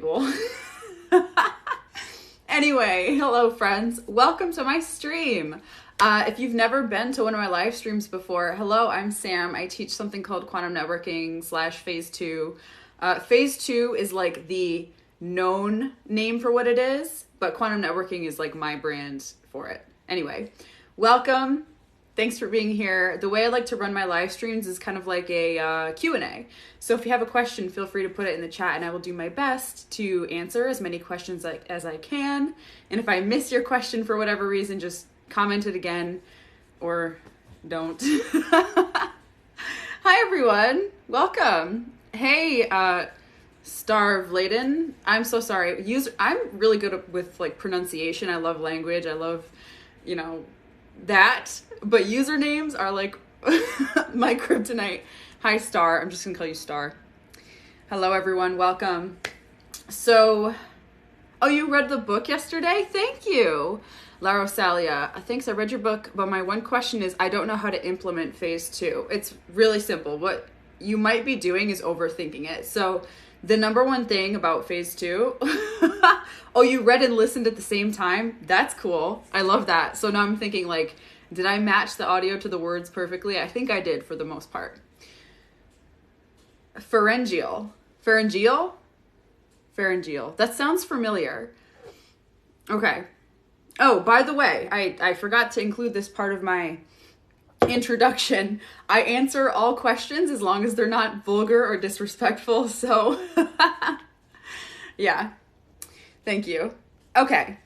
people. Anyway, hello friends. Welcome to my stream. If you've never been to one of my live streams before, hello, I'm Sam. I teach something called quantum networking / phase 2. Phase 2 is like the known name for what it is, but quantum networking is like my brand for it. Anyway, welcome. Thanks for being here. The way I like to run my live streams is kind of like a Q&A. So if you have a question, feel free to put it in the chat and I will do my best to answer as many questions as I can. And if I miss your question for whatever reason, just comment it again or don't. Hi everyone, welcome. Hey, Starve Layden. I'm so sorry. I'm really good with like pronunciation. I love language. I love, that. But usernames are like my kryptonite. Hi, Star. I'm just going to call you Star. Hello, everyone. Welcome. So, you read the book yesterday? Thank you. La Rosalia. Thanks, I read your book, but my one question is I don't know how to implement phase 2. It's really simple. What you might be doing is overthinking it. So, the number one thing about phase 2, you read and listened at the same time? That's cool. I love that. So now I'm thinking like, did I match the audio to the words perfectly? I think I did for the most part. Pharyngeal. Pharyngeal? Pharyngeal. That sounds familiar. Okay. Oh, by the way, I forgot to include this part of my introduction. I answer all questions as long as they're not vulgar or disrespectful. So, yeah. Thank you. Okay.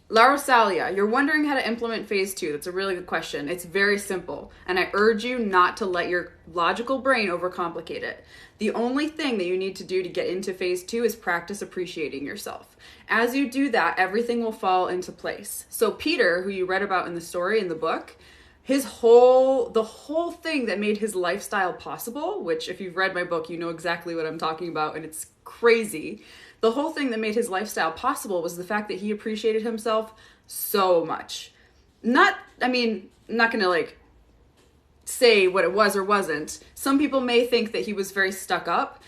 La Rosalia, you're wondering how to implement phase 2. That's a really good question. It's very simple, and I urge you not to let your logical brain overcomplicate it. The only thing that you need to do to get into phase 2 is practice appreciating yourself. As you do that, everything will fall into place. So Peter, who you read about in the story in the book, the whole thing that made his lifestyle possible, which if you've read my book, you know exactly what I'm talking about, and it's crazy. The whole thing that made his lifestyle possible was the fact that he appreciated himself so much. I'm not gonna like say what it was or wasn't. Some people may think that he was very stuck up.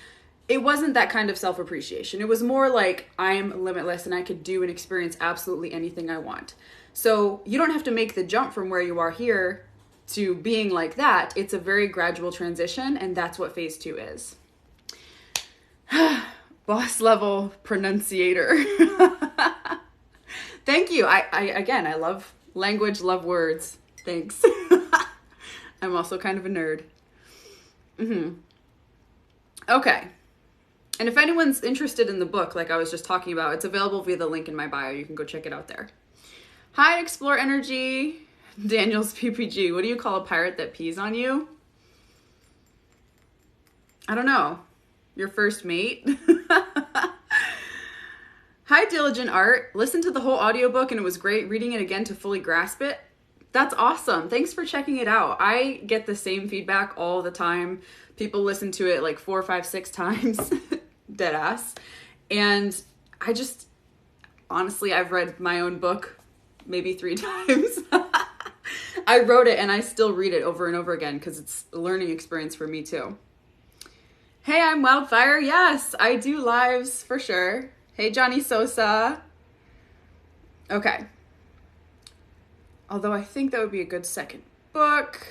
It wasn't that kind of self-appreciation. It was more like, I'm limitless and I could do and experience absolutely anything I want. So you don't have to make the jump from where you are here to being like that. It's a very gradual transition, and that's what phase 2 is. Boss level pronunciator. Thank you. I love language, love words. Thanks. I'm also kind of a nerd. Okay. And if anyone's interested in the book, like I was just talking about, it's available via the link in my bio. You can go check it out there. Hi, Explore Energy. Daniel's PPG. What do you call a pirate that pees on you? I don't know. Your first mate? Hi, Diligent Art. Listened to the whole audiobook and it was great reading it again to fully grasp it. That's awesome. Thanks for checking it out. I get the same feedback all the time. People listen to it like 4, 5, 6 times. Deadass. And honestly, I've read my own book maybe 3 times. I wrote it and I still read it over and over again because it's a learning experience for me too. Hey, I'm Wildfire. Yes, I do lives for sure. Hey, Johnny Sosa. Okay. Although I think that would be a good second book.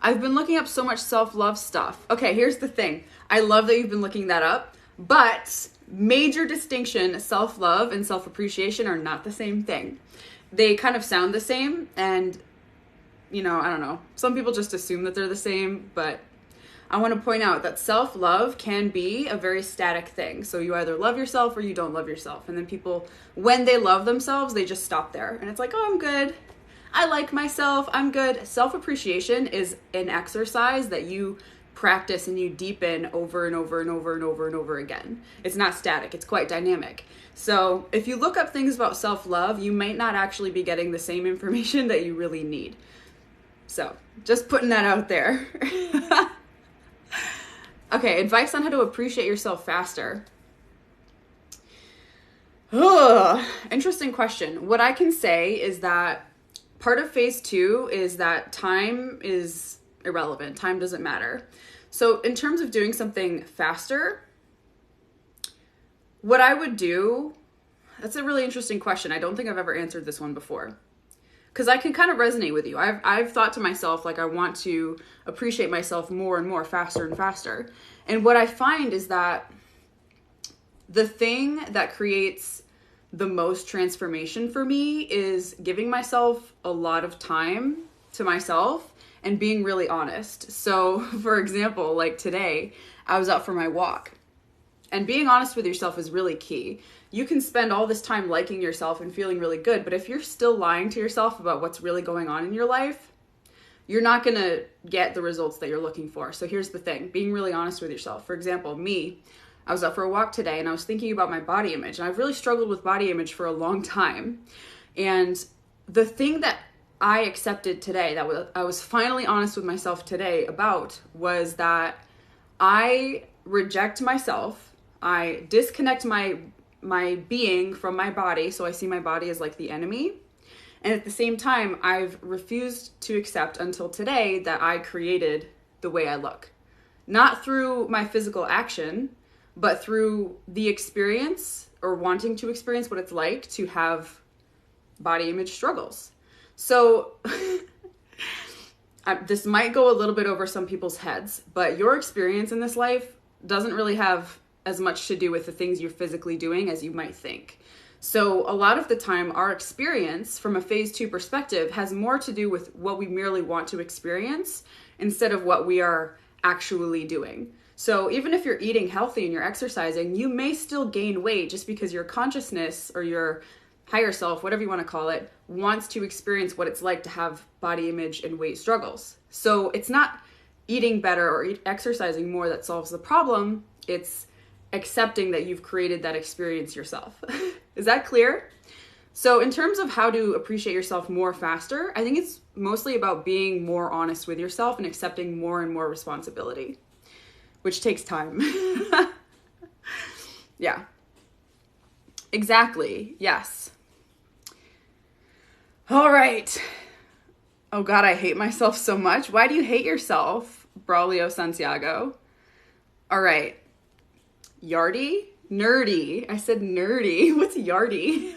I've been looking up so much self-love stuff. Okay, here's the thing. I love that you've been looking that up, but major distinction, self-love and self-appreciation are not the same thing. They kind of sound the same, and, I don't know. Some people just assume that they're the same, but I want to point out that self-love can be a very static thing. So you either love yourself or you don't love yourself. And then people, when they love themselves, they just stop there. And it's like, oh, I'm good. I like myself. I'm good. Self-appreciation is an exercise that you practice and you deepen over and over and over and over and over again. It's not static. It's quite dynamic. So if you look up things about self-love, you might not actually be getting the same information that you really need. So just putting that out there. Okay, advice on how to appreciate yourself faster. Interesting question. What I can say is that part of phase 2 is that time is irrelevant. Time doesn't matter. So in terms of doing something faster, What I would do, that's a really interesting question. I don't think I've ever answered this one before. Because I can kind of resonate with you. I've thought to myself, like, I want to appreciate myself more and more, faster and faster. And what I find is that the thing that creates the most transformation for me is giving myself a lot of time to myself and being really honest. So, for example, like today, I was out for my walk. And being honest with yourself is really key. You can spend all this time liking yourself and feeling really good, but if you're still lying to yourself about what's really going on in your life, you're not going to get the results that you're looking for. So here's the thing, being really honest with yourself. For example, me, I was out for a walk today and I was thinking about my body image, and I've really struggled with body image for a long time. And the thing that I accepted today, that I was finally honest with myself today about, was that I reject myself. I disconnect my being from my body, so I see my body as like the enemy. And at the same time, I've refused to accept until today that I created the way I look. Not through my physical action, but through the experience, or wanting to experience what it's like to have body image struggles. So this might go a little bit over some people's heads, but your experience in this life doesn't really have as much to do with the things you're physically doing as you might think. So a lot of the time, our experience from a phase 2 perspective has more to do with what we merely want to experience instead of what we are actually doing. So even if you're eating healthy and you're exercising, you may still gain weight just because your consciousness or your higher self, whatever you want to call it, wants to experience what it's like to have body image and weight struggles. So it's not eating better or exercising more that solves the problem. It's accepting that you've created that experience yourself. Is that clear? So in terms of how to appreciate yourself more faster, I think it's mostly about being more honest with yourself and accepting more and more responsibility, which takes time. Yeah. Exactly. Yes. All right. Oh God, I hate myself so much. Why do you hate yourself? Braulio Santiago. All right. Yardy? Nerdy. I said nerdy. What's yardy?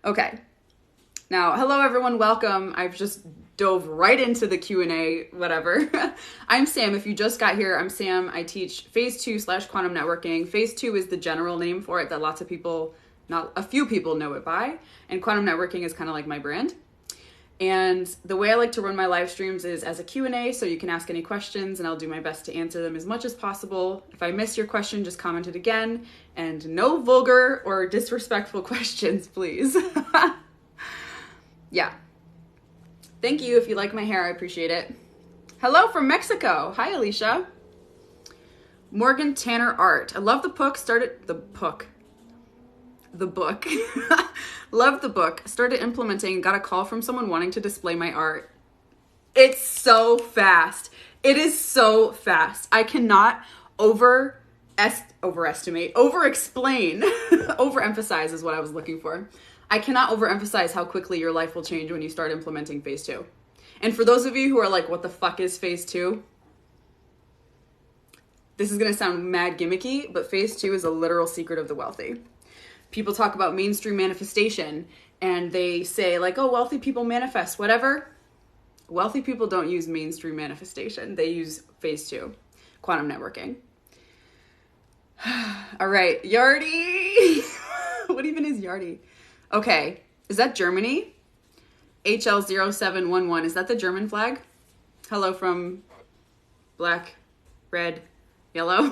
Okay. Now, hello everyone. Welcome. I've just dove right into the Q&A, whatever. I'm Sam. If you just got here, I'm Sam. I teach phase 2/quantum networking. Phase 2 is the general name for it that lots of people, not a few people, know it by. And quantum networking is kind of like my brand. And the way I like to run my live streams is as a Q&A, so you can ask any questions and I'll do my best to answer them as much as possible. If I miss your question, just comment it again. And no vulgar or disrespectful questions, please. Yeah. Thank you. If you like my hair, I appreciate it. Hello from Mexico. Hi, Alicia. Morgan Tanner Art. I love the book. The book. Love the book. Started implementing and got a call from someone wanting to display my art. It's so fast. It is so fast. I cannot overestimate, over-explain, overemphasize is what I was looking for. I cannot overemphasize how quickly your life will change when you start implementing phase 2. And for those of you who are like, what the fuck is phase 2? This is going to sound mad gimmicky, but phase 2 is a literal secret of the wealthy. People talk about mainstream manifestation and they say like, oh, wealthy people manifest, whatever. Wealthy people don't use mainstream manifestation. They use phase 2, quantum networking. All right, Yardy. What even is Yardy? Okay, is that Germany? HL0711, is that the German flag? Hello from black, red, yellow.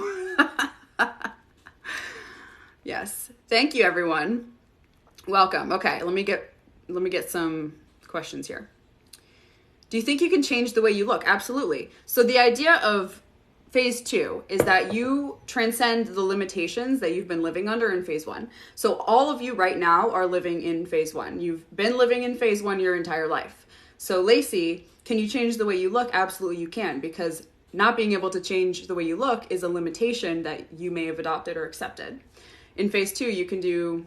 Yes. Thank you, everyone. Welcome. Okay, let me get some questions here. Do you think you can change the way you look? Absolutely. So the idea of phase 2 is that you transcend the limitations that you've been living under in phase 1. So all of you right now are living in phase 1. You've been living in phase 1 your entire life. So Lacey, can you change the way you look? Absolutely you can, because not being able to change the way you look is a limitation that you may have adopted or accepted. In phase 2, you can do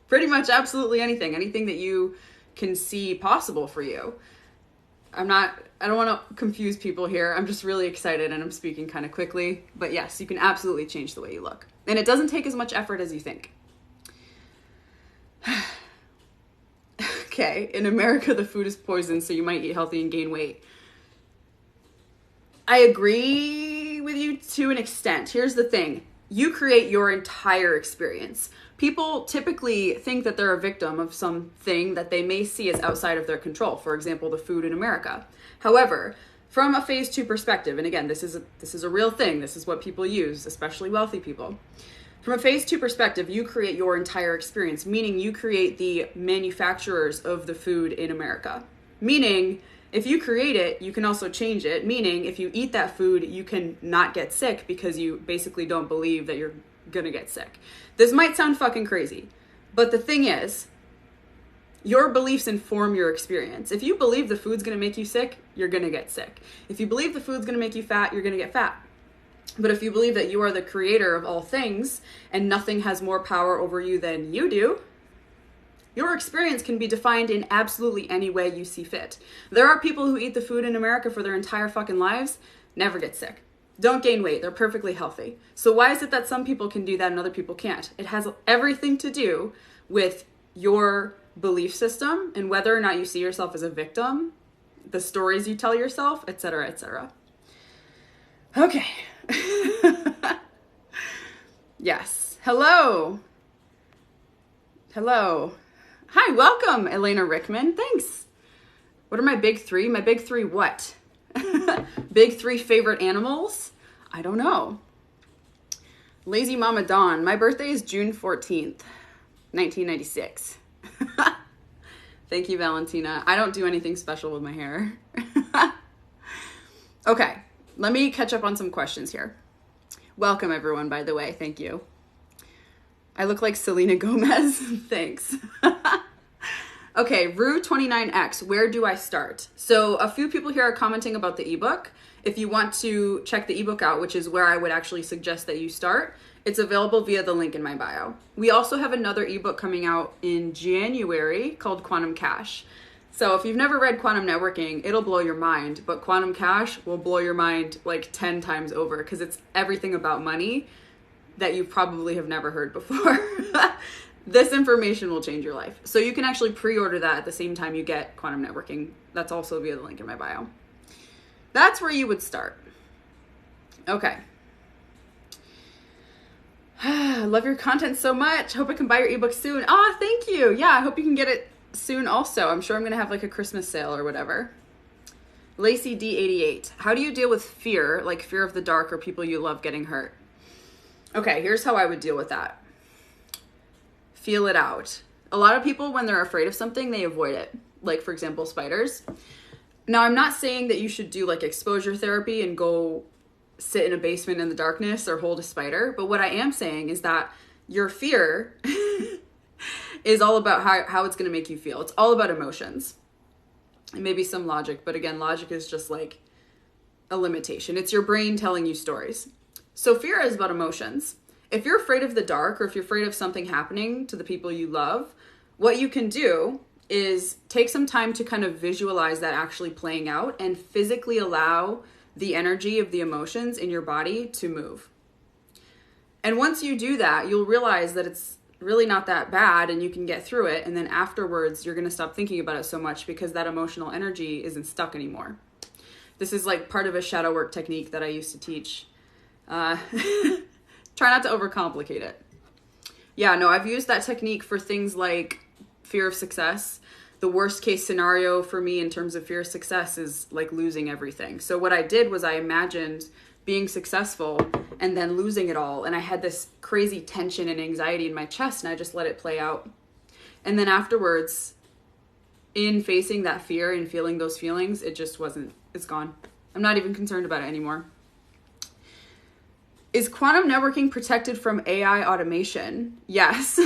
pretty much absolutely anything that you can see possible for you. I don't want to confuse people here. I'm just really excited and I'm speaking kind of quickly. But yes, you can absolutely change the way you look. And it doesn't take as much effort as you think. Okay, in America, the food is poison, so you might eat healthy and gain weight. I agree with you to an extent. Here's the thing. You create your entire experience. People typically think that they're a victim of something that they may see as outside of their control. For example, the food in America. However, from a phase 2 perspective, and again, this is a real thing. This is what people use, especially wealthy people. From a phase 2 perspective, you create your entire experience, meaning you create the manufacturers of the food in America. Meaning, if you create it, you can also change it. Meaning, if you eat that food, you can not get sick because you basically don't believe that you're gonna get sick. This might sound fucking crazy, but the thing is, your beliefs inform your experience. If you believe the food's gonna make you sick, you're gonna get sick. If you believe the food's gonna make you fat, you're gonna get fat. But if you believe that you are the creator of all things and nothing has more power over you than you do, your experience can be defined in absolutely any way you see fit. There are people who eat the food in America for their entire fucking lives, never get sick, don't gain weight, they're perfectly healthy. So why is it that some people can do that and other people can't? It has everything to do with your belief system and whether or not you see yourself as a victim, the stories you tell yourself, etc., etc. Okay. Yes. Hello. Hi, welcome, Elena Rickman. Thanks. What are my big 3? My big 3 what? Big 3 favorite animals? I don't know. Lazy Mama Dawn. My birthday is June 14th, 1996. Thank you, Valentina. I don't do anything special with my hair. Okay. Let me catch up on some questions here. Welcome, everyone, by the way. Thank you. I look like Selena Gomez. Thanks. Okay, Rue29X, where do I start? So a few people here are commenting about the ebook. If you want to check the ebook out, which is where I would actually suggest that you start, it's available via the link in my bio. We also have another ebook coming out in January called Quantum Cash. So if you've never read Quantum Networking, it'll blow your mind, but Quantum Cash will blow your mind like 10 times over because it's everything about money that you probably have never heard before. This information will change your life. So you can actually pre-order that at the same time you get Quantum Networking. That's also via the link in my bio. That's where you would start. Okay. I love your content so much. Hope I can buy your ebook soon. Ah, thank you. Yeah, I hope you can get it soon also. I'm sure I'm gonna have like a Christmas sale or whatever. Lacey D88. How do you deal with fear, like fear of the dark or people you love getting hurt? Okay, here's how I would deal with that. Feel it out. A lot of people, when they're afraid of something, they avoid it. Like, for example, spiders. Now, I'm not saying that you should do like exposure therapy and go sit in a basement in the darkness or hold a spider. But what I am saying is that your fear is all about how it's going to make you feel. It's all about emotions. And maybe some logic. But again, logic is just like a limitation. It's your brain telling you stories. So fear is about emotions. If you're afraid of the dark or if you're afraid of something happening to the people you love, what you can do is take some time to kind of visualize that actually playing out and physically allow the energy of the emotions in your body to move. And once you do that, you'll realize that it's really not that bad and you can get through it. And then afterwards, you're going to stop thinking about it so much because that emotional energy isn't stuck anymore. This is like part of a shadow work technique that I used to teach. Try not to overcomplicate it. Yeah, no, I've used that technique for things like fear of success. The worst case scenario for me in terms of fear of success is like losing everything. So what I did was I imagined being successful and then losing it all. And I had this crazy tension and anxiety in my chest and I just let it play out. And then afterwards, in facing that fear and feeling those feelings, it's gone. I'm not even concerned about it anymore. Is quantum networking protected from AI automation? Yes.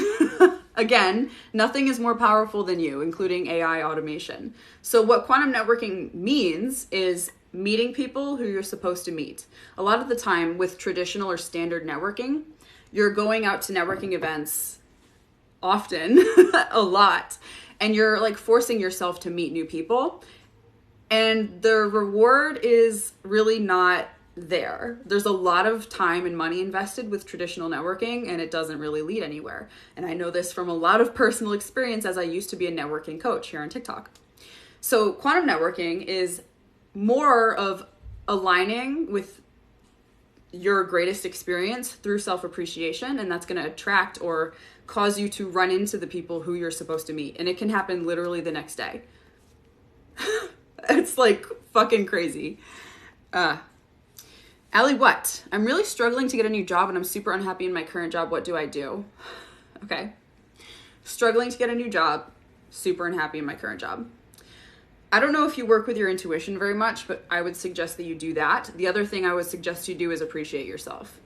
Again, nothing is more powerful than you, including AI automation. So what quantum networking means is meeting people who you're supposed to meet. A lot of the time with traditional or standard networking, you're going out to networking events often, a lot, and you're like forcing yourself to meet new people. And the reward is really not there. There's a lot of time and money invested with traditional networking, and it doesn't really lead anywhere. And I know this from a lot of personal experience, as I used to be a networking coach here on TikTok. So quantum networking is more of aligning with your greatest experience through self-appreciation, and that's going to attract or cause you to run into the people who you're supposed to meet. And it can happen literally the next day. It's like fucking crazy. Allie, what? I'm really struggling to get a new job and I'm super unhappy in my current job. What do I do? Okay. Struggling to get a new job, super unhappy in my current job. I don't know if you work with your intuition very much, but I would suggest that you do that. The other thing I would suggest you do is appreciate yourself.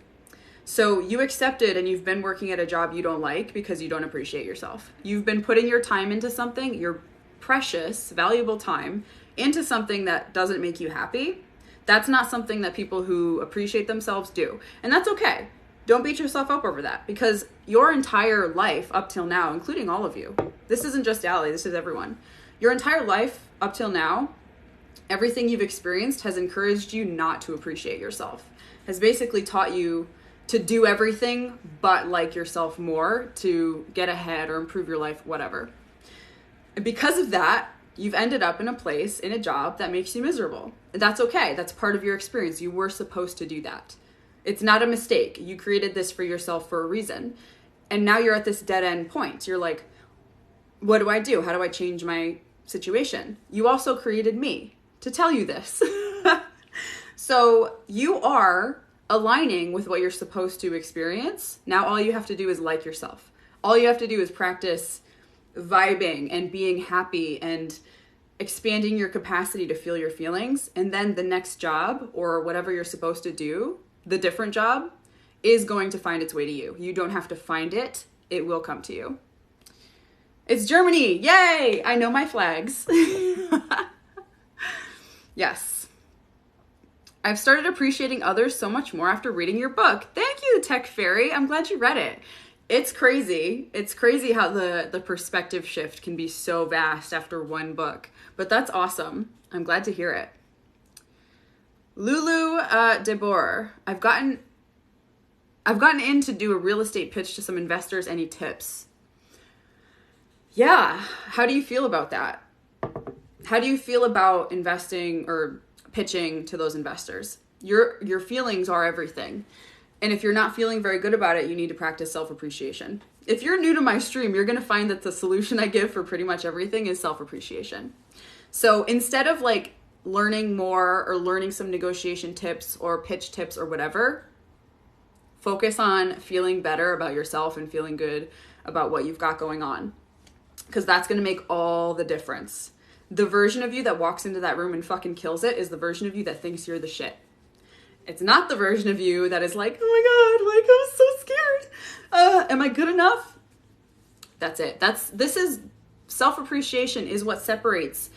So you accepted and you've been working at a job you don't like because you don't appreciate yourself. You've been putting your time into something, your precious, valuable time, into something that doesn't make you happy. That's not something that people who appreciate themselves do. And that's okay. Don't beat yourself up over that, because your entire life up till now, including all of you, this isn't just Allie, this is everyone. Your entire life up till now, everything you've experienced has encouraged you not to appreciate yourself, has basically taught you to do everything but like yourself more to get ahead or improve your life, whatever. And because of that, you've ended up in a place, in a job that makes you miserable. And that's okay. That's part of your experience. You were supposed to do that. It's not a mistake. You created this for yourself for a reason. And now you're at this dead end point. You're like, what do I do? How do I change my situation? You also created me to tell you this. So you are aligning with what you're supposed to experience. Now all you have to do is like yourself. All you have to do is practice vibing and being happy and expanding your capacity to feel your feelings. And then the next job or whatever you're supposed to do, the different job, is going to find its way to you. You don't have to find it. It will come to you. It's Germany. Yay! I know my flags. Yes. I've started appreciating others so much more after reading your book. Thank you, Tech Fairy. I'm glad you read it. It's crazy. It's crazy how the perspective shift can be so vast after one book. But that's awesome. I'm glad to hear it. Lulu DeBoer. I've gotten in to do a real estate pitch to some investors. Any tips? Yeah. How do you feel about that? How do you feel about investing or pitching to those investors? Your feelings are everything. And if you're not feeling very good about it, you need to practice self-appreciation. If you're new to my stream, you're going to find that the solution I give for pretty much everything is self-appreciation. So instead of like learning more or learning some negotiation tips or pitch tips or whatever, focus on feeling better about yourself and feeling good about what you've got going on, because that's going to make all the difference. The version of you that walks into that room and fucking kills it is the version of you that thinks you're the shit. It's not the version of you that is like, oh my God, like I'm so scared. Am I good enough? That's it. This is self-appreciation is what separates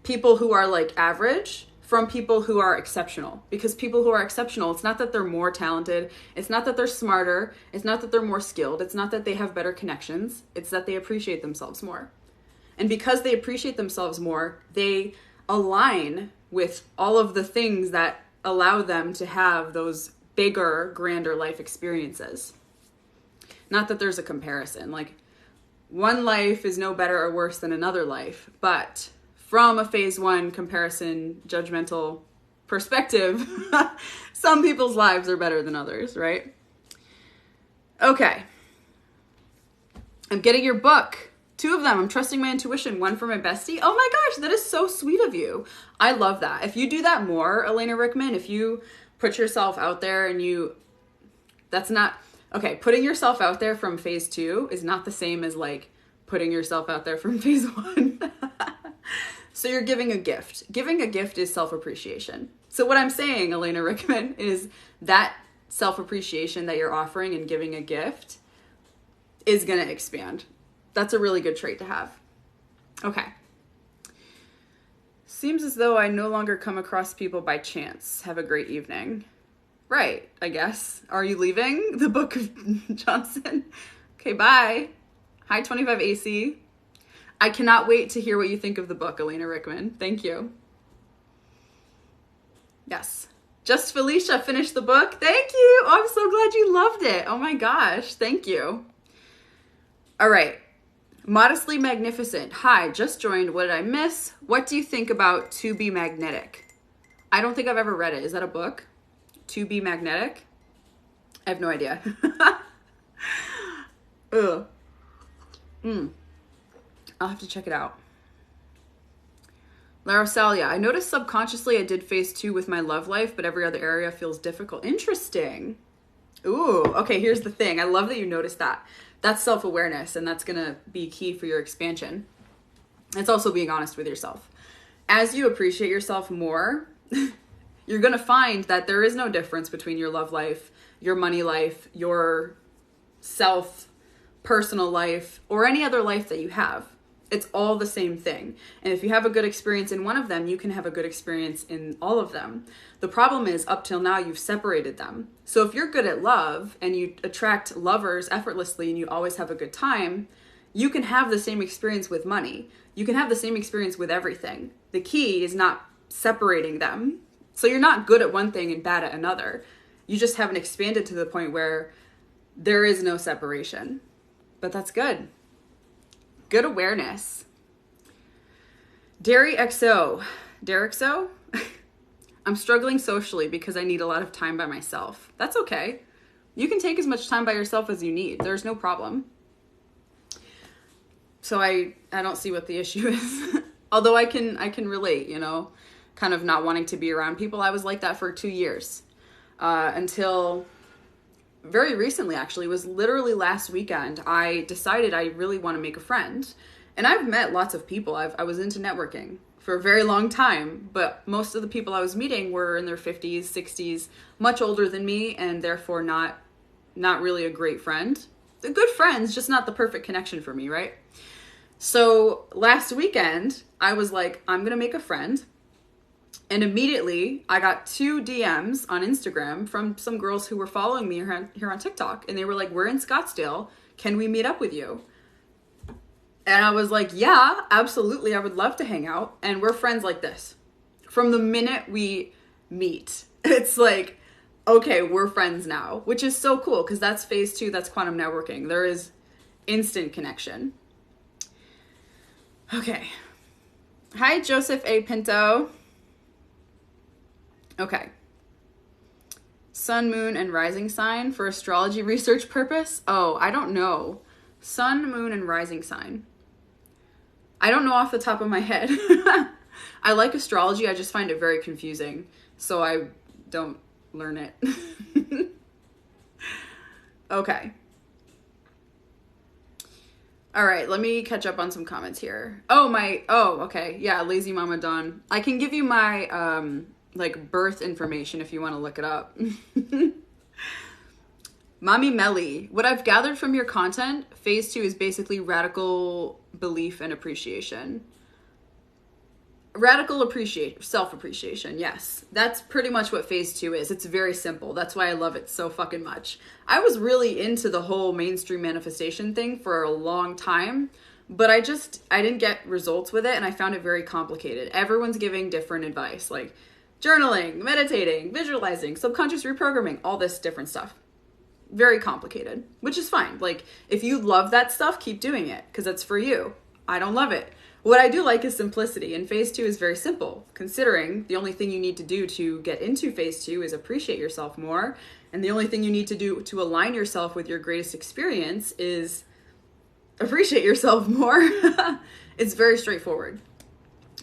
people who are like average from people who are exceptional. Because people who are exceptional, it's not that they're more talented. It's not that they're smarter. It's not that they're more skilled. It's not that they have better connections. It's that they appreciate themselves more. And because they appreciate themselves more, they align with all of the things that allow them to have those bigger, grander life experiences. Not that there's a comparison. Like, one life is no better or worse than another life, but from a phase one comparison, judgmental perspective, some people's lives are better than others, right? Okay. I'm getting your book. 2 of them. I'm trusting my intuition. 1 for my bestie. Oh my gosh, that is so sweet of you. I love that. If you do that more, Elena Rickman, if you put yourself out there and that's not, okay, putting yourself out there from phase 2 is not the same as like putting yourself out there from phase 1. So you're giving a gift. Giving a gift is self-appreciation. So what I'm saying, Elena Rickman, is that self-appreciation that you're offering and giving a gift is going to expand. That's a really good trait to have. Okay. Seems as though I no longer come across people by chance. Have a great evening. Right, I guess. Are you leaving the Book of Johnson? Okay, bye. Hi, 25AC. I cannot wait to hear what you think of the book, Elena Rickman. Thank you. Yes. Just Felicia finished the book. Thank you. Oh, I'm so glad you loved it. Oh my gosh. Thank you. All right. Modestly Magnificent. Hi, just joined. What did I miss? What do you think about To Be Magnetic? I don't think I've ever read it. Is that a book? To Be Magnetic? I have no idea. Ugh. I'll have to check it out. Larosalia, I noticed subconsciously I did phase 2 with my love life, but every other area feels difficult. Interesting. Ooh, okay, here's the thing. I love that you noticed that. That's self-awareness, and that's going to be key for your expansion. It's also being honest with yourself. As you appreciate yourself more, you're going to find that there is no difference between your love life, your money life, your personal life, or any other life that you have. It's all the same thing. And if you have a good experience in one of them, you can have a good experience in all of them. The problem is, up till now, you've separated them. So if you're good at love and you attract lovers effortlessly and you always have a good time, you can have the same experience with money. You can have the same experience with everything. The key is not separating them. So you're not good at one thing and bad at another. You just haven't expanded to the point where there is no separation. But that's good. Good awareness. Derry XO. Derrickso? I'm struggling socially because I need a lot of time by myself. That's okay. You can take as much time by yourself as you need. There's no problem. So I don't see what the issue is. Although I can relate, kind of not wanting to be around people. I was like that for 2 years. Until very recently, actually. It was literally last weekend. I decided I really want to make a friend. And I've met lots of people. I was into networking for a very long time, but most of the people I was meeting were in their 50s, 60s, much older than me, and therefore not really a great friend. They're good friends, just not the perfect connection for me, right? So last weekend, I was like, I'm going to make a friend. And immediately, I got 2 DMs on Instagram from some girls who were following me here on TikTok. And they were like, we're in Scottsdale. Can we meet up with you? And I was like, yeah, absolutely. I would love to hang out. And we're friends like this. From the minute we meet, it's like, okay, we're friends now. Which is so cool because that's phase 2. That's quantum networking. There is instant connection. Okay. Hi, Joseph A. Pinto. Okay. Sun, moon, and rising sign for astrology research purpose? Oh, I don't know. Sun, moon, and rising sign. I don't know off the top of my head. I like astrology. I just find it very confusing. So I don't learn it. Okay. All right, let me catch up on some comments here. Okay. Yeah, Lazy Mama Dawn. I can give you my, birth information if you want to look it up. Mommy Melly, what I've gathered from your content, phase 2 is basically radical belief and appreciation. Radical self-appreciation, yes. That's pretty much what phase 2 is. It's very simple. That's why I love it so fucking much. I was really into the whole mainstream manifestation thing for a long time, but I didn't get results with it, and I found it very complicated. Everyone's giving different advice, like journaling, meditating, visualizing, subconscious reprogramming, all this different stuff. Very complicated, which is fine. Like, if you love that stuff, keep doing it, because it's for you. I don't love it. What I do like is simplicity, and phase 2 is very simple, considering the only thing you need to do to get into phase 2 is appreciate yourself more, and the only thing you need to do to align yourself with your greatest experience is appreciate yourself more. It's very straightforward.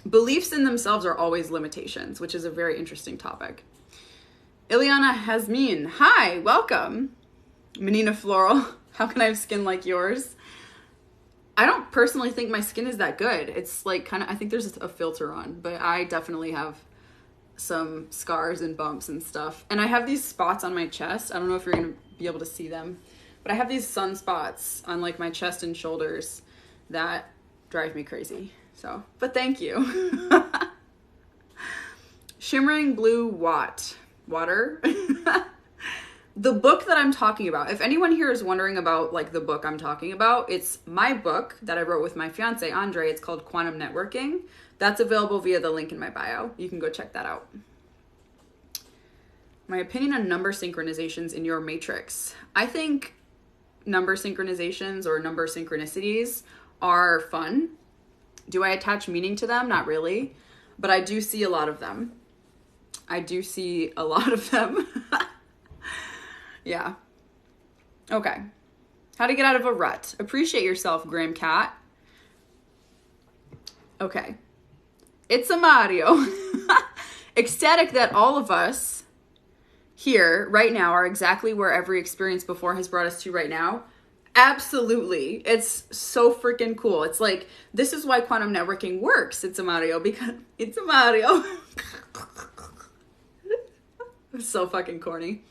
Beliefs in themselves are always limitations, which is a very interesting topic. Ileana Hasmin, hi, welcome. Menina Floral, how can I have skin like yours? I don't personally think my skin is that good. It's like I think there's a filter on, but I definitely have some scars and bumps and stuff. And I have these spots on my chest. I don't know if you're going to be able to see them, but I have these sunspots on like my chest and shoulders that drive me crazy. So, but thank you. Shimmering Blue Water. The book that I'm talking about, if anyone here is wondering about like the book I'm talking about, it's my book that I wrote with my fiance, Andre. It's called Quantum Networking. That's available via the link in my bio. You can go check that out. My opinion on number synchronizations in your matrix. I think number synchronizations or number synchronicities are fun. Do I attach meaning to them? Not really, but I do see a lot of them. Yeah. Okay. How to get out of a rut. Appreciate yourself, Graham Cat. Okay. It's a Mario. Ecstatic that all of us here right now are exactly where every experience before has brought us to right now. Absolutely. It's so freaking cool. It's like, this is why quantum networking works. It's a Mario because it's a Mario. It's so fucking corny.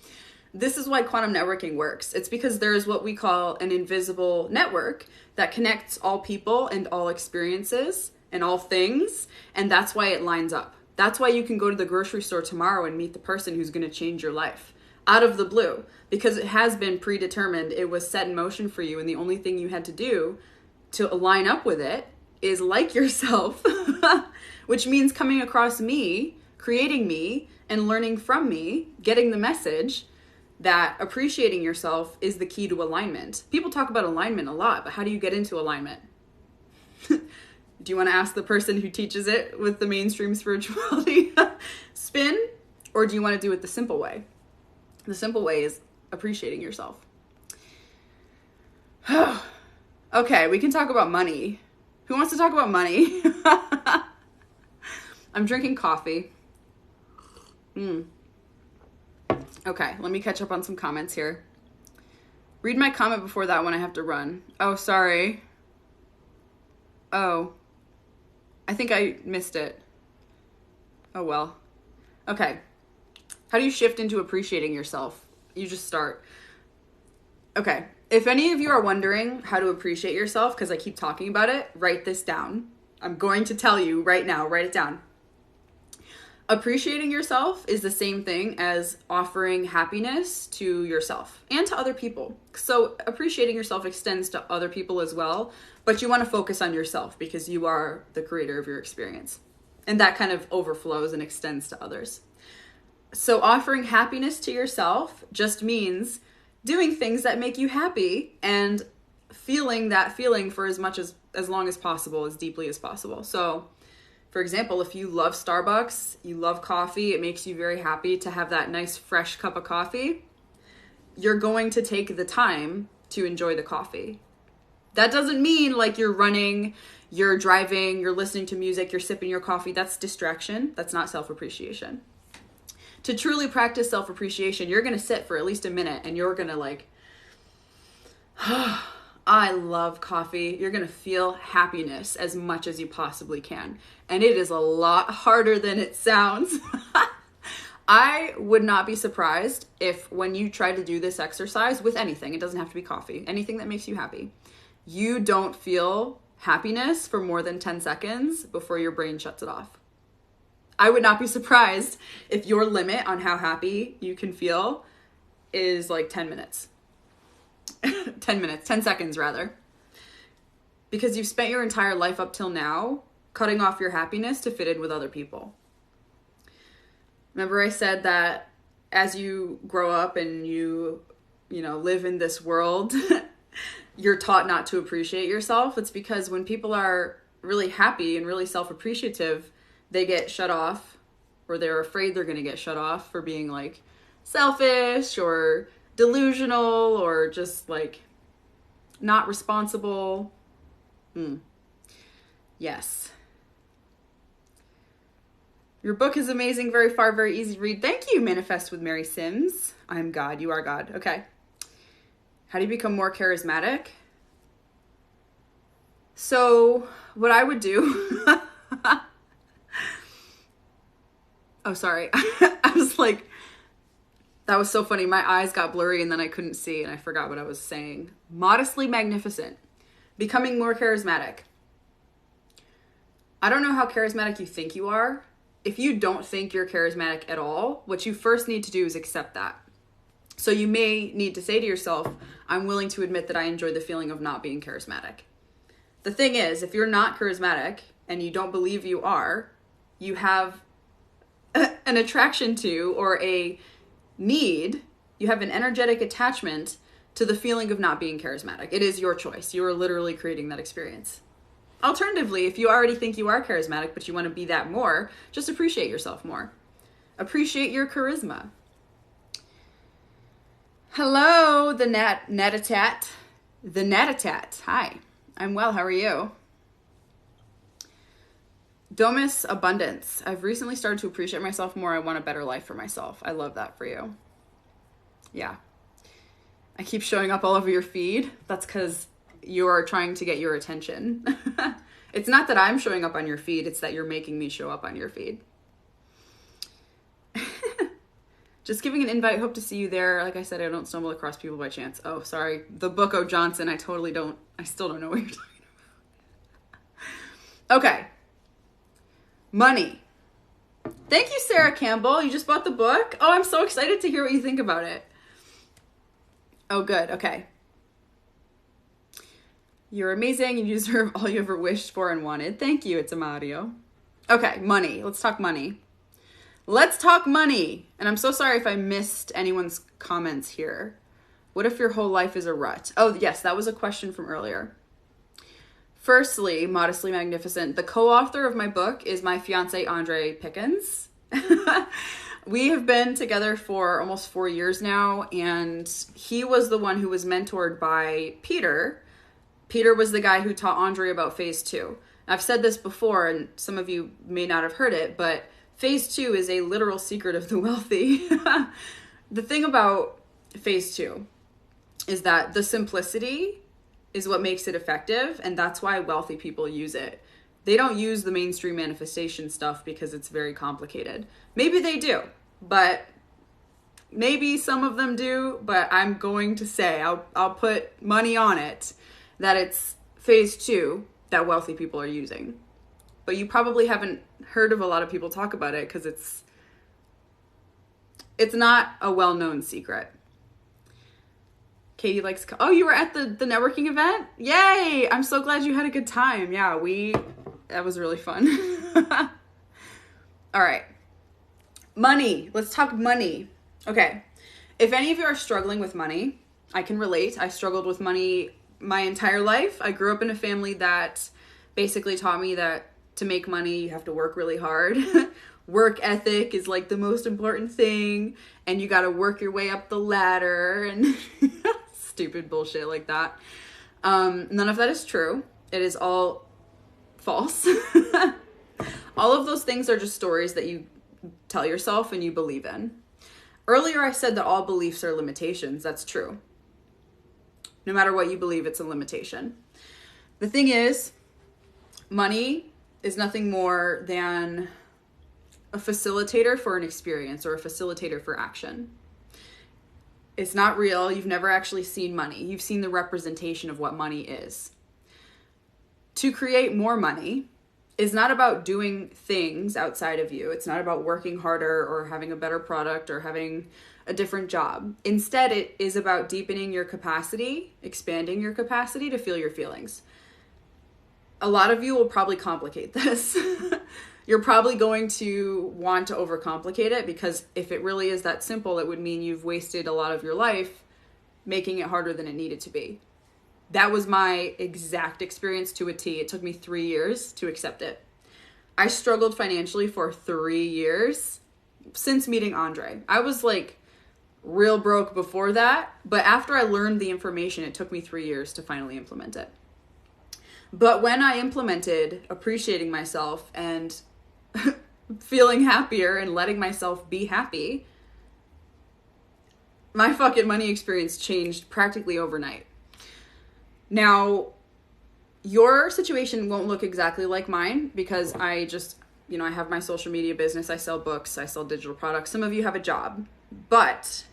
This is why quantum networking works. It's because there is what we call an invisible network that connects all people and all experiences and all things. And that's why it lines up. That's why you can go to the grocery store tomorrow and meet the person who's going to change your life out of the blue, because it has been predetermined. It was set in motion for you. And the only thing you had to do to line up with it is like yourself, which means coming across me, creating me, and learning from me, getting the message that appreciating yourself is the key to alignment. People talk about alignment a lot, but how do you get into alignment? Do you want to ask the person who teaches it with the mainstream spirituality spin? Or do you want to do it the simple way? The simple way is appreciating yourself. Okay, we can talk about money. Who wants to talk about money? I'm drinking coffee. Okay, let me catch up on some comments here. Read my comment before that one. I have to run. Oh, sorry. Oh, I think I missed it. Oh, well. Okay. How do you shift into appreciating yourself? You just start. Okay. If any of you are wondering how to appreciate yourself, because I keep talking about it, write this down. I'm going to tell you right now. Write it down. Appreciating yourself is the same thing as offering happiness to yourself and to other people. So appreciating yourself extends to other people as well, but you want to focus on yourself because you are the creator of your experience. And that kind of overflows and extends to others. So offering happiness to yourself just means doing things that make you happy and feeling that feeling for as long as possible, as deeply as possible. So for example, if you love Starbucks, you love coffee, it makes you very happy to have that nice fresh cup of coffee, you're going to take the time to enjoy the coffee. That doesn't mean like you're running, you're driving, you're listening to music, you're sipping your coffee. That's distraction. That's not self-appreciation. To truly practice self-appreciation, you're going to sit for at least a minute and you're going to like, I love coffee. You're going to feel happiness as much as you possibly can. And it is a lot harder than it sounds. I would not be surprised if when you try to do this exercise with anything, it doesn't have to be coffee, anything that makes you happy, you don't feel happiness for more than 10 seconds before your brain shuts it off. I would not be surprised if your limit on how happy you can feel is like 10 minutes. 10 seconds rather. Because you've spent your entire life up till now cutting off your happiness to fit in with other people. Remember I said that as you grow up and you live in this world, you're taught not to appreciate yourself. It's because when people are really happy and really self-appreciative, they get shut off, or they're afraid they're going to get shut off for being like selfish or delusional or just like not responsible. Yes. Your book is amazing, very far, very easy to read. Thank you, Manifest with Mary Sims. I'm God, you are God. Okay. How do you become more charismatic? So what I would do... Oh, sorry. I was like, that was so funny. My eyes got blurry and then I couldn't see and I forgot what I was saying. Modestly magnificent. Becoming more charismatic. I don't know how charismatic you think you are. If you don't think you're charismatic at all, what you first need to do is accept that. So you may need to say to yourself, I'm willing to admit that I enjoy the feeling of not being charismatic. The thing is, if you're not charismatic and you don't believe you are, you have an attraction to or a need, you have an energetic attachment to the feeling of not being charismatic. It is your choice. You are literally creating that experience. Alternatively, if you already think you are charismatic, but you want to be that more, just appreciate yourself more. Appreciate your charisma. Hello, the Natatat. The Natatat. Hi, I'm well. How are you? Domus Abundance. I've recently started to appreciate myself more. I want a better life for myself. I love that for you. Yeah. I keep showing up all over your feed. That's because you are trying to get your attention. It's not that I'm showing up on your feed. It's that you're making me show up on your feed. Just giving an invite. Hope to see you there. Like I said, I don't stumble across people by chance. Oh, sorry. The Book O' Johnson. I still don't know what you're talking about. Okay. Money. Thank you, Sarah Campbell. You just bought the book? Oh, I'm so excited to hear what you think about it. Oh, good. Okay. You're amazing. You deserve all you ever wished for and wanted. Thank you. It's Amadio. Okay, money. Let's talk money. Let's talk money. And I'm so sorry if I missed anyone's comments here. What if your whole life is a rut? Oh, yes, that was a question from earlier. Firstly, Modestly Magnificent. The co-author of my book is my fiance, Andre Pickens. We have been together for almost 4 years now, and he was the one who was mentored by Peter. Peter was the guy who taught Andre about phase 2. I've said this before, and some of you may not have heard it, but phase 2 is a literal secret of the wealthy. The thing about phase 2 is that the simplicity is what makes it effective, and that's why wealthy people use it. They don't use the mainstream manifestation stuff because it's very complicated. Maybe they do, but maybe some of them do, but I'm going to say, I'll put money on it, that it's phase 2 that wealthy people are using. But you probably haven't heard of a lot of people talk about it because it's not a well-known secret. Katie likes, oh, you were at the networking event? Yay! I'm so glad you had a good time. Yeah, that was really fun. All right. Money. Let's talk money. Okay. If any of you are struggling with money, I can relate. I struggled with money my entire life. I grew up in a family that basically taught me that to make money, you have to work really hard. Work ethic is like the most important thing, and you got to work your way up the ladder and stupid bullshit like that. None of that is true. It is all false. All of those things are just stories that you tell yourself and you believe in. Earlier, I said that all beliefs are limitations. That's true. No matter what you believe, it's a limitation. The thing is, money is nothing more than a facilitator for an experience or a facilitator for action. It's not real. You've never actually seen money. You've seen the representation of what money is. To create more money is not about doing things outside of you. It's not about working harder or having a better product or having a different job. Instead, it is about deepening your capacity, expanding your capacity to feel your feelings. A lot of you will probably complicate this. You're probably going to want to overcomplicate it because if it really is that simple, it would mean you've wasted a lot of your life making it harder than it needed to be. That was my exact experience to a T. It took me 3 years to accept it. I struggled financially for 3 years since meeting Andre. I was like real broke before that, but after I learned the information, it took me 3 years to finally implement it. But when I implemented appreciating myself and feeling happier and letting myself be happy, my fucking money experience changed practically overnight. Now, your situation won't look exactly like mine because I just, I have my social media business. I sell books. I sell digital products. Some of you have a job, but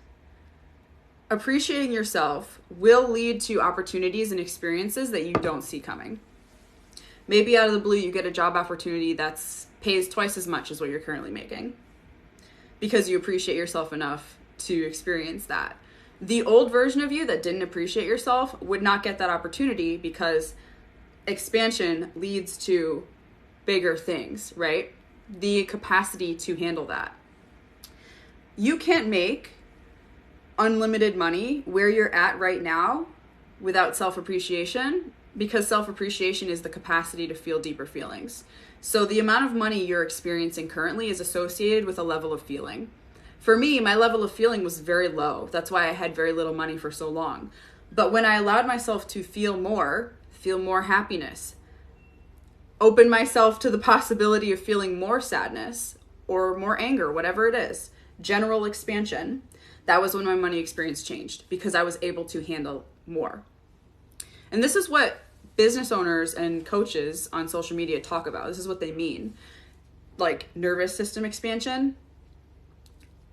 appreciating yourself will lead to opportunities and experiences that you don't see coming. Maybe out of the blue, you get a job opportunity that's pays twice as much as what you're currently making because you appreciate yourself enough to experience that. The old version of you that didn't appreciate yourself would not get that opportunity because expansion leads to bigger things, right? The capacity to handle that. You can't make unlimited money where you're at right now without self-appreciation, because self-appreciation is the capacity to feel deeper feelings. So the amount of money you're experiencing currently is associated with a level of feeling. For me, my level of feeling was very low. That's why I had very little money for so long. But when I allowed myself to feel more happiness, open myself to the possibility of feeling more sadness or more anger, whatever it is, general expansion, that was when my money experience changed, because I was able to handle more. And this is what business owners and coaches on social media talk about. This is what they mean. Like nervous system expansion.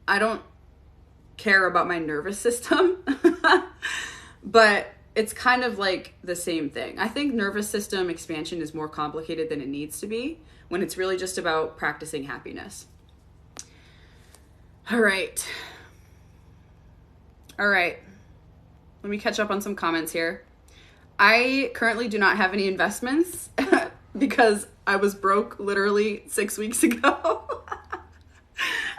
I don't care about my nervous system, but it's kind of like the same thing. I think nervous system expansion is more complicated than it needs to be when it's really just about practicing happiness. All right. Let me catch up on some comments here. I currently do not have any investments because I was broke literally 6 weeks ago.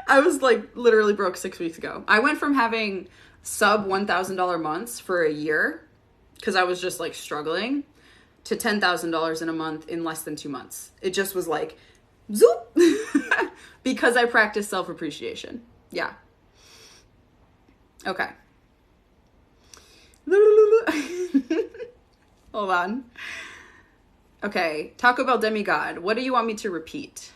I was like literally broke 6 weeks ago. I went from having sub $1,000 months for a year because I was just like struggling to $10,000 in a month in less than 2 months. It just was like zoop because I practiced self-appreciation. Yeah. Okay. Hold on. Okay. Taco Bell Demigod. What do you want me to repeat?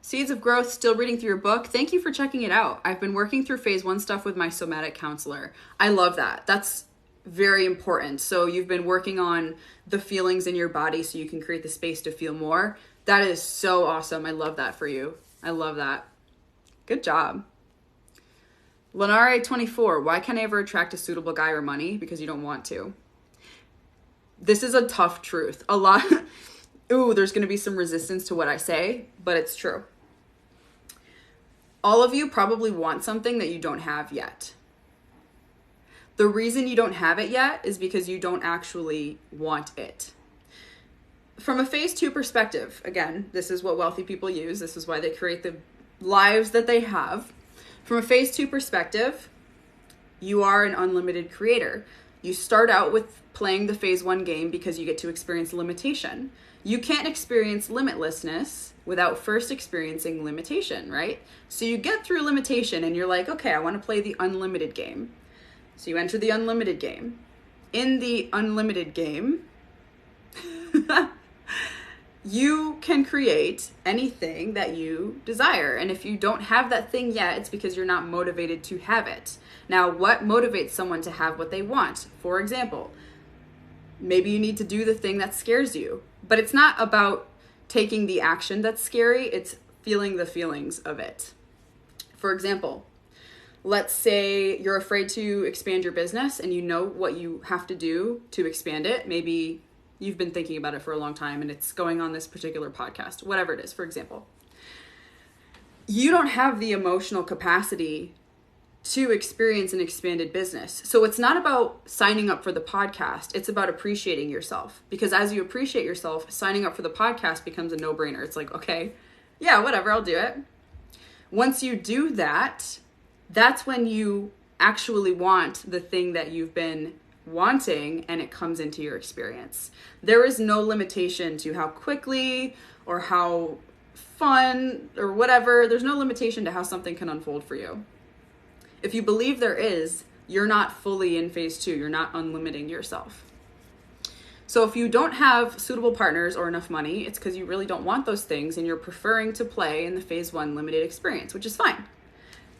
Seeds of Growth, still reading through your book. Thank you for checking it out. I've been working through phase 1 stuff with my somatic counselor. I love that. That's very important. So you've been working on the feelings in your body so you can create the space to feel more. That is so awesome. I love that for you. I love that. Good job. Lenare24, why can't I ever attract a suitable guy or money? Because you don't want to. This is a tough truth. A lot. There's going to be some resistance to what I say, but it's true. All of you probably want something that you don't have yet. The reason you don't have it yet is because you don't actually want it. From a phase 2 perspective, again, this is what wealthy people use. This is why they create the lives that they have. From a phase 2 perspective, you are an unlimited creator. You start out with playing the phase 1 game because you get to experience limitation. You can't experience limitlessness without first experiencing limitation, right? So you get through limitation and you're like, okay, I want to play the unlimited game. So you enter the unlimited game. In the unlimited game, you can create anything that you desire. And if you don't have that thing yet, it's because you're not motivated to have it. Now, what motivates someone to have what they want? For example, maybe you need to do the thing that scares you, but it's not about taking the action that's scary. It's feeling the feelings of it. For example, let's say you're afraid to expand your business and you know what you have to do to expand it. Maybe you've been thinking about it for a long time and it's going on this particular podcast, whatever it is, for example. You don't have the emotional capacity to experience an expanded business. So it's not about signing up for the podcast. It's about appreciating yourself. Because as you appreciate yourself, signing up for the podcast becomes a no-brainer. It's like, okay, yeah, whatever, I'll do it. Once you do that, that's when you actually want the thing that you've been wanting and it comes into your experience. There is no limitation to how quickly or how fun or whatever. There's no limitation to how something can unfold for you. If you believe there is, you're not fully in phase 2. You're not unlimiting yourself. So if you don't have suitable partners or enough money, it's because you really don't want those things and you're preferring to play in the phase 1 limited experience, which is fine.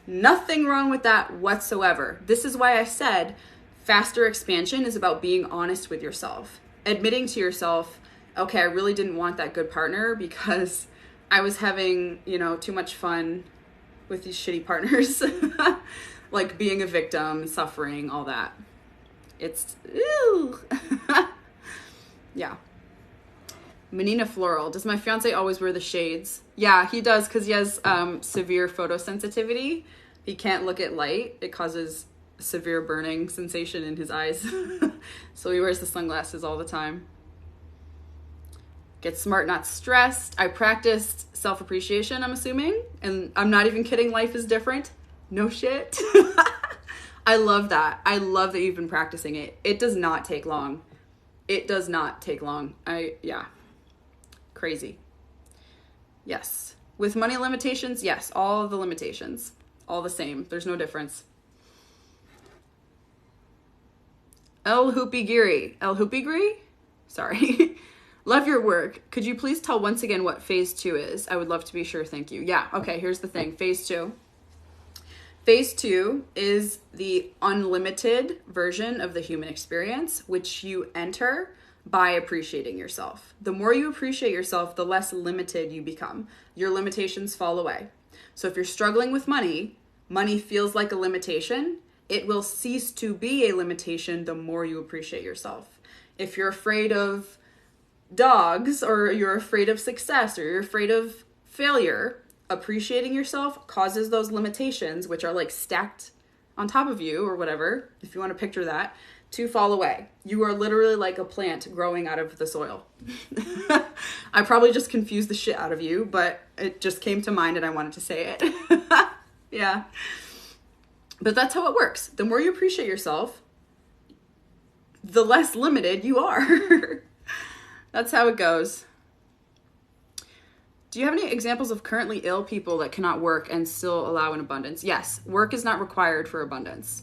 Nothing wrong with that whatsoever. This is why I said faster expansion is about being honest with yourself. Admitting to yourself, okay, I really didn't want that good partner because I was having, too much fun with these shitty partners. Like being a victim, suffering, all that. It's, ew. Yeah. Menina Floral, does my fiance always wear the shades? Yeah, he does because he has severe photosensitivity. He can't look at light. It causes severe burning sensation in his eyes. So he wears the sunglasses all the time. Get smart, not stressed. I practiced self-appreciation, I'm assuming. And I'm not even kidding, life is different. No shit. I love that. I love that you've been practicing it. It does not take long. It does not take long. Yeah. Crazy. Yes. With money limitations, yes, all of the limitations. All the same. There's no difference. El Hoopigiri? Sorry. Love your work. Could you please tell once again what phase 2 is? I would love to be sure. Thank you. Yeah. Okay. Here's the thing. Phase 2. Phase 2 is the unlimited version of the human experience, which you enter by appreciating yourself. The more you appreciate yourself, the less limited you become. Your limitations fall away. So if you're struggling with money, money feels like a limitation. It will cease to be a limitation the more you appreciate yourself. If you're afraid of dogs, or you're afraid of success, or you're afraid of failure, appreciating yourself causes those limitations, which are like stacked on top of you or whatever, if you want to picture that, to fall away. You are literally like a plant growing out of the soil. I probably just confused the shit out of you, but it just came to mind and I wanted to say it. Yeah. But that's how it works. The more you appreciate yourself, the less limited you are. That's how it goes. Do you have any examples of currently ill people that cannot work and still allow an abundance? Yes, work is not required for abundance.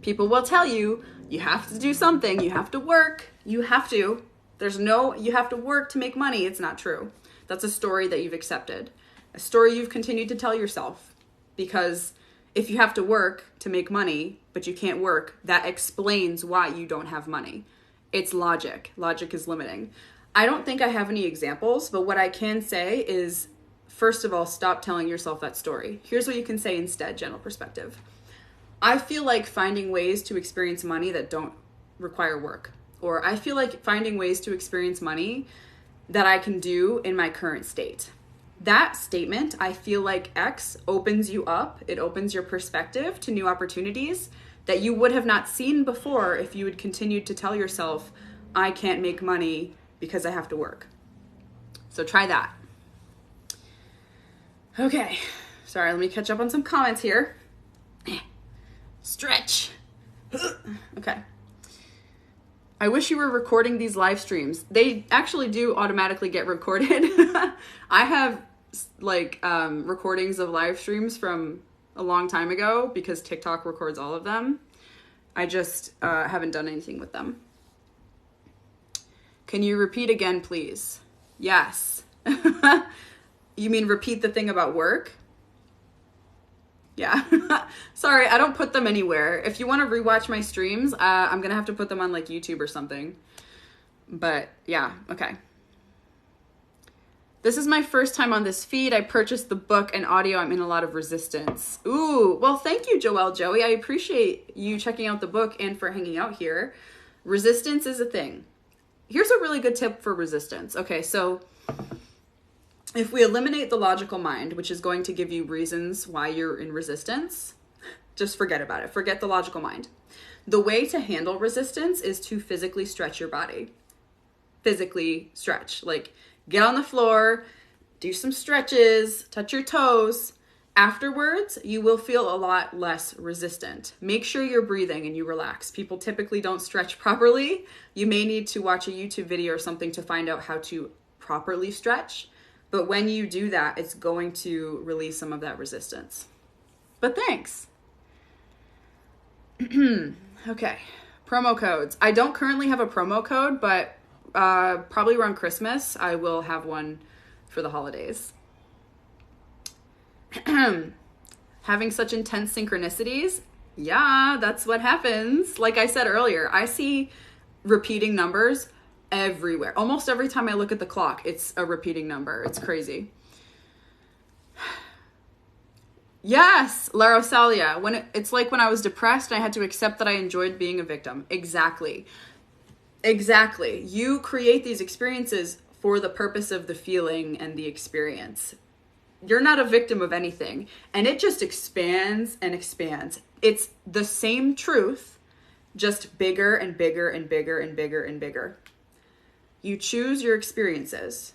People will tell you, you have to do something, you have to work, you have to. You have to work to make money. It's not true. That's a story that you've accepted. A story you've continued to tell yourself. Because if you have to work to make money, but you can't work, that explains why you don't have money. It's logic. Logic is limiting. I don't think I have any examples, but what I can say is, first of all, stop telling yourself that story. Here's what you can say instead, general perspective. I feel like finding ways to experience money that don't require work. Or I feel like finding ways to experience money that I can do in my current state. That statement, I feel like X, opens you up. It opens your perspective to new opportunities that you would have not seen before if you had continued to tell yourself, I can't make money because I have to work. So try that. Okay. Sorry, let me catch up on some comments here. Stretch. Okay. I wish you were recording these live streams. They actually do automatically get recorded. I have recordings of live streams from a long time ago because TikTok records all of them. I just haven't done anything with them. Can you repeat again, please? Yes. You mean repeat the thing about work? Yeah. Sorry, I don't put them anywhere. If you want to rewatch my streams, I'm going to have to put them on like YouTube or something. But yeah, okay. This is my first time on this feed. I purchased the book and audio. I'm in a lot of resistance. Ooh, well, thank you, Joelle Joey. I appreciate you checking out the book and for hanging out here. Resistance is a thing. Here's a really good tip for resistance. Okay, so if we eliminate the logical mind, which is going to give you reasons why you're in resistance, just forget about it. Forget the logical mind. The way to handle resistance is to physically stretch your body. Physically stretch. Like, get on the floor, do some stretches, touch your toes. Afterwards, you will feel a lot less resistant. Make sure you're breathing and you relax. People typically don't stretch properly. You may need to watch a YouTube video or something to find out how to properly stretch. But when you do that, it's going to release some of that resistance. But thanks. Okay, promo codes. I don't currently have a promo code, but probably around Christmas, I will have one for the holidays. Having such intense synchronicities, yeah, that's what happens. Like I said earlier, I see repeating numbers everywhere. Almost every time I look at the clock, it's a repeating number. It's crazy. Yes, La Rosalia. It's like when I was depressed, I had to accept that I enjoyed being a victim. Exactly. You create these experiences for the purpose of the feeling and the experience. You're not a victim of anything. And it just expands and expands. It's the same truth, just bigger and bigger and bigger and bigger and bigger. You choose your experiences.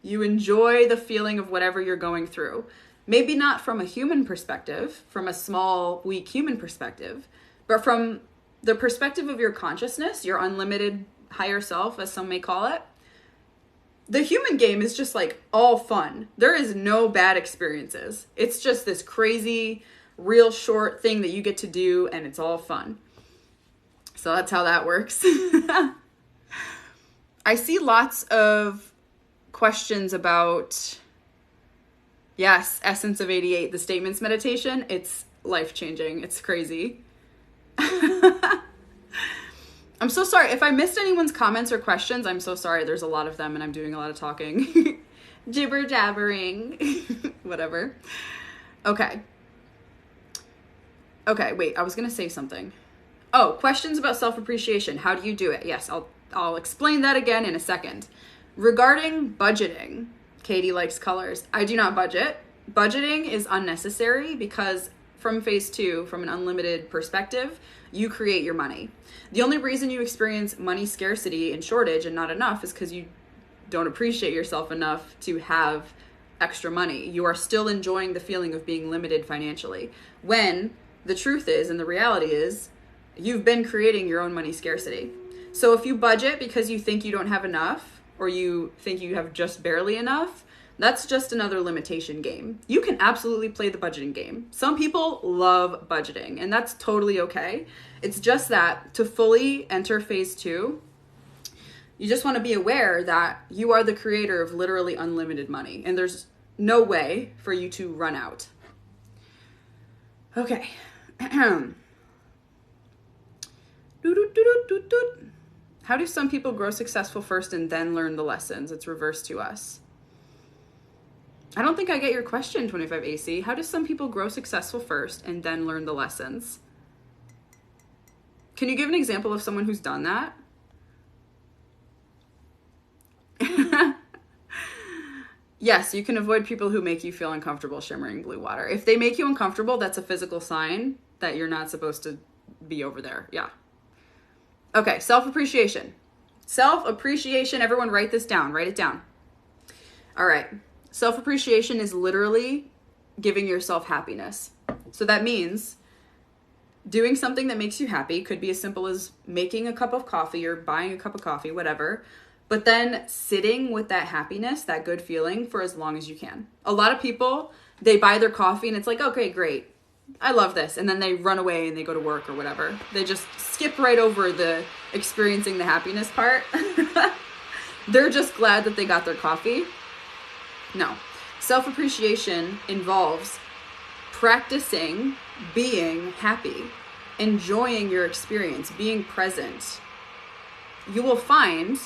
You enjoy the feeling of whatever you're going through. Maybe not from a human perspective, from a small, weak human perspective, but from the perspective of your consciousness, your unlimited higher self, as some may call it. The human game is just like all fun. There is no bad experiences. It's just this crazy, real short thing that you get to do, and it's all fun. So that's how that works. I see lots of questions about, yes, Essence of 88, the statements meditation. It's life-changing. It's crazy. I'm so sorry. If I missed anyone's comments or questions, I'm so sorry. There's a lot of them and I'm doing a lot of talking. Jibber jabbering. Whatever. Okay, wait. I was going to say something. Oh, questions about self-appreciation. How do you do it? Yes, I'll explain that again in a second. Regarding budgeting, Katie likes colors. I do not budget. Budgeting is unnecessary because from phase 2, from an unlimited perspective, you create your money. The only reason you experience money scarcity and shortage and not enough is because you don't appreciate yourself enough to have extra money. You are still enjoying the feeling of being limited financially. When the truth is, and the reality is, you've been creating your own money scarcity. So if you budget because you think you don't have enough, or you think you have just barely enough, that's just another limitation game. You can absolutely play the budgeting game. Some people love budgeting, and that's totally okay. It's just that to fully enter phase 2, you just want to be aware that you are the creator of literally unlimited money, and there's no way for you to run out. Okay. How do some people grow successful first and then learn the lessons? It's reversed to us. I don't think I get your question, 25AC. How do some people grow successful first and then learn the lessons? Can you give an example of someone who's done that? Yes, you can avoid people who make you feel uncomfortable shimmering blue water. If they make you uncomfortable, that's a physical sign that you're not supposed to be over there. Yeah. Okay, self-appreciation. Self-appreciation, everyone write this down. Write it down. All right. Self-appreciation is literally giving yourself happiness. So that means doing something that makes you happy. Could be as simple as making a cup of coffee or buying a cup of coffee, whatever. But then sitting with that happiness, that good feeling for as long as you can. A lot of people, they buy their coffee and it's like, okay, great. I love this. And then they run away and they go to work or whatever. They just skip right over the experiencing the happiness part. They're just glad that they got their coffee. No. Self-appreciation involves practicing being happy, enjoying your experience, being present. You will find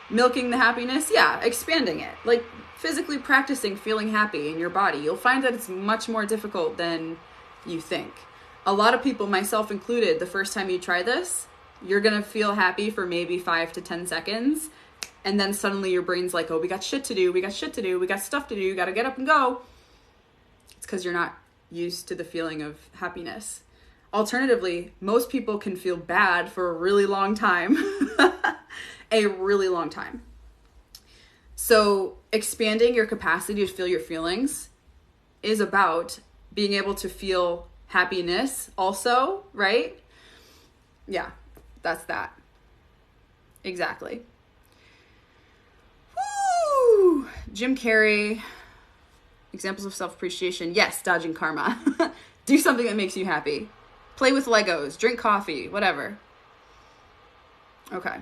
milking the happiness, expanding it. Like physically practicing feeling happy in your body. You'll find that it's much more difficult than you think. A lot of people, myself included, the first time you try this, you're going to feel happy for maybe 5 to 10 seconds. And then suddenly your brain's like, oh, we got shit to do. We got stuff to do. Got to get up and go. It's because you're not used to the feeling of happiness. Alternatively, most people can feel bad for a really long time. A really long time. So expanding your capacity to feel your feelings is about being able to feel happiness also, right? Yeah, that's that. Exactly. Woo! Jim Carrey, examples of self-appreciation. Yes, dodging karma. Do something that makes you happy. Play with Legos, drink coffee, whatever. Okay.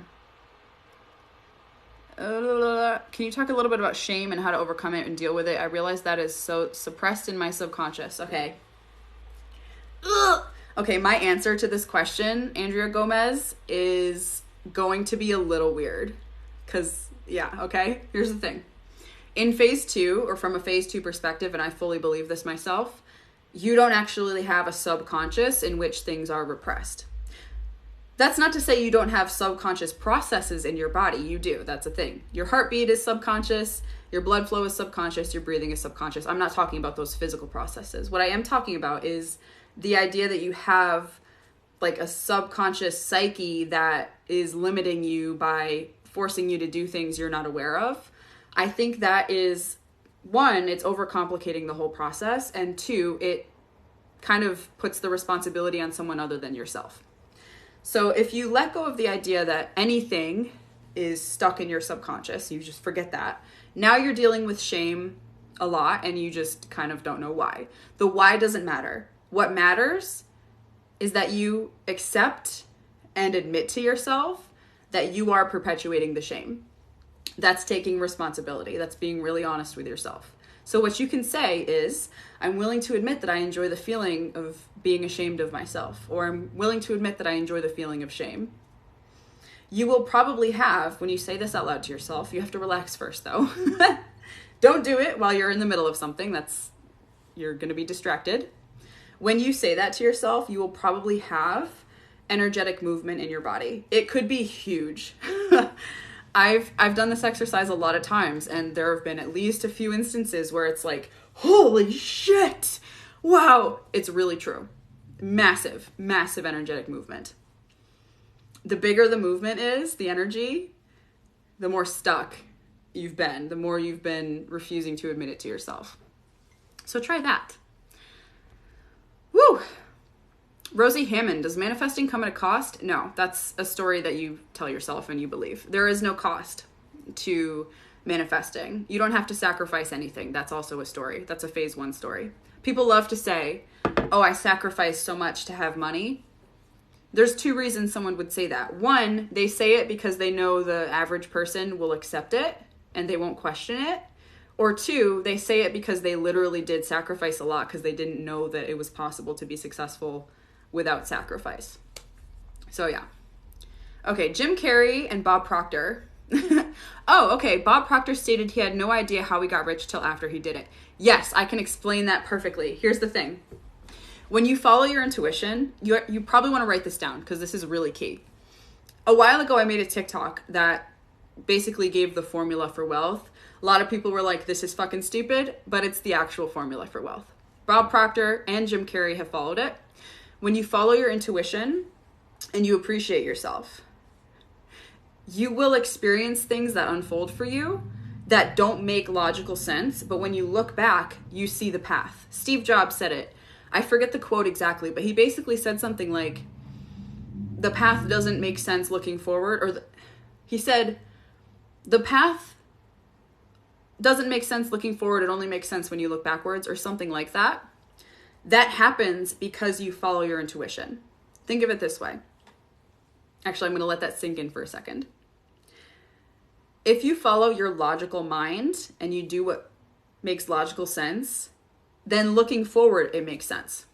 Can you talk a little bit about shame and how to overcome it and deal with it? I realize that is so suppressed in my subconscious. Okay. Okay, my answer to this question, Andrea Gomez, is going to be a little weird. Because, okay, here's the thing. In phase 2, or from a phase 2 perspective, and I fully believe this myself, you don't actually have a subconscious in which things are repressed. That's not to say you don't have subconscious processes in your body. You do. That's a thing. Your heartbeat is subconscious. Your blood flow is subconscious. Your breathing is subconscious. I'm not talking about those physical processes. What I am talking about is the idea that you have like a subconscious psyche that is limiting you by forcing you to do things you're not aware of. I think that is one, it's overcomplicating the whole process, and two, it kind of puts the responsibility on someone other than yourself. So if you let go of the idea that anything is stuck in your subconscious, you just forget that. Now you're dealing with shame a lot and you just kind of don't know why. The why doesn't matter. What matters is that you accept and admit to yourself that you are perpetuating the shame. That's taking responsibility. That's being really honest with yourself. So what you can say is, I'm willing to admit that I enjoy the feeling of being ashamed of myself, or I'm willing to admit that I enjoy the feeling of shame. You will probably have, when you say this out loud to yourself, you have to relax first though. Don't do it while you're in the middle of something. You're going to be distracted. When you say that to yourself, you will probably have energetic movement in your body. It could be huge. I've done this exercise a lot of times, and there have been at least a few instances where it's like, holy shit, wow. It's really true. Massive, massive energetic movement. The bigger the movement is, the energy, the more stuck you've been, the more you've been refusing to admit it to yourself. So try that. Woo! Rosie Hammond, does manifesting come at a cost? No, that's a story that you tell yourself and you believe. There is no cost to manifesting. You don't have to sacrifice anything. That's also a story. That's a phase 1 story. People love to say, oh, I sacrificed so much to have money. There's 2 reasons someone would say that. 1, they say it because they know the average person will accept it and they won't question it. Or 2, they say it because they literally did sacrifice a lot because they didn't know that it was possible to be successful without sacrifice. So yeah. Okay, Jim Carrey and Bob Proctor. Oh, okay. Bob Proctor stated he had no idea how he got rich till after he did it. Yes, I can explain that perfectly. Here's the thing. When you follow your intuition, you probably want to write this down because this is really key. A while ago, I made a TikTok that basically gave the formula for wealth. A lot of people were like, this is fucking stupid, but it's the actual formula for wealth. Bob Proctor and Jim Carrey have followed it. When you follow your intuition and you appreciate yourself, you will experience things that unfold for you that don't make logical sense, but when you look back, you see the path. Steve Jobs said it. I forget the quote exactly, but he basically said something like, the path doesn't make sense looking forward, or he said, the path doesn't make sense looking forward, it only makes sense when you look backwards, or something like that. That happens because you follow your intuition. Think of it this way. Actually, I'm going to let that sink in for a second. If you follow your logical mind and you do what makes logical sense, then looking forward, it makes sense.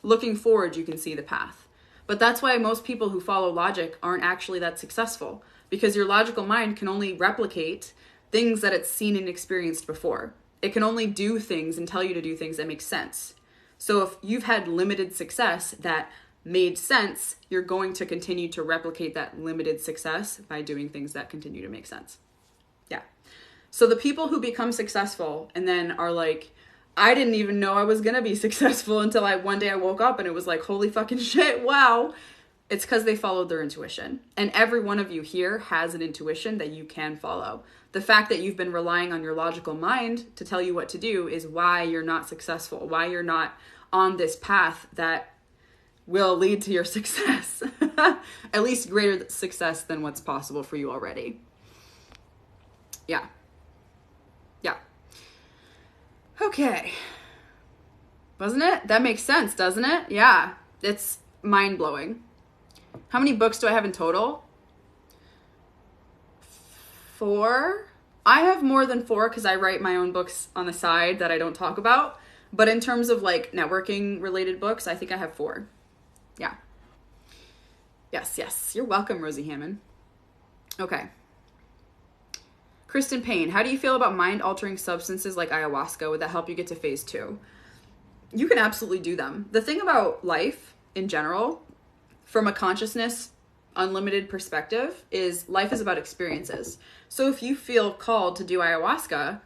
Looking forward, you can see the path. But that's why most people who follow logic aren't actually that successful, because your logical mind can only replicate things that it's seen and experienced before. It can only do things and tell you to do things that make sense. So if you've had limited success that made sense, you're going to continue to replicate that limited success by doing things that continue to make sense. Yeah. So the people who become successful and then are like, I didn't even know I was going to be successful until one day I woke up and it was like, holy fucking shit, wow. It's because they followed their intuition. And every one of you here has an intuition that you can follow. The fact that you've been relying on your logical mind to tell you what to do is why you're not successful, why you're not on this path that will lead to your success. At least greater success than what's possible for you already. Yeah. Yeah. Okay. Wasn't it? That makes sense, doesn't it? Yeah. It's mind-blowing. How many books do I have in total? 4. I have more than 4 because I write my own books on the side that I don't talk about. But in terms of like networking related books, I think I have 4. Yeah. Yes. You're welcome, Rosie Hammond. Okay. Kristen Payne, how do you feel about mind-altering substances like ayahuasca? Would that help you get to phase 2? You can absolutely do them. The thing about life in general, from a consciousness, unlimited perspective, is life is about experiences. So if you feel called to do ayahuasca,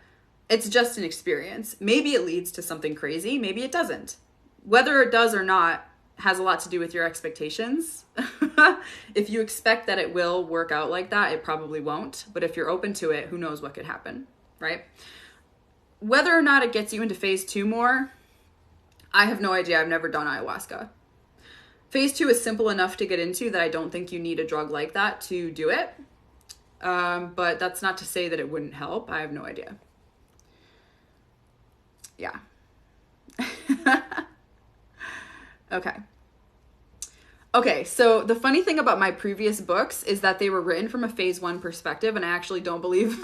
it's just an experience. Maybe it leads to something crazy. Maybe it doesn't. Whether it does or not has a lot to do with your expectations. If you expect that it will work out like that, it probably won't. But if you're open to it, who knows what could happen, right? Whether or not it gets you into phase 2 more, I have no idea. I've never done ayahuasca. Phase 2 is simple enough to get into that I don't think you need a drug like that to do it. But that's not to say that it wouldn't help. I have no idea. Yeah. Okay. Okay, so the funny thing about my previous books is that they were written from a phase 1 perspective, and I actually don't believe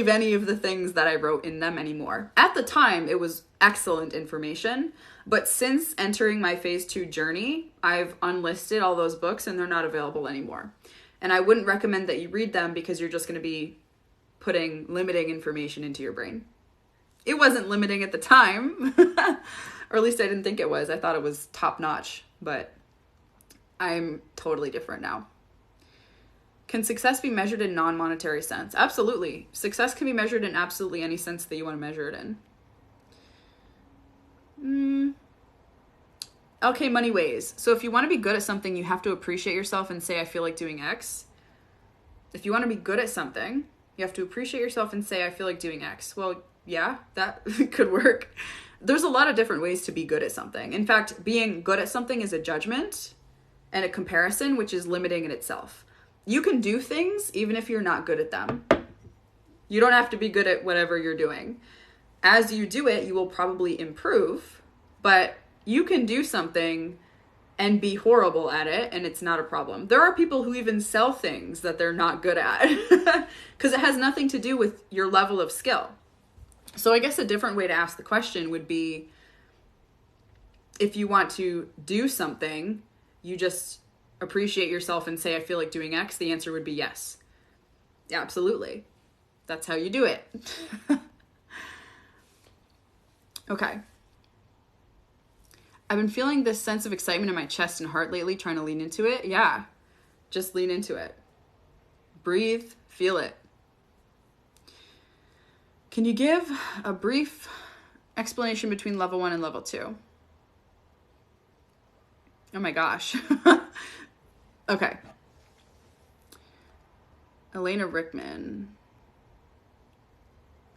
any of the things that I wrote in them anymore. At the time, it was excellent information, but since entering my phase 2 journey, I've unlisted all those books and they're not available anymore. And I wouldn't recommend that you read them because you're just going to be putting limiting information into your brain. It wasn't limiting at the time, or at least I didn't think it was. I thought it was top notch, but I'm totally different now. Can success be measured in non-monetary sense? Absolutely. Success can be measured in absolutely any sense that you want to measure it in. Okay, money ways. So if you want to be good at something, you have to appreciate yourself and say, I feel like doing X. If you want to be good at something, you have to appreciate yourself and say, I feel like doing X. Well, yeah, that could work. There's a lot of different ways to be good at something. In fact, being good at something is a judgment and a comparison, which is limiting in itself. You can do things even if you're not good at them. You don't have to be good at whatever you're doing. As you do it, you will probably improve, but you can do something and be horrible at it, and it's not a problem. There are people who even sell things that they're not good at because it has nothing to do with your level of skill. So I guess a different way to ask the question would be, if you want to do something, you just appreciate yourself and say, I feel like doing X, the answer would be yes. Yeah, absolutely. That's how you do it. Okay. I've been feeling this sense of excitement in my chest and heart lately, trying to lean into it. Yeah, just lean into it. Breathe, feel it. Can you give a brief explanation between level 1 and level 2? Oh my gosh. Okay. Elena Rickman.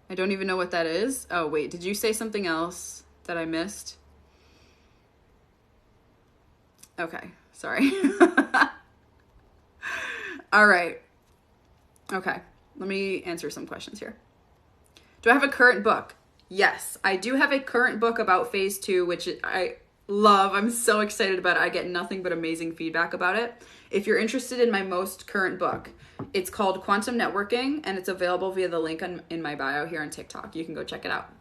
I don't even know what that is. Oh, wait, did you say something else that I missed? Okay, sorry. All right. Okay, let me answer some questions here. Do I have a current book? Yes, I do have a current book about phase 2, which I love. I'm so excited about it. I get nothing but amazing feedback about it. If you're interested in my most current book, it's called Quantum Networking, and it's available via the link in my bio here on TikTok. You can go check it out.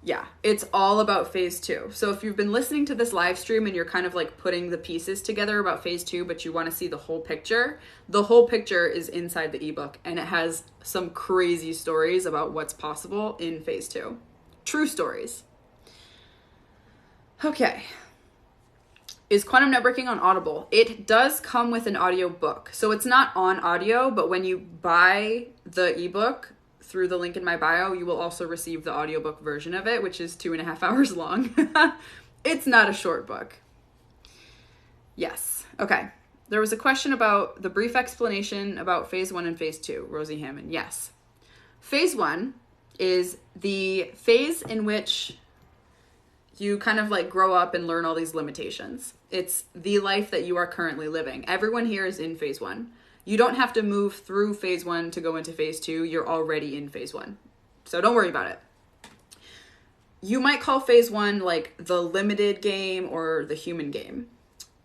Yeah, it's all about phase 2. So if you've been listening to this live stream and you're kind of like putting the pieces together about phase 2, but you want to see the whole picture is inside the ebook, and it has some crazy stories about what's possible in phase 2. True stories. Okay. Is Quantum Networking on Audible? It does come with an audio book. So it's not on audio, but when you buy the ebook through the link in my bio, you will also receive the audiobook version of it, which is 2.5 hours long. It's not a short book. Yes. Okay. There was a question about the brief explanation about phase 1 and phase 2. Rosie Hammond. Yes. Phase 1 is the phase in which you kind of like grow up and learn all these limitations. It's the life that you are currently living. Everyone here is in phase 1. You don't have to move through phase 1 to go into phase 2. You're already in phase 1. So don't worry about it. You might call phase 1 like the limited game or the human game.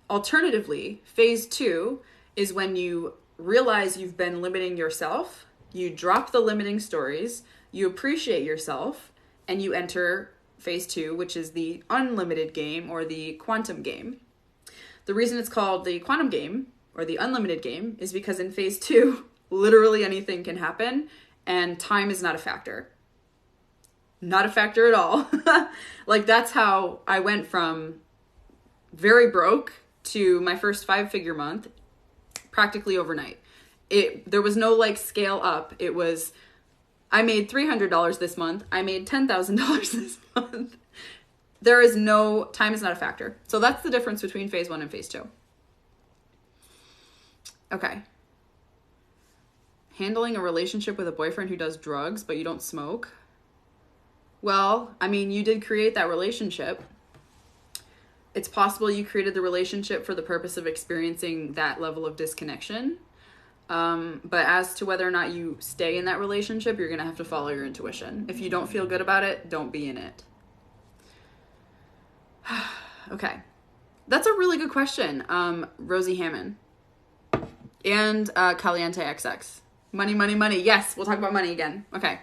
Alternatively, phase 2 is when you realize you've been limiting yourself, you drop the limiting stories, you appreciate yourself, and you enter phase 2, which is the unlimited game or the quantum game. The reason it's called the quantum game or the unlimited game is because in phase 2, literally anything can happen and time is not a factor. Not a factor at all. Like that's how I went from very broke to my first 5-figure month practically overnight. There was no like scale up. It was, I made $300 this month. I made $10,000 this month. There is no, time is not a factor. So that's the difference between phase 1 and phase 2. Okay. Handling a relationship with a boyfriend who does drugs, but you don't smoke. Well, I mean, you did create that relationship. It's possible you created the relationship for the purpose of experiencing that level of disconnection. But as to whether or not you stay in that relationship, you're going to have to follow your intuition. If you don't feel good about it, don't be in it. Okay. That's a really good question. Rosie Hammond and Caliente XX. Money, money, money. Yes, we'll talk about money again. Okay.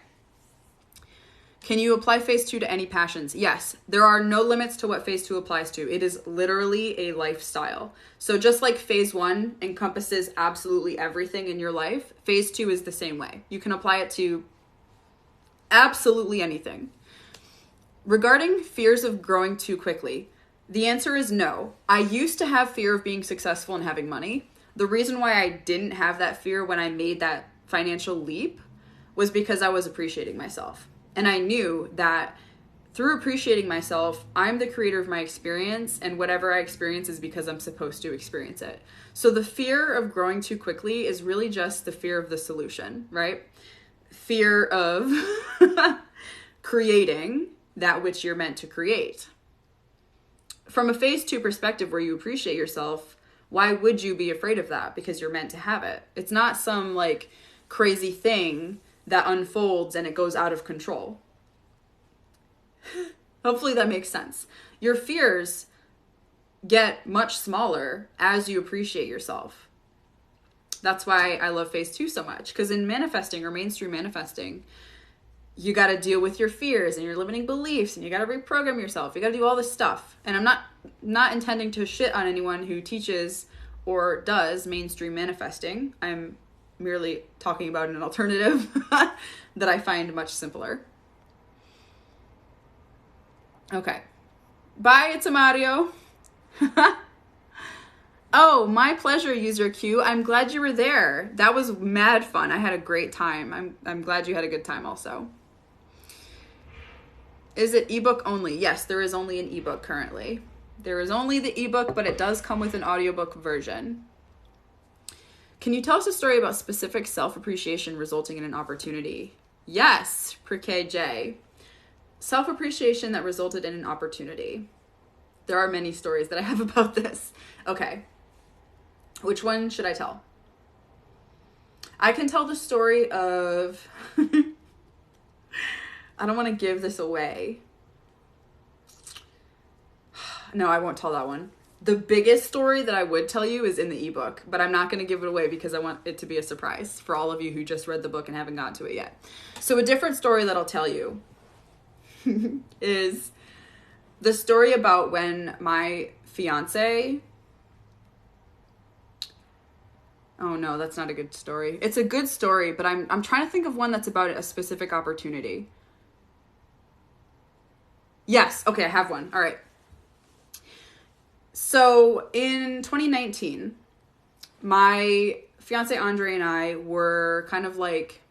Can you apply phase 2 to any passions? Yes. There are no limits to what phase 2 applies to. It is literally a lifestyle. So just like phase 1 encompasses absolutely everything in your life, phase 2 is the same way. You can apply it to absolutely anything. Regarding fears of growing too quickly, the answer is no. I used to have fear of being successful and having money. The reason why I didn't have that fear when I made that financial leap was because I was appreciating myself. And I knew that through appreciating myself, I'm the creator of my experience, and whatever I experience is because I'm supposed to experience it. So the fear of growing too quickly is really just the fear of the solution, right? Fear of creating that which you're meant to create. From a phase 2 perspective where you appreciate yourself, why would you be afraid of that? Because you're meant to have it. It's not some like crazy thing that unfolds and it goes out of control. Hopefully that makes sense. Your fears get much smaller as you appreciate yourself. That's why I love phase 2 so much. Because in manifesting or mainstream manifesting, you got to deal with your fears and your limiting beliefs, and you got to reprogram yourself. You got to do all this stuff. And I'm not intending to shit on anyone who teaches or does mainstream manifesting. I'm merely talking about an alternative that I find much simpler. Okay. Bye, it's a Mario. Oh, my pleasure, user Q. I'm glad you were there. That was mad fun. I had a great time. I'm glad you had a good time also. Is it ebook only? Yes, there is only an ebook currently. There is only the ebook, but it does come with an audiobook version. Can you tell us a story about specific self-appreciation resulting in an opportunity? Yes, PreKJ. Self-appreciation that resulted in an opportunity. There are many stories that I have about this. Okay. Which one should I tell? I can tell the story of... I don't want to give this away. No, I won't tell that one. The biggest story that I would tell you is in the ebook, but I'm not going to give it away because I want it to be a surprise for all of you who just read the book and haven't gotten to it yet. So a different story that I'll tell you is the story about when my fiance... Oh no, that's not a good story. It's a good story, but I'm trying to think of one that's about a specific opportunity. Yes, okay, I have one. All right. So in 2019, my fiance Andre and I were kind of like,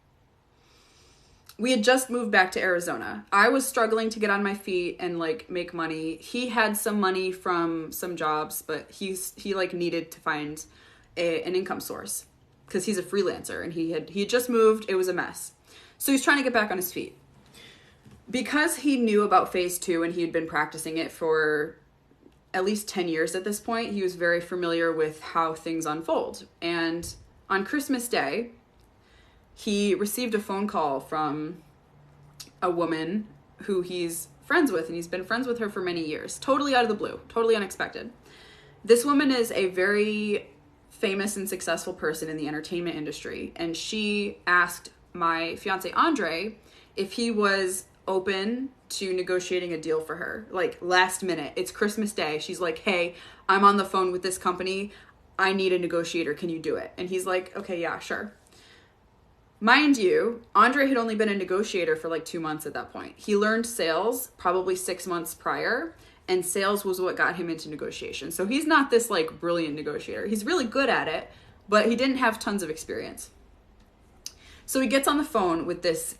we had just moved back to Arizona. I was struggling to get on my feet and like make money. He had some money from some jobs, but he like needed to find an income source because he's a freelancer and he had just moved. It was a mess. So he's trying to get back on his feet. Because he knew about phase 2 and he had been practicing it for at least 10 years at this point, he was very familiar with how things unfold. And on Christmas Day, he received a phone call from a woman who he's friends with, and he's been friends with her for many years. Totally out of the blue, totally unexpected. This woman is a very famous and successful person in the entertainment industry, and she asked my fiance Andre if he was open to negotiating a deal for her, like last minute. It's Christmas Day. She's like, hey, I'm on the phone with this company. I need a negotiator. Can you do it? And he's like, okay, yeah, sure. Mind you, Andre had only been a negotiator for like 2 months at that point. He learned sales probably 6 months prior, and sales was what got him into negotiation. So he's not this like brilliant negotiator. He's really good at it, but he didn't have tons of experience. So he gets on the phone with this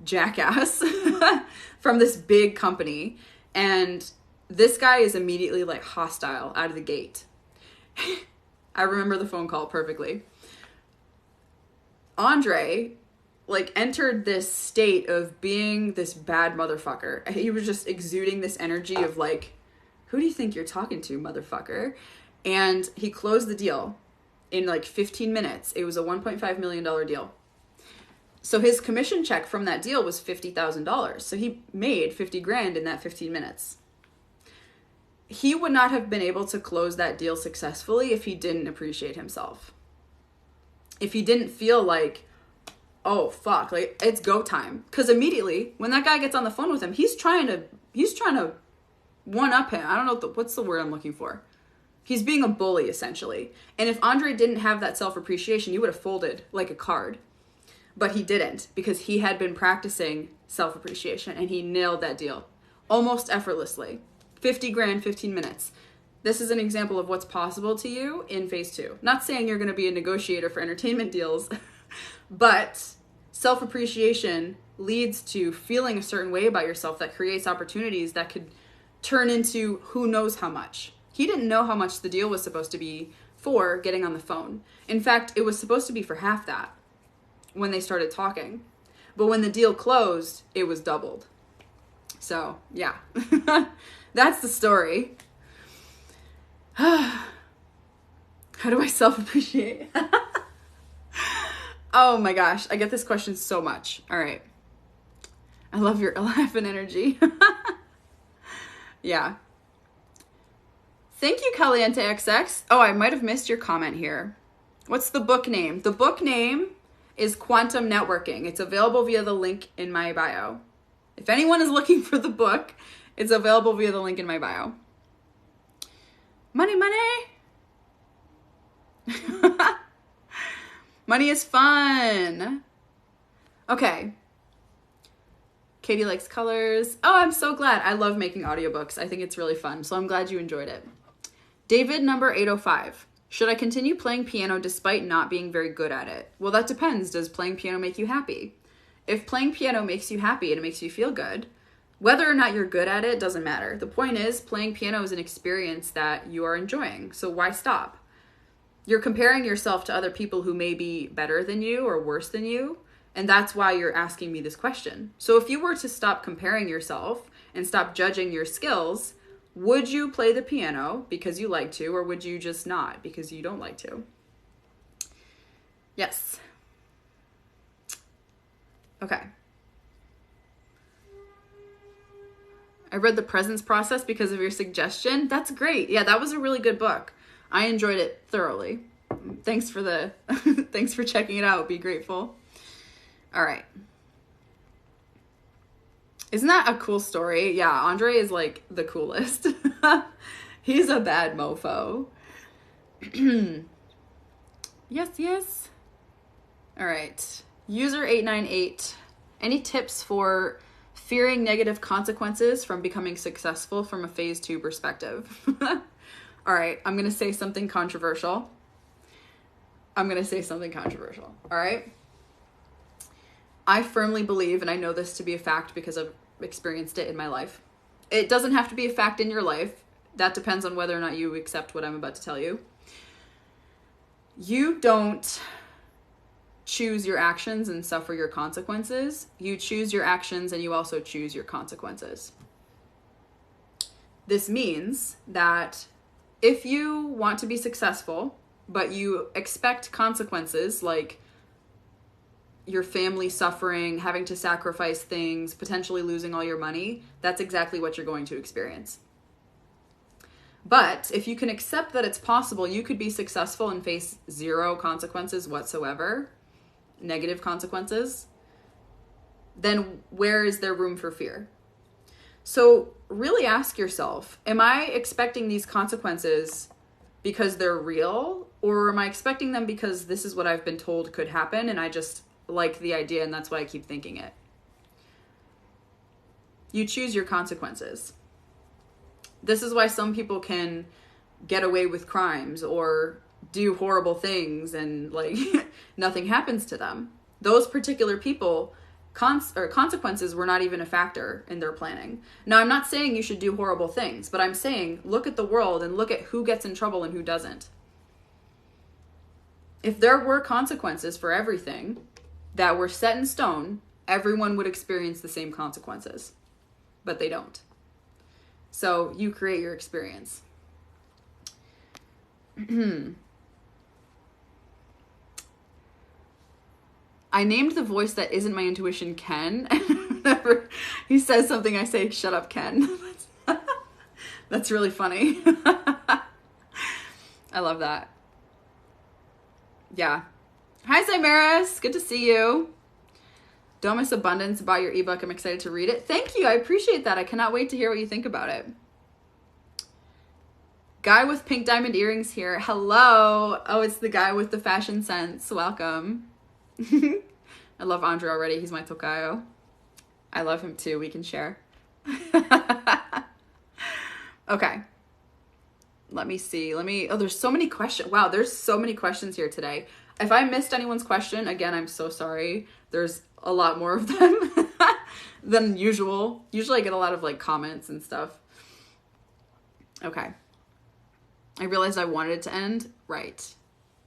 jackass from this big company, and this guy is immediately like hostile out of the gate. I remember the phone call perfectly. Andre like entered this state of being this bad motherfucker. He was just exuding this energy of like, who do you think you're talking to, motherfucker? And he closed the deal in like 15 minutes. It was a $1.5 million deal. So his commission check from that deal was $50,000. So he made 50 grand in that 15 minutes. He would not have been able to close that deal successfully if he didn't appreciate himself. If he didn't feel like, oh fuck, like it's go time. Because immediately when that guy gets on the phone with him, he's trying to one up him. I don't know what's the word I'm looking for. He's being a bully essentially. And if Andre didn't have that self-appreciation, he would have folded like a card. But he didn't, because he had been practicing self-appreciation and he nailed that deal almost effortlessly. 50 grand, 15 minutes. This is an example of what's possible to you in phase 2. Not saying you're going to be a negotiator for entertainment deals, but self-appreciation leads to feeling a certain way about yourself that creates opportunities that could turn into who knows how much. He didn't know how much the deal was supposed to be for getting on the phone. In fact, it was supposed to be for half that when they started talking. But when the deal closed, it was doubled. So, yeah. That's the story. How do I self-appreciate? Oh my gosh, I get this question so much. All right. I love your laugh and energy. Yeah. Thank you, Caliente XX. Oh, I might have missed your comment here. What's the book name? The book name is Quantum Networking. It's available via the link in my bio. If anyone is looking for the book, it's available via the link in my bio. Money, money. Money is fun. Okay. Katie likes colors. Oh, I'm so glad. I love making audiobooks. I think it's really fun. So I'm glad you enjoyed it. David number 805. Should I continue playing piano despite not being very good at it? Well, that depends. Does playing piano make you happy? If playing piano makes you happy and it makes you feel good, whether or not you're good at it doesn't matter. The point is, playing piano is an experience that you are enjoying. So why stop? You're comparing yourself to other people who may be better than you or worse than you. And that's why you're asking me this question. So if you were to stop comparing yourself and stop judging your skills, would you play the piano because you like to, or would you just not because you don't like to? Yes. Okay. I read The Presence Process because of your suggestion. That's great. Yeah, that was a really good book. I enjoyed it thoroughly. Thanks for thanks for checking it out. Be grateful. All right. Isn't that a cool story? Yeah, Andre is like the coolest. He's a bad mofo. Yes, yes. All right. User 898. Any tips for fearing negative consequences from becoming successful from a phase 2 perspective? All right, I'm going to say something controversial. All right? I firmly believe, and I know this to be a fact because I've experienced it in my life. It doesn't have to be a fact in your life. That depends on whether or not you accept what I'm about to tell you. You don't choose your actions and suffer your consequences. You choose your actions and you also choose your consequences. This means that if you want to be successful, but you expect consequences like your family suffering, having to sacrifice things, potentially losing all your money, that's exactly what you're going to experience. But if you can accept that it's possible, you could be successful and face 0 consequences whatsoever, negative consequences, then where is there room for fear? So really ask yourself, am I expecting these consequences because they're real, or am I expecting them because this is what I've been told could happen and I just like the idea and that's why I keep thinking it? You choose your consequences. This is why some people can get away with crimes or do horrible things and like nothing happens to them. Those particular people, consequences were not even a factor in their planning. Now, I'm not saying you should do horrible things, but I'm saying look at the world and look at who gets in trouble and who doesn't. If there were consequences for everything, that were set in stone, everyone would experience the same consequences, but they don't. So you create your experience. I named the voice that isn't my intuition Ken. Whenever he says something, I say, shut up, Ken. That's really funny. I love that. Yeah. Hi, Zymaris. Good to see you. Don't miss Abundance about your ebook. I'm excited to read it. Thank you. I appreciate that. I cannot wait to hear what you think about it. Guy with pink diamond earrings here. Hello. Oh, it's the guy with the fashion sense. Welcome. I love Andre already. He's my tokayo. I love him too. We can share. Okay. Let me see. Oh, there's so many questions. Wow, there's so many questions here today. If I missed anyone's question, again, I'm so sorry. There's a lot more of them than usual. Usually I get a lot of like comments and stuff. Okay. I realized I wanted it to end. Right.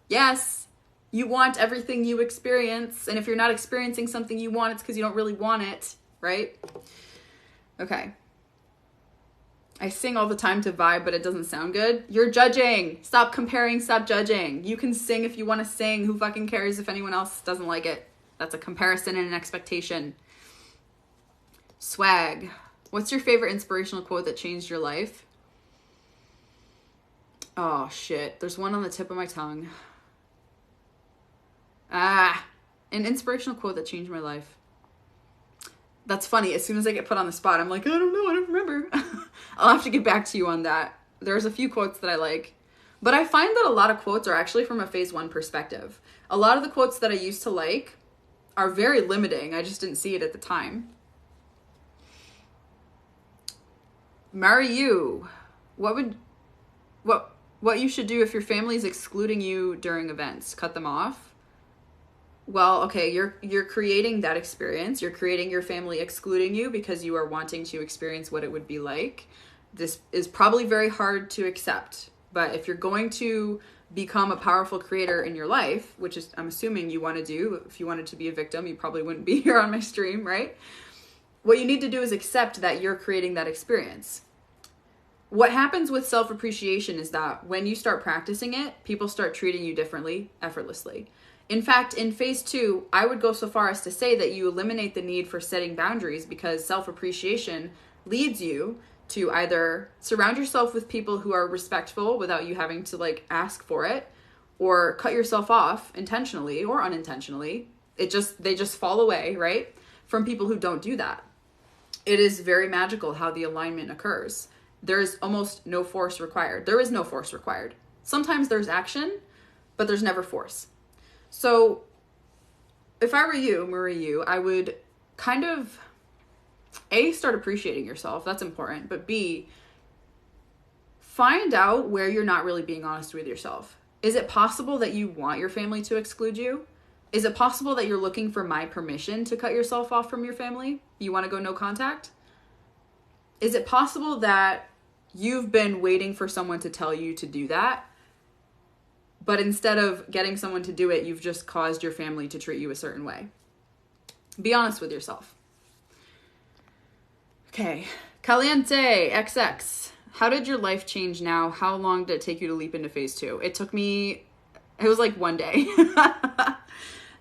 Yes. You want everything you experience. And if you're not experiencing something you want, it's because you don't really want it. Right? Okay. I sing all the time to vibe, but it doesn't sound good. You're judging. Stop comparing. Stop judging. You can sing if you want to sing. Who fucking cares if anyone else doesn't like it? That's a comparison and an expectation. Swag. What's your favorite inspirational quote that changed your life? Oh, shit. There's one on the tip of my tongue. An inspirational quote that changed my life. That's funny. As soon as I get put on the spot, I'm like, I don't know. I don't remember. I'll have to get back to you on that. There's a few quotes that I like. But I find that a lot of quotes are actually from a phase 1 perspective. A lot of the quotes that I used to like are very limiting. I just didn't see it at the time. Marry you. What you should do if your family is excluding you during events? Cut them off? Well, okay, you're creating that experience. You're creating your family excluding you because you are wanting to experience what it would be like. This is probably very hard to accept. But if you're going to become a powerful creator in your life, which is, I'm assuming you want to do, if you wanted to be a victim, you probably wouldn't be here on my stream, right? What you need to do is accept that you're creating that experience. What happens with self-appreciation is that when you start practicing it, people start treating you differently, effortlessly. In fact, in phase 2, I would go so far as to say that you eliminate the need for setting boundaries because self-appreciation leads you to either surround yourself with people who are respectful without you having to like ask for it, or cut yourself off intentionally or unintentionally. They just fall away, right? From people who don't do that. It is very magical how the alignment occurs. There's almost no force required. There is no force required. Sometimes there's action, but there's never force. So if I were you, Marie, I would kind of, A, start appreciating yourself. That's important. But B, find out where you're not really being honest with yourself. Is it possible that you want your family to exclude you? Is it possible that you're looking for my permission to cut yourself off from your family? You want to go no contact? Is it possible that you've been waiting for someone to tell you to do that? But instead of getting someone to do it, you've just caused your family to treat you a certain way. Be honest with yourself. Okay. Caliente XX. How did your life change now? How long did it take you to leap into phase 2? It was like one day.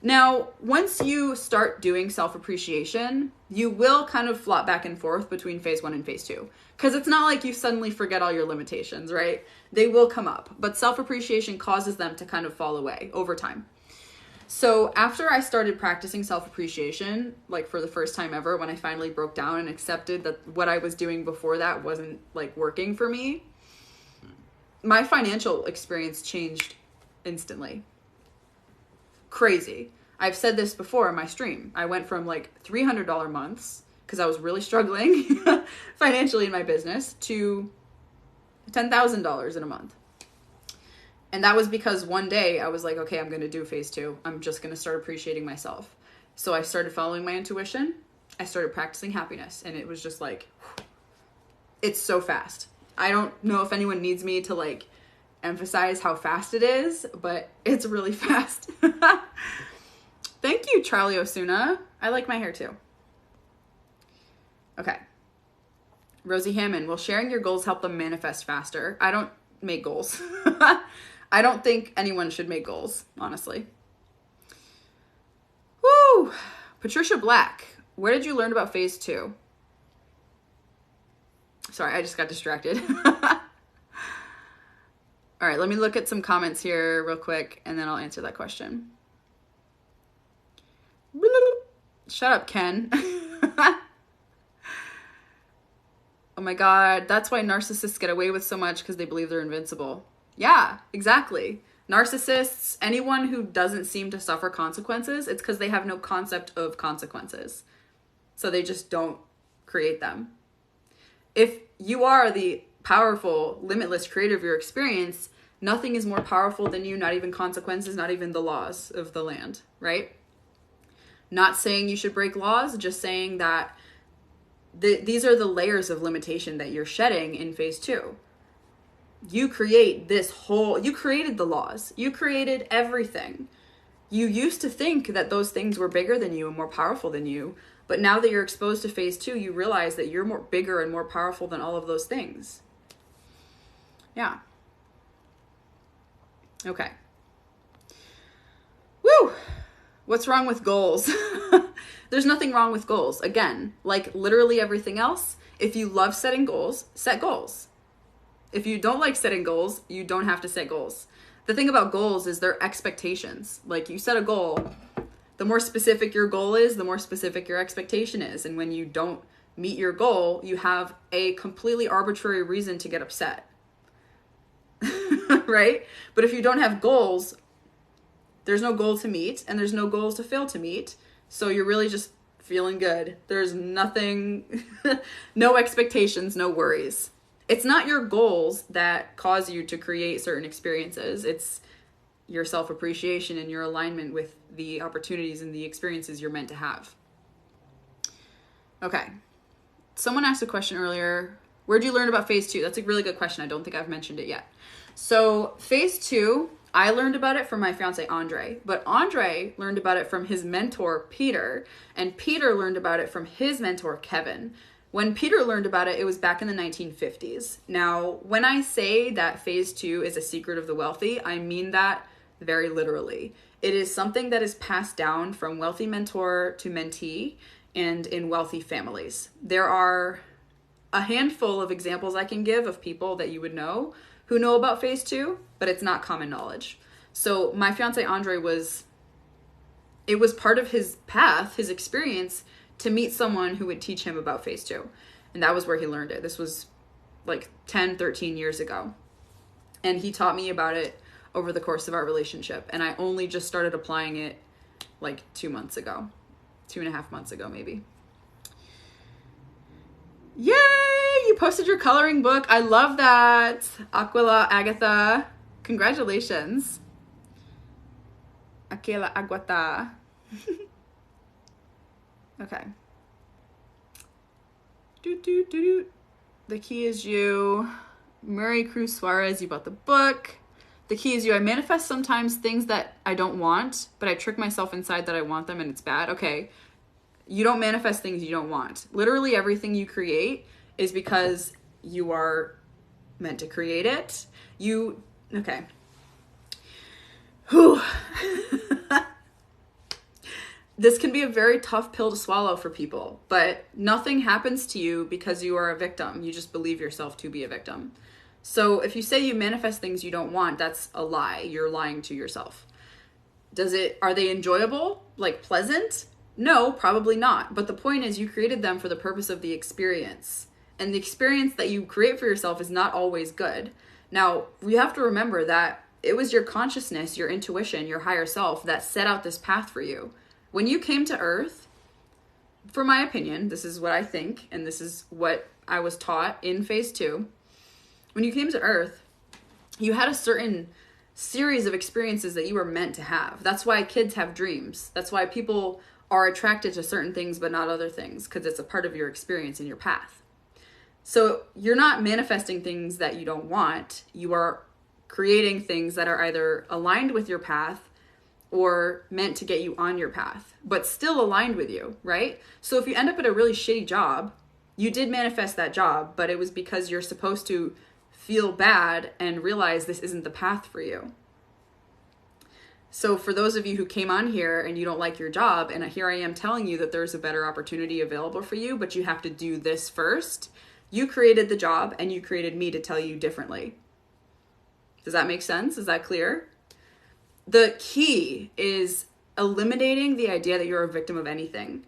Now, once you start doing self-appreciation, you will kind of flop back and forth between phase 1 and phase 2. Because it's not like you suddenly forget all your limitations, right? They will come up. But self-appreciation causes them to kind of fall away over time. So after I started practicing self-appreciation, like for the first time ever, when I finally broke down and accepted that what I was doing before that wasn't like working for me, my financial experience changed instantly. Crazy. I've said this before in my stream. I went from like $300 months because I was really struggling financially in my business to $10,000 in a month. And that was because one day I was like, okay, I'm going to do phase 2. I'm just going to start appreciating myself. So I started following my intuition. I started practicing happiness. And it was just like, it's so fast. I don't know if anyone needs me to like emphasize how fast it is, but it's really fast. Thank you, Charlie Osuna. I like my hair too. Okay. Rosie Hammond, will sharing your goals help them manifest faster? I don't make goals. I don't think anyone should make goals, honestly. Woo! Patricia Black, where did you learn about phase 2? Sorry, I just got distracted. All right, let me look at some comments here real quick, and then I'll answer that question. Shut up, Ken. Oh my God, that's why narcissists get away with so much, because they believe they're invincible. Yeah, exactly. Narcissists, anyone who doesn't seem to suffer consequences, it's because they have no concept of consequences. So they just don't create them. If you are the powerful, limitless creator of your experience, nothing is more powerful than you, not even consequences, not even the laws of the land, right? Not saying you should break laws, just saying that these are the layers of limitation that you're shedding in phase 2. You create you created the laws. You created everything. You used to think that those things were bigger than you and more powerful than you. But now that you're exposed to phase 2, you realize that you're more bigger and more powerful than all of those things. Yeah. Okay. Woo! What's wrong with goals? There's nothing wrong with goals. Again, like literally everything else, if you love setting goals, set goals. If you don't like setting goals, you don't have to set goals. The thing about goals is they're expectations. Like you set a goal, the more specific your goal is, the more specific your expectation is. And when you don't meet your goal, you have a completely arbitrary reason to get upset. Right? But if you don't have goals, there's no goal to meet and there's no goals to fail to meet. So you're really just feeling good. There's nothing, no expectations, no worries. It's not your goals that cause you to create certain experiences. It's your self-appreciation and your alignment with the opportunities and the experiences you're meant to have. Okay. Someone asked a question earlier. Where'd you learn about phase 2? That's a really good question. I don't think I've mentioned it yet. So phase 2, I learned about it from my fiance, Andre, but Andre learned about it from his mentor, Peter, and Peter learned about it from his mentor, Kevin. When Peter learned about it, it was back in the 1950s. Now, when I say that phase 2 is a secret of the wealthy, I mean that very literally. It is something that is passed down from wealthy mentor to mentee and in wealthy families. There are a handful of examples I can give of people that you would know who know about phase 2, but it's not common knowledge. So my fiance Andre it was part of his path, his experience, to meet someone who would teach him about phase 2. And that was where he learned it. This was like 10, 13 years ago. And he taught me about it over the course of our relationship. And I only just started applying it like 2 months ago, 2.5 months ago, maybe. Yay! You posted your coloring book. I love that. Aquila Agatha. Congratulations. Aquila Aguata. Okay. The key is you. Mary Cruz Suarez, you bought the book. The key is you. I manifest sometimes things that I don't want, but I trick myself inside that I want them and it's bad. Okay. You don't manifest things you don't want. Literally everything you create is because you are meant to create it. Okay. Whew. This can be a very tough pill to swallow for people, but nothing happens to you because you are a victim. You just believe yourself to be a victim. So if you say you manifest things you don't want, that's a lie. You're lying to yourself. Are they enjoyable? Like pleasant? No, probably not. But the point is you created them for the purpose of the experience. And the experience that you create for yourself is not always good. Now, you have to remember that it was your consciousness, your intuition, your higher self that set out this path for you. When you came to Earth, for my opinion, this is what I think, and this is what I was taught in phase 2. When you came to Earth, you had a certain series of experiences that you were meant to have. That's why kids have dreams. That's why people are attracted to certain things but not other things, because it's a part of your experience and your path. So you're not manifesting things that you don't want. You are creating things that are either aligned with your path or meant to get you on your path, but still aligned with you, right? So if you end up at a really shitty job, you did manifest that job, but it was because you're supposed to feel bad and realize this isn't the path for you. So for those of you who came on here and you don't like your job, and here I am telling you that there's a better opportunity available for you, but you have to do this first. You created the job and you created me to tell you differently. Does that make sense? Is that clear? The key is eliminating the idea that you're a victim of anything.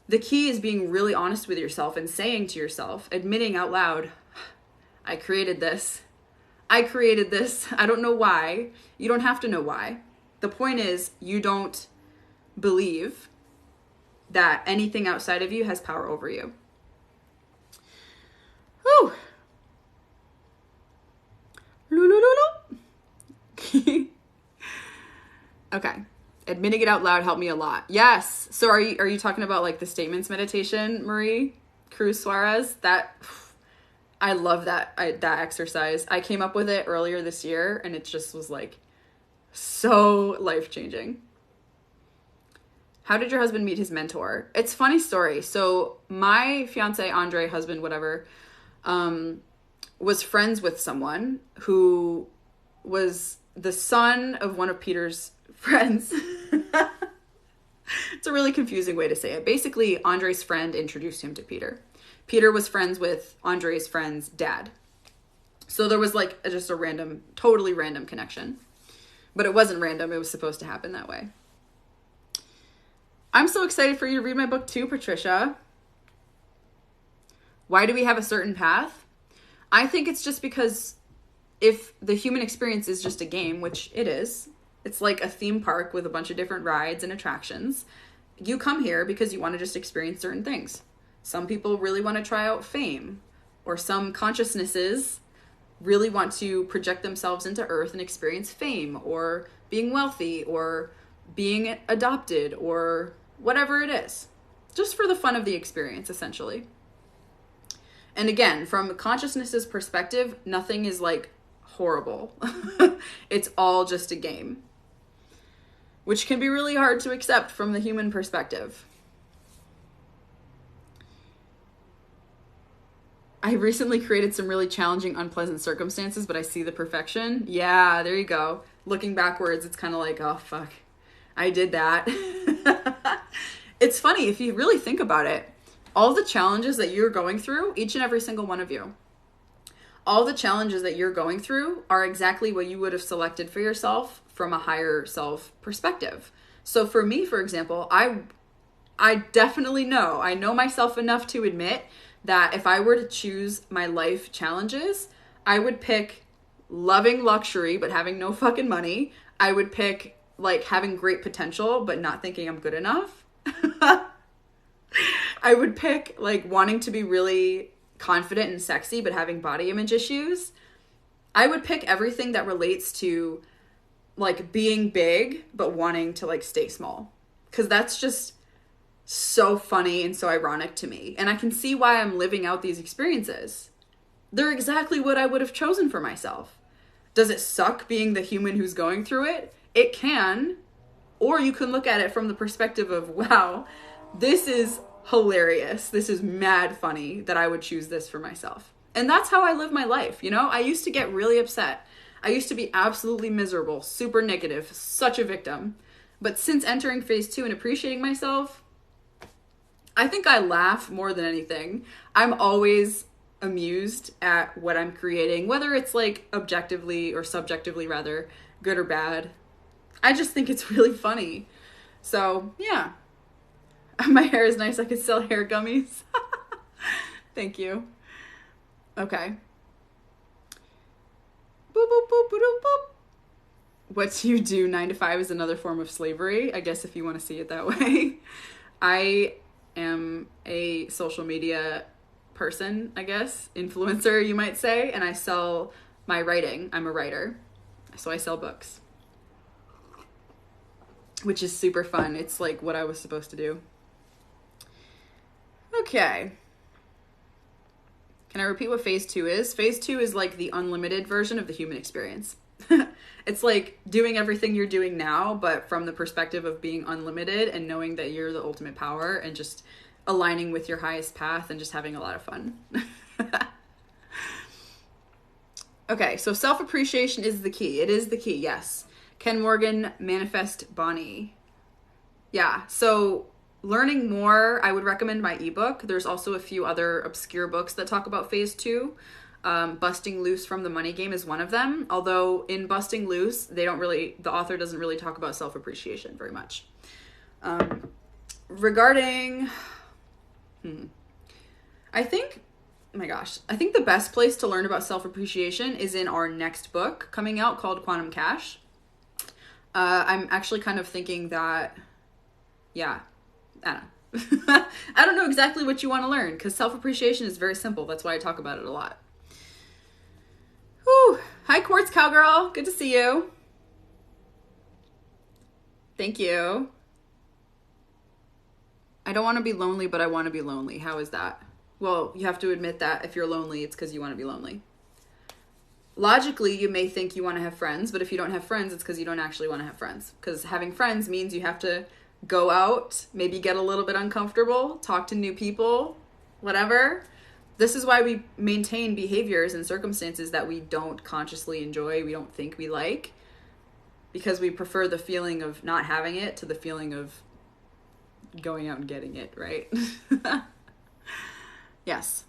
The key is being really honest with yourself and saying to yourself, admitting out loud, I created this. I created this. I don't know why. You don't have to know why. The point is, you don't believe that anything outside of you has power over you. Whew. Okay. Admitting it out loud helped me a lot. Yes. So are you talking about like the statements meditation, Marie Cruz Suarez? I love that exercise. I came up with it earlier this year and it just was like so life-changing. How did your husband meet his mentor? It's a funny story. So my fiance, Andre, husband, whatever, was friends with someone who was the son of one of Peter's friends. It's a really confusing way to say it. Basically, Andre's friend introduced him to Peter. Peter was friends with Andre's friend's dad. So there was like just a totally random connection. But it wasn't random. It was supposed to happen that way. I'm so excited for you to read my book too, Patricia. Why do we have a certain path? I think it's just because if the human experience is just a game, which it is, it's like a theme park with a bunch of different rides and attractions. You come here because you want to just experience certain things. Some people really want to try out fame, or some consciousnesses really want to project themselves into Earth and experience fame, or being wealthy, or being adopted, or whatever it is. Just for the fun of the experience, essentially. And again, from consciousness's perspective, nothing is like horrible. It's all just a game, which can be really hard to accept from the human perspective. I recently created some really challenging, unpleasant circumstances, but I see the perfection. Yeah, there you go. Looking backwards, it's kind of like, oh, fuck, I did that. It's funny, if you really think about it, all the challenges that you're going through, each and every single one of you, all the challenges that you're going through are exactly what you would have selected for yourself from a higher self perspective. So for me, for example, I definitely know, I know myself enough to admit that if I were to choose my life challenges, I would pick loving luxury but having no fucking money. I would pick like having great potential but not thinking I'm good enough. I would pick like wanting to be really confident and sexy but having body image issues. I would pick everything that relates to like being big but wanting to like stay small, because that's just so funny and so ironic to me. And I can see why I'm living out these experiences. They're exactly what I would have chosen for myself. Does it suck being the human who's going through it? It can. Or you can look at it from the perspective of, wow, this is hilarious. This is mad funny that I would choose this for myself. And that's how I live my life. You know, I used to get really upset. I used to be absolutely miserable, super negative, such a victim. But since entering phase 2 and appreciating myself, I think I laugh more than anything. I'm always amused at what I'm creating, whether it's like objectively or subjectively rather, good or bad. I just think it's really funny. So yeah, my hair is nice. I could sell hair gummies. Thank you. Okay. Boop, boop, boop, boop, boop. What do you do? 9 to 5 is another form of slavery, I guess, if you want to see it that way. I am a social media person, I guess, influencer, you might say, and I sell my writing. I'm a writer, so I sell books, which is super fun. It's like what I was supposed to do. Okay. Can I repeat what phase 2 is? Phase 2 is like the unlimited version of the human experience. It's like doing everything you're doing now, but from the perspective of being unlimited and knowing that you're the ultimate power and just aligning with your highest path and just having a lot of fun. Okay, so self-appreciation is the key. It is the key, yes. Ken Morgan, Manifest Bonnie. Yeah, so learning more, I would recommend my ebook. There's also a few other obscure books that talk about phase 2. Busting Loose from the Money Game is one of them. Although in Busting Loose, the author doesn't really talk about self-appreciation very much. Regarding, I think the best place to learn about self-appreciation is in our next book coming out called Quantum Cash. I'm actually kind of thinking that, I don't know. I don't know exactly what you want to learn because self-appreciation is very simple. That's why I talk about it a lot. Whew. Hi, Quartz Cowgirl. Good to see you. Thank you. I don't want to be lonely, but I want to be lonely. How is that? Well, you have to admit that if you're lonely, it's because you want to be lonely. Logically, you may think you want to have friends, but if you don't have friends, it's because you don't actually want to have friends. Because having friends means you have to go out, maybe get a little bit uncomfortable, talk to new people, whatever. This is why we maintain behaviors and circumstances that we don't consciously enjoy, we don't think we like, because we prefer the feeling of not having it to the feeling of going out and getting it, right? Yes.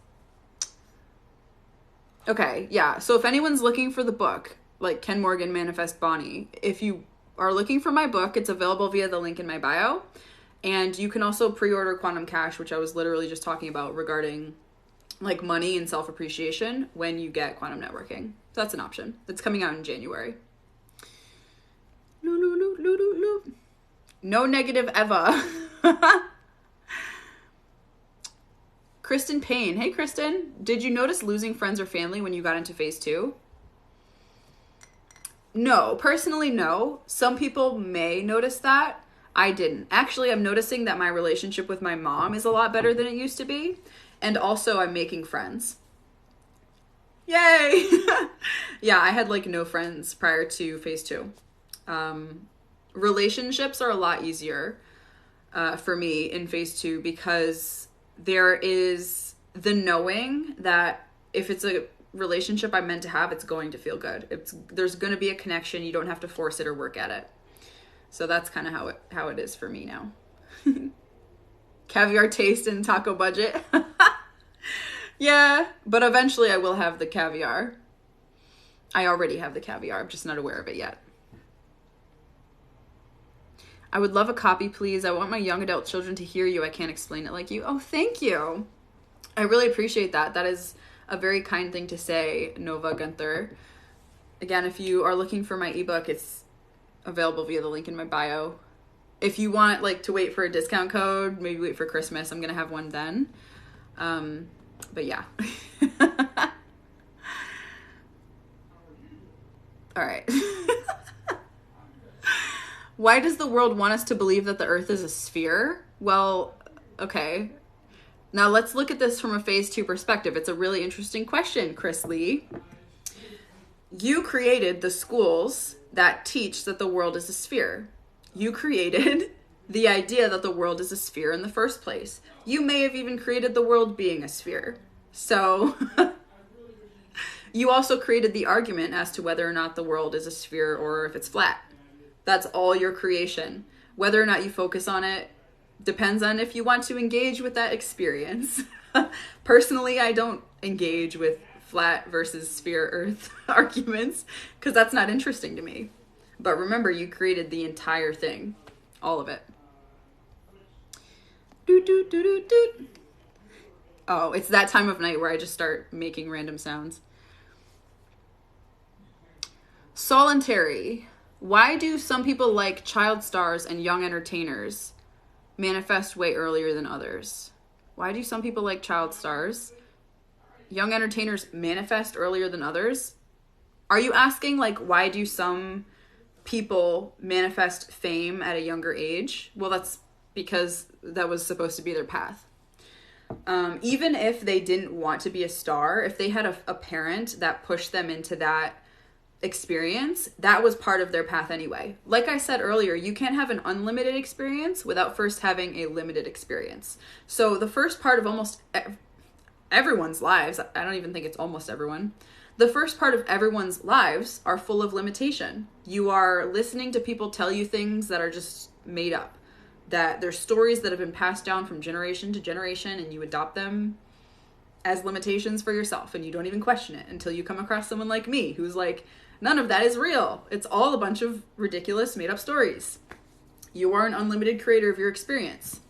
Okay, yeah. So if anyone's looking for the book, like Ken Morgan, Manifest Bonnie, if you are looking for my book, it's available via the link in my bio. And you can also pre-order Quantum Cash, which I was literally just talking about regarding like money and self-appreciation when you get Quantum Networking. So that's an option. That's coming out in January. No negative Eva. Kristen Payne. Hey, Kristen. Did you notice losing friends or family when you got into phase 2? No. Personally, no. Some people may notice that. I didn't. Actually, I'm noticing that my relationship with my mom is a lot better than it used to be. And also, I'm making friends. Yay! Yeah, I had like no friends prior to phase 2. Relationships are a lot easier for me in phase 2 because there is the knowing that if it's a relationship I'm meant to have, it's going to feel good. There's going to be a connection. You don't have to force it or work at it. So that's kind of how it is for me now. Caviar taste and taco budget. Yeah, but eventually I will have the caviar. I already have the caviar. I'm just not aware of it yet. I would love a copy, please. I want my young adult children to hear you. I can't explain it like you. Oh, thank you. I really appreciate that. That is a very kind thing to say, Nova Gunther. Again, if you are looking for my ebook, it's available via the link in my bio. If you want like to wait for a discount code, maybe wait for Christmas. I'm going to have one then. But yeah. All right. Why does the world want us to believe that the earth is a sphere? Well, okay. Now let's look at this from a phase 2 perspective. It's a really interesting question, Chris Lee. You created the schools that teach that the world is a sphere. You created the idea that the world is a sphere in the first place. You may have even created the world being a sphere. So you also created the argument as to whether or not the world is a sphere or if it's flat. That's all your creation. Whether or not you focus on it depends on if you want to engage with that experience. Personally, I don't engage with flat versus sphere earth arguments because that's not interesting to me. But remember, you created the entire thing. All of it. Oh, it's that time of night where I just start making random sounds. Solitary. Why do some people like child stars and young entertainers manifest way earlier than others? Why do some people like child stars? Young entertainers manifest earlier than others? Are you asking like why do some people manifest fame at a younger age? Well, that's because that was supposed to be their path. Even if they didn't want to be a star, if they had a parent that pushed them into that experience, that was part of their path anyway. Like I said earlier, you can't have an unlimited experience without first having a limited experience. So the first part of almost everyone's lives, I don't even think it's almost everyone, the first part of everyone's lives are full of limitation. You are listening to people tell you things that are just made up, that they're stories that have been passed down from generation to generation, and you adopt them as limitations for yourself, and you don't even question it until you come across someone like me who's like, none of that is real. It's all a bunch of ridiculous made up stories. You are an unlimited creator of your experience.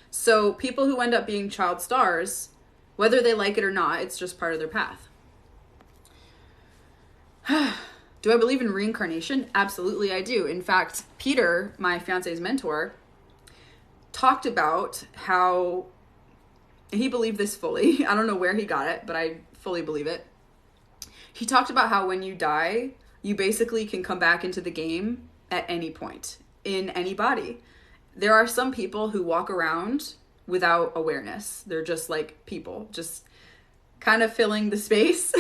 So people who end up being child stars, whether they like it or not, it's just part of their path. Do I believe in reincarnation? Absolutely, I do. In fact, Peter, my fiance's mentor, talked about how he believed this fully. I don't know where he got it, but I fully believe it. He talked about how when you die, you basically can come back into the game at any point, in any body. There are some people who walk around without awareness. They're just like people, just kind of filling the space.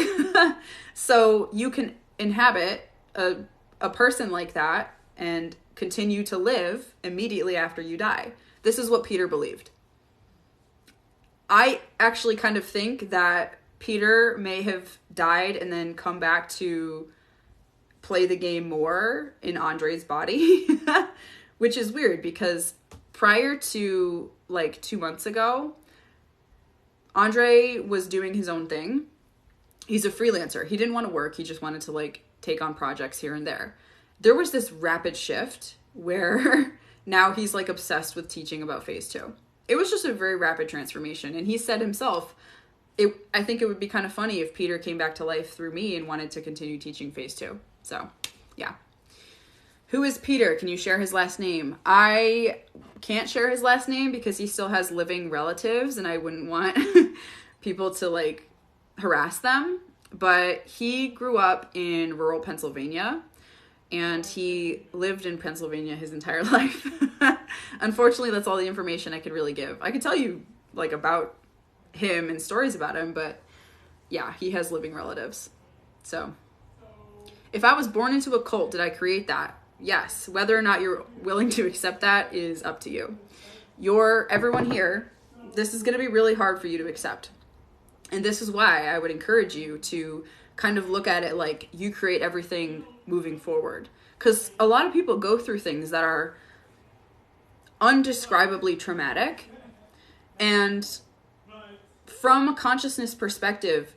So you can inhabit a person like that and continue to live immediately after you die. This is what Peter believed. I actually kind of think that Peter may have died and then come back to play the game more in Andre's body, which is weird because prior to like 2 months ago, Andre was doing his own thing. He's a freelancer. He didn't want to work. He just wanted to like take on projects here and there. There was this rapid shift where now he's like obsessed with teaching about phase 2. It was just a very rapid transformation. And he said himself, I think it would be kind of funny if Peter came back to life through me and wanted to continue teaching phase 2. So, yeah. Who is Peter? Can you share his last name? I can't share his last name because he still has living relatives and I wouldn't want people to like harass them. But he grew up in rural Pennsylvania and he lived in Pennsylvania his entire life. Unfortunately, that's all the information I could really give. I could tell you like about him and stories about him, but yeah, he has living relatives. So if I was born into a cult, did I create that? Yes. Whether or not you're willing to accept that is up to you. Everyone here, this is going to be really hard for you to accept. And this is why I would encourage you to kind of look at it like you create everything moving forward. Because a lot of people go through things that are undescribably traumatic. And from a consciousness perspective,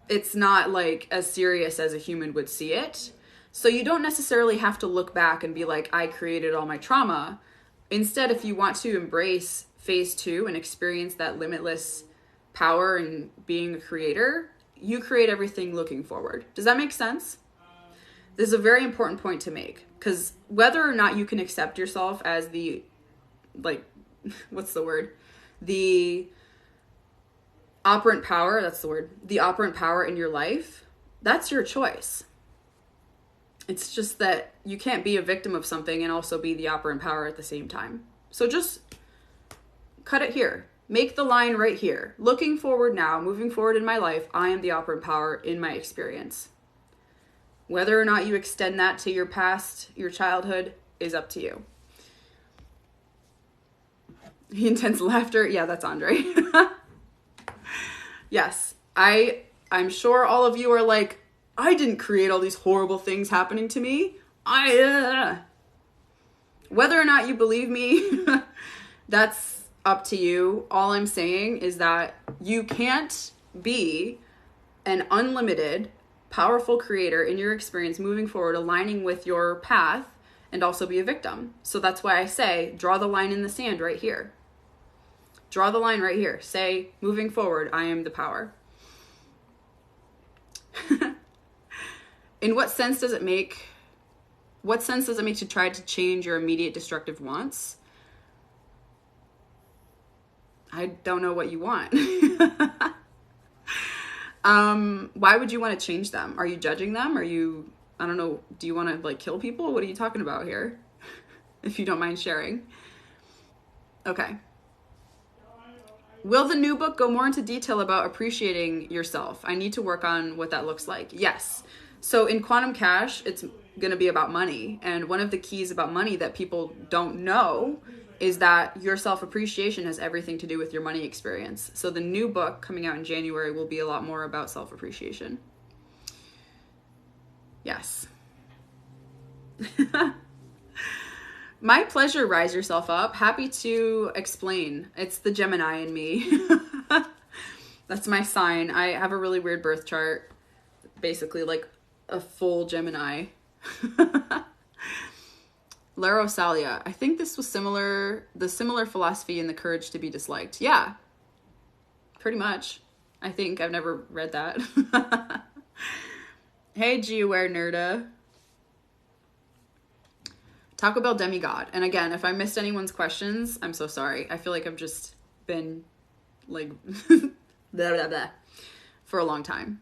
it's not like as serious as a human would see it. So you don't necessarily have to look back and be like, I created all my trauma. Instead, if you want to embrace phase 2 and experience that limitless power and being a creator, you create everything looking forward. Does that make sense? This is a very important point to make, because whether or not you can accept yourself as the, like, what's the word? The operant power, that's the word. The operant power in your life, that's your choice. It's just that you can't be a victim of something and also be the operant power at the same time. So just cut it here. Make the line right here. Looking forward now, moving forward in my life, I am the operant power in my experience. Whether or not you extend that to your past, your childhood, is up to you. Intense laughter. Yeah, that's Andre. Yes, I'm sure all of you are like, I didn't create all these horrible things happening to me. Whether or not you believe me, that's up to you. All I'm saying is that you can't be an unlimited, powerful creator in your experience moving forward, aligning with your path, and also be a victim. So that's why I say, draw the line in the sand right here. Draw the line right here. Say, moving forward, I am the power. In what sense does it make to try to change your immediate destructive wants? I don't know what you want. Why would you want to change them? Are you judging them? I don't know, do you want to like kill people? What are you talking about here? If you don't mind sharing. Okay. Will the new book go more into detail about appreciating yourself? I need to work on what that looks like. Yes. So in Quantum Cash, it's going to be about money. And one of the keys about money that people don't know is that your self-appreciation has everything to do with your money experience. So the new book coming out in January will be a lot more about self-appreciation. Yes. My pleasure, Rise Yourself Up. Happy to explain. It's the Gemini in me. That's my sign. I have a really weird birth chart. Basically like a full Gemini. Larosalia. I think this was the similar philosophy in The Courage to be Disliked. Yeah. Pretty much. I think I've never read that. Hey, G-Aware Nerda. Taco Bell demigod. And again, if I missed anyone's questions, I'm so sorry. I feel like I've just been like blah, blah, blah, for a long time.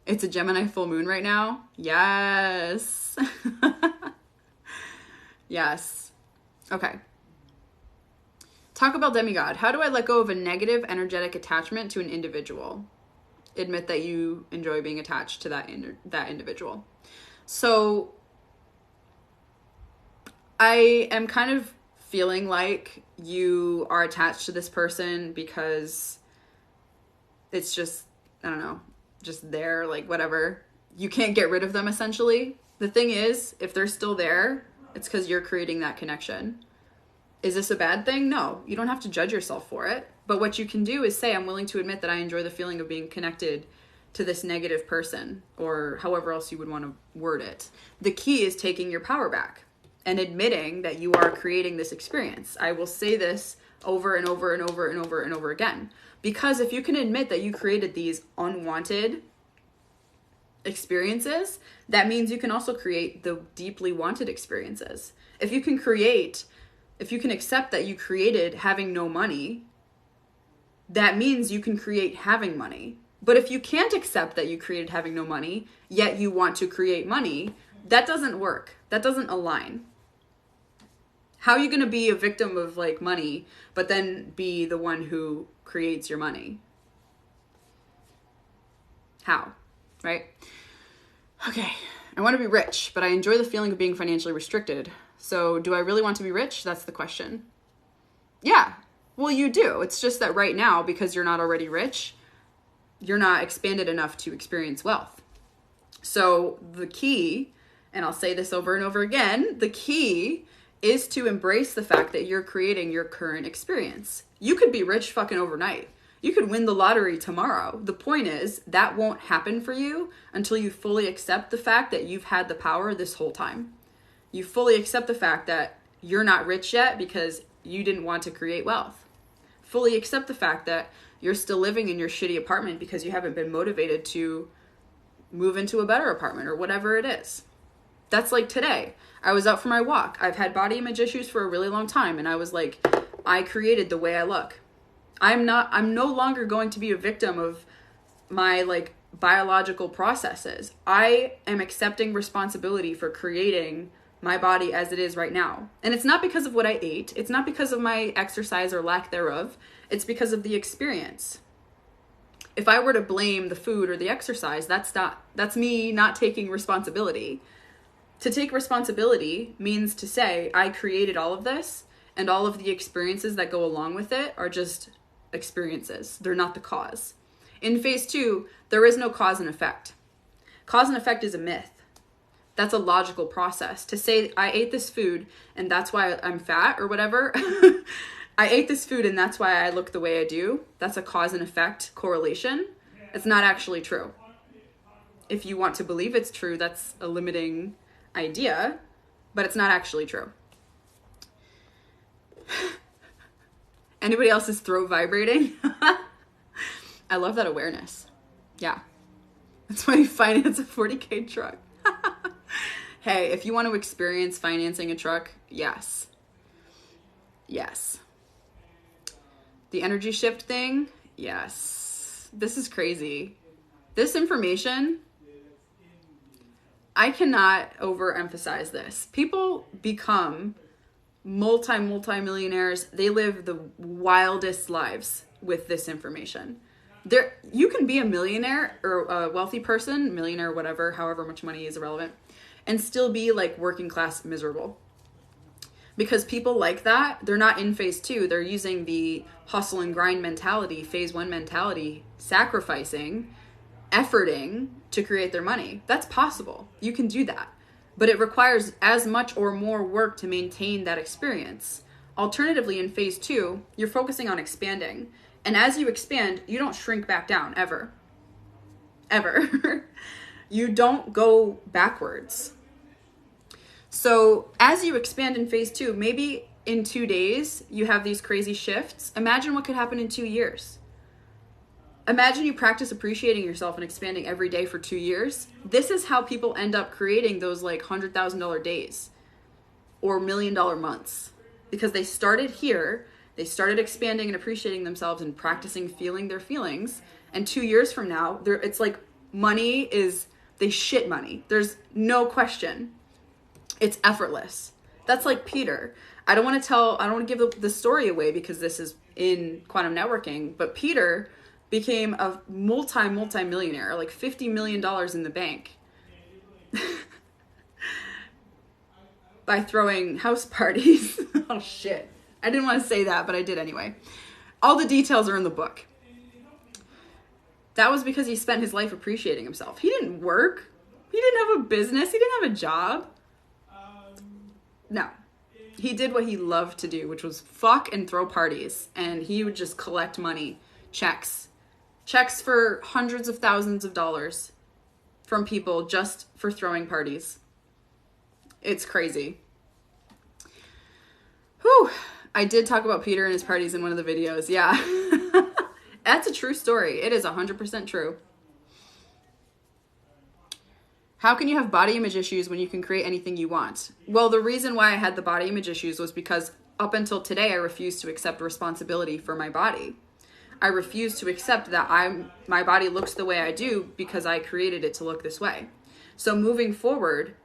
It's a Gemini full moon right now. Yes. Yes. Okay. Taco Bell demigod. How do I let go of a negative energetic attachment to an individual? Admit that you enjoy being attached to that individual. So I am kind of feeling like you are attached to this person because it's just, I don't know, just there, like whatever. You can't get rid of them essentially. The thing is, if they're still there, it's because you're creating that connection. Is this a bad thing? No, you don't have to judge yourself for it. But what you can do is say, I'm willing to admit that I enjoy the feeling of being connected to this negative person, or however else you would want to word it. The key is taking your power back and admitting that you are creating this experience. I will say this over and over and over and over and over again. Because if you can admit that you created these unwanted experiences, that means you can also create the deeply wanted experiences. If you can accept that you created having no money, that means you can create having money. But if you can't accept that you created having no money, yet you want to create money, that doesn't work. That doesn't align. How are you going to be a victim of like money, but then be the one who creates your money? How? Right? Okay. I want to be rich, but I enjoy the feeling of being financially restricted. So do I really want to be rich? That's the question. Yeah. Well, you do. It's just that right now, because you're not already rich, you're not expanded enough to experience wealth. So the key, and I'll say this over and over again, the key is to embrace the fact that you're creating your current experience. You could be rich fucking overnight. You could win the lottery tomorrow. The point is, that won't happen for you until you fully accept the fact that you've had the power this whole time. You fully accept the fact that you're not rich yet because you didn't want to create wealth. Fully accept the fact that you're still living in your shitty apartment because you haven't been motivated to move into a better apartment or whatever it is. That's like today. I was out for my walk. I've had body image issues for a really long time, and I was like, I created the way I look. I'm no longer going to be a victim of my like biological processes. I am accepting responsibility for creating my body as it is right now. And it's not because of what I ate. It's not because of my exercise or lack thereof. It's because of the experience. If I were to blame the food or the exercise, that's me not taking responsibility. To take responsibility means to say, I created all of this, and all of the experiences that go along with it are just experiences. They're not the cause. In phase 2, there is no cause and effect. Cause and effect is a myth. That's a logical process. To say, I ate this food and that's why I'm fat or whatever. I ate this food and that's why I look the way I do. That's a cause and effect correlation. It's not actually true. If you want to believe it's true, that's a limiting idea, but it's not actually true. Anybody else's throat vibrating? I love that awareness. Yeah. That's why you finance a 40K truck. Hey, if you want to experience financing a truck, yes. Yes. The energy shift thing, yes. This is crazy. This information, I cannot overemphasize this. People become multi-millionaires. They live the wildest lives with this information. There, you can be a millionaire or a wealthy person, millionaire, whatever, however much money is irrelevant, and still be like working class miserable. Because people like that, they're not in phase 2. They're using the hustle and grind mentality, phase 1 mentality, sacrificing, efforting to create their money. That's possible. You can do that. But it requires as much or more work to maintain that experience. Alternatively, in phase 2, you're focusing on expanding. And as you expand, you don't shrink back down, ever. Ever. You don't go backwards. So as you expand in phase 2, maybe in 2 days, you have these crazy shifts. Imagine what could happen in 2 years. Imagine you practice appreciating yourself and expanding every day for 2 years. This is how people end up creating those like $100,000 days or $1 million months. Because they started here, they started expanding and appreciating themselves and practicing feeling their feelings. And 2 years from now, it's like they shit money. There's no question. It's effortless. That's like Peter. I don't want to give the story away because this is in quantum networking, but Peter became a multi-millionaire, like $50 million in the bank by throwing house parties. Oh shit. I didn't want to say that, but I did anyway. All the details are in the book. That was because he spent his life appreciating himself. He didn't work. He didn't have a business. He didn't have a job. No. He did what he loved to do, which was fuck and throw parties. And he would just collect money, checks for hundreds of thousands of dollars from people just for throwing parties. It's crazy. Whew. I did talk about Peter and his parties in one of the videos. Yeah. That's a true story. It is 100% true. How can you have body image issues when you can create anything you want? Well, the reason why I had the body image issues was because up until today, I refused to accept responsibility for my body. I refused to accept that my body looks the way I do because I created it to look this way. So moving forward,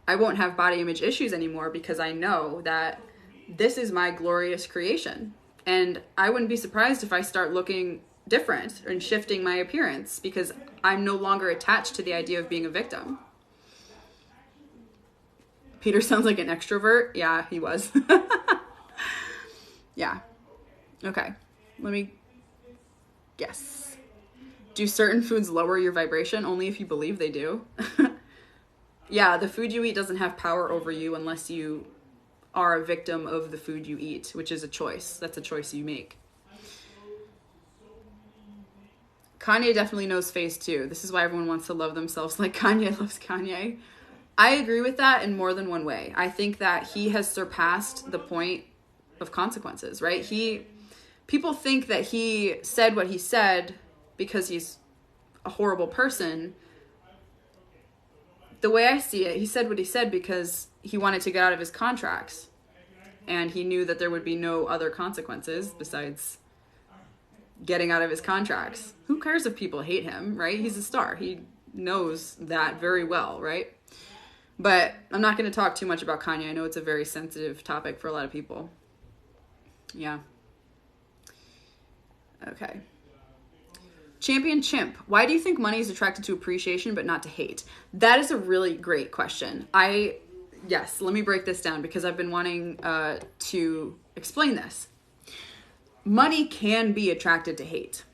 I won't have body image issues anymore because I know that this is my glorious creation. And I wouldn't be surprised if I start looking different and shifting my appearance because I'm no longer attached to the idea of being a victim. Peter sounds like an extrovert. Yeah, he was. Yeah. Okay. Let me guess. Do certain foods lower your vibration? Only if you believe they do. Yeah, the food you eat doesn't have power over you unless you are a victim of the food you eat, which is a choice. That's a choice you make. Kanye definitely knows phase 2. This is why everyone wants to love themselves like Kanye loves Kanye. I agree with that in more than one way. I think that he has surpassed the point of consequences, right? People think that he said what he said because he's a horrible person. The way I see it, he said what he said because he wanted to get out of his contracts. And he knew that there would be no other consequences besides getting out of his contracts. Who cares if people hate him, right? He's a star. He knows that very well, right? But I'm not going to talk too much about Kanye. I know it's a very sensitive topic for a lot of people. Yeah. Okay. Champion Chimp, why do you think money is attracted to appreciation but not to hate? That is a really great question. Yes, let me break this down because I've been wanting to explain this. Money can be attracted to hate.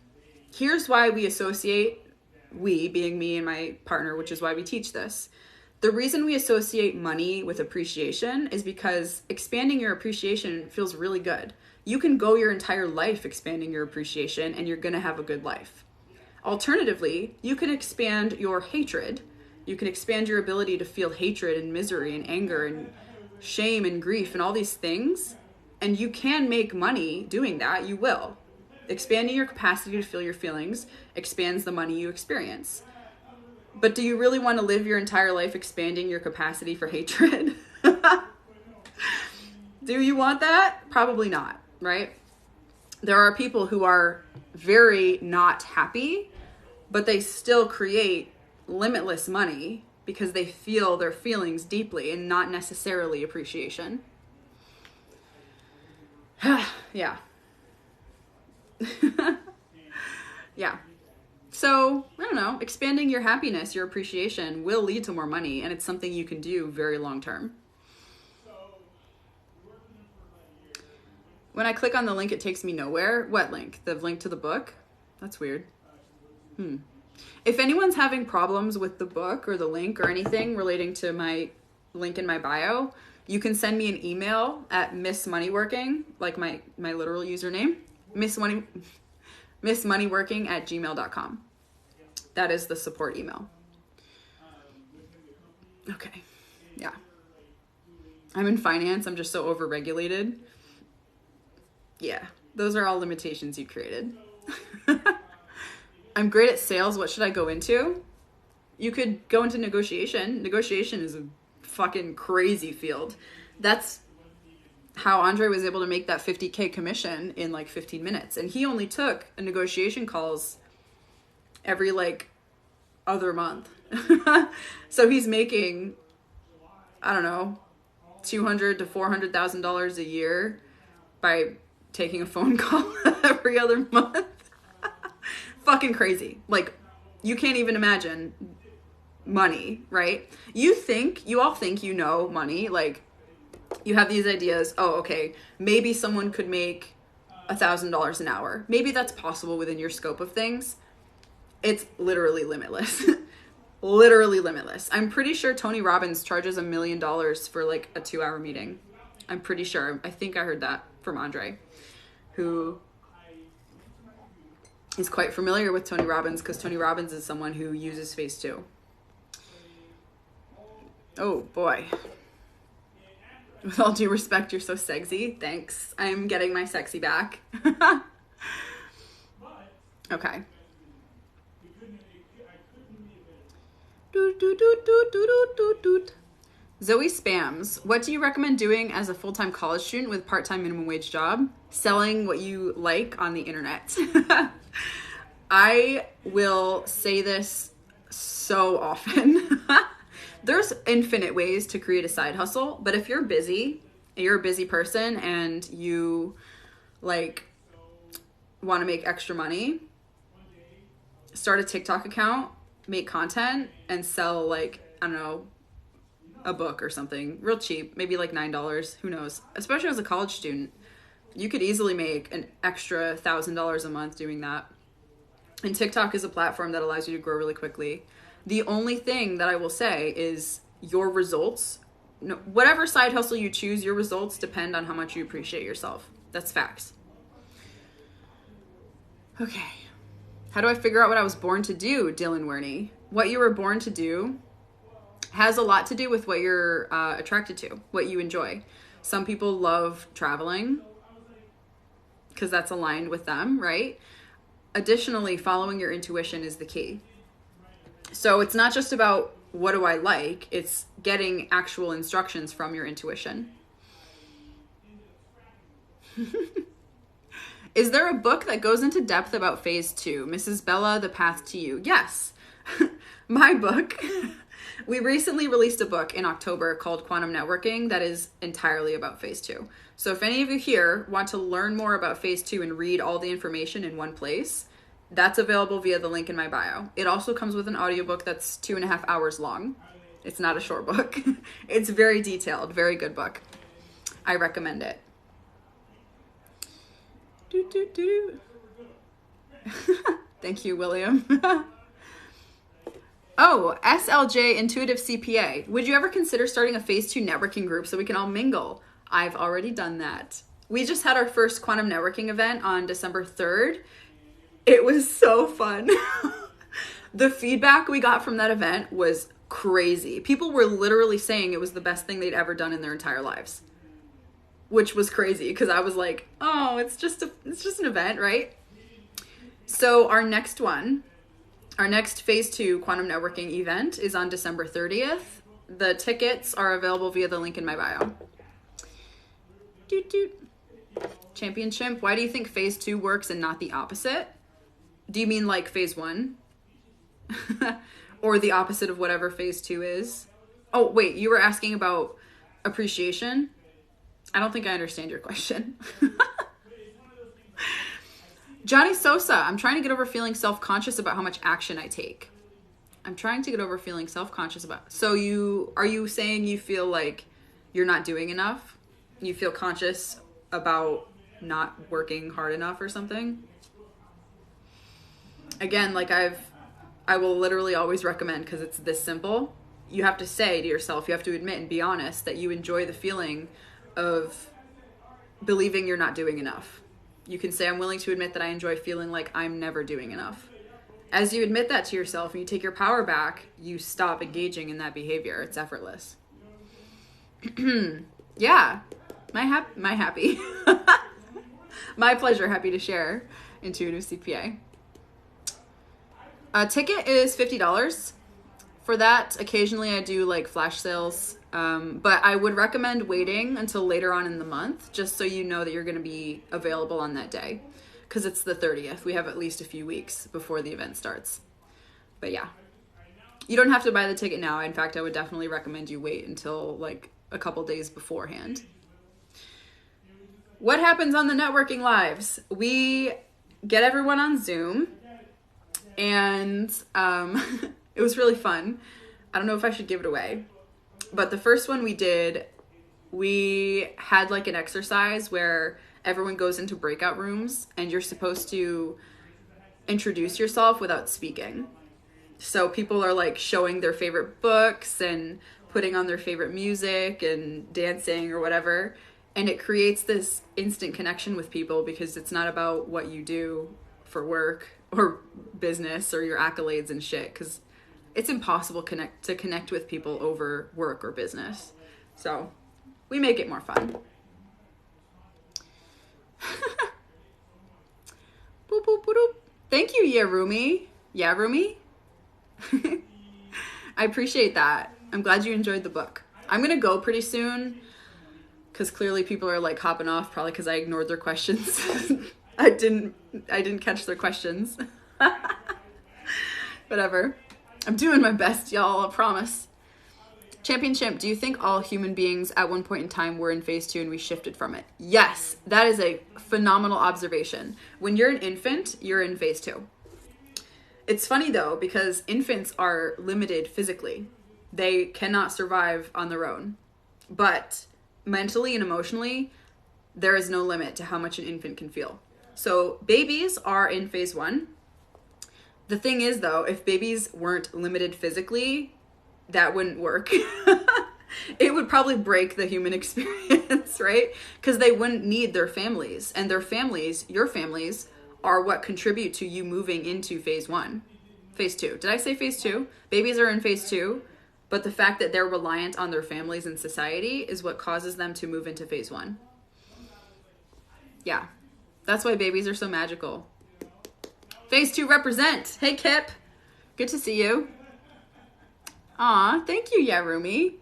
Here's why we being me and my partner, which is why we teach this. The reason we associate money with appreciation is because expanding your appreciation feels really good. You can go your entire life expanding your appreciation and you're going to have a good life. Alternatively, you can expand your hatred. You can expand your ability to feel hatred and misery and anger and shame and grief and all these things. And you can make money doing that. You will. Expanding your capacity to feel your feelings expands the money you experience. But do you really want to live your entire life expanding your capacity for hatred? Do you want that? Probably not, right? There are people who are very not happy, but they still create limitless money because they feel their feelings deeply and not necessarily appreciation. Yeah. Yeah. So, I don't know, expanding your happiness, your appreciation will lead to more money, and it's something you can do very long term. When I click on the link, it takes me nowhere. What link? The link to the book? That's weird. If anyone's having problems with the book or the link or anything relating to my link in my bio, you can send me an email at missmoneyworking, like my literal username, missmoneyworking@gmail.com. That is the support email. Okay. Yeah. I'm in finance. I'm just so overregulated. Yeah. Those are all limitations you created. I'm great at sales. What should I go into? You could go into negotiation. Negotiation is a fucking crazy field. That's how Andre was able to make that 50K commission in like 15 minutes. And he only took a negotiation calls every like other month. So he's making, I don't know, $200,000 to $400,000 a year by taking a phone call every other month. Fucking crazy. Like, you can't even imagine money, right? You all think you know money. Like, you have these ideas. Oh, okay, maybe someone could make $1,000 an hour. Maybe that's possible within your scope of things. It's literally limitless. Literally limitless. I'm pretty sure Tony Robbins charges $1 million for like a 2-hour meeting. I'm pretty sure. I think I heard that from Andre, who is quite familiar with Tony Robbins, because Tony Robbins is someone who uses Phase 2. Oh boy. With all due respect, you're so sexy. Thanks. I'm getting my sexy back. Okay. Zoe spams. What do you recommend doing as a full-time college student with part-time minimum wage job? Selling what you like on the internet. I will say this so often. There's infinite ways to create a side hustle, but if you're busy, you're a busy person and you like want to make extra money, start a TikTok account, make content, and sell like, I don't know, a book or something real cheap, maybe like $9, who knows. Especially as a college student, you could easily make an extra $1,000 a month doing that. And TikTok is a platform that allows you to grow really quickly. The only thing that I will say is your results, whatever side hustle you choose, your results depend on how much you appreciate yourself. That's facts. Okay. How do I figure out what I was born to do, Dylan Werney? What you were born to do has a lot to do with what you're attracted to, what you enjoy. Some people love traveling because that's aligned with them, right? Additionally, following your intuition is the key. So it's not just about what do I like, it's getting actual instructions from your intuition. Is there a book that goes into depth about Phase 2? Mrs. Bella, The Path to You. Yes. My book. We recently released a book in October called Quantum Networking that is entirely about Phase 2. So if any of you here want to learn more about Phase 2 and read all the information in one place, that's available via the link in my bio. It also comes with an audiobook that's 2.5 hours long. It's not a short book. It's very detailed, very good book. I recommend it. Thank you, William. Oh, SLJ Intuitive CPA. Would you ever consider starting a Phase 2 networking group so we can all mingle? I've already done that. We just had our first quantum networking event on December 3rd. It was so fun. The feedback we got from that event was crazy. People were literally saying it was the best thing they'd ever done in their entire lives, which was crazy because I was like, oh, it's just an event, right? So our next Phase 2 quantum networking event is on December 30th. The tickets are available via the link in my bio. Champion Chimp, why do you think Phase 2 works and not the opposite? Do you mean like Phase 1? Or the opposite of whatever Phase 2 is? Oh, wait, you were asking about appreciation? I don't think I understand your question. Johnny Sosa, I'm trying to get over feeling self-conscious about how much action I take. I'm trying to get over feeling self-conscious about. So are you saying you feel like you're not doing enough? You feel conscious about not working hard enough or something? Again, like I will literally always recommend, because it's this simple. You have to say to yourself, you have to admit and be honest that you enjoy the feeling of believing you're not doing enough. You can say, I'm willing to admit that I enjoy feeling like I'm never doing enough. As you admit that to yourself and you take your power back, you stop engaging in that behavior. It's effortless. Yeah. My happy. My pleasure. Happy to share Intuitive CPA. A ticket is $50. For that, occasionally I do like flash sales. But I would recommend waiting until later on in the month, just so you know that you're going to be available on that day. Because it's the 30th. We have at least a few weeks before the event starts. But yeah. You don't have to buy the ticket now. In fact, I would definitely recommend you wait until like a couple days beforehand. What happens on the networking lives? We get everyone on Zoom. And it was really fun. I don't know if I should give it away. But the first one we did, we had like an exercise where everyone goes into breakout rooms and you're supposed to introduce yourself without speaking. So people are like showing their favorite books and putting on their favorite music and dancing or whatever. And it creates this instant connection with people because it's not about what you do for work or business or your accolades and shit. Because it's impossible to connect with people over work or business. So we make it more fun. Boop, boop, boop, boop. Thank you, Yarumi. Yarumi? I appreciate that. I'm glad you enjoyed the book. I'm going to go pretty soon because clearly people are like hopping off, probably because I ignored their questions. I didn't catch their questions. Whatever. I'm doing my best, y'all, I promise. Championship, do you think all human beings at one point in time were in phase 2 and we shifted from it? Yes, that is a phenomenal observation. When you're an infant, you're in phase 2. It's funny though, because infants are limited physically. They cannot survive on their own. But mentally and emotionally, there is no limit to how much an infant can feel. So babies are in phase 1. The thing is though, if babies weren't limited physically, that wouldn't work. It would probably break the human experience, right? Because they wouldn't need their families. And their families, your families, are what contribute to you moving into phase 1. Phase 2. Did I say phase 2? Babies are in phase 2, but the fact that they're reliant on their families and society is what causes them to move into phase 1. Yeah. That's why babies are so magical. Phase 2 represent. Hey, Kip. Good to see you. Aw, thank you, Yarumi.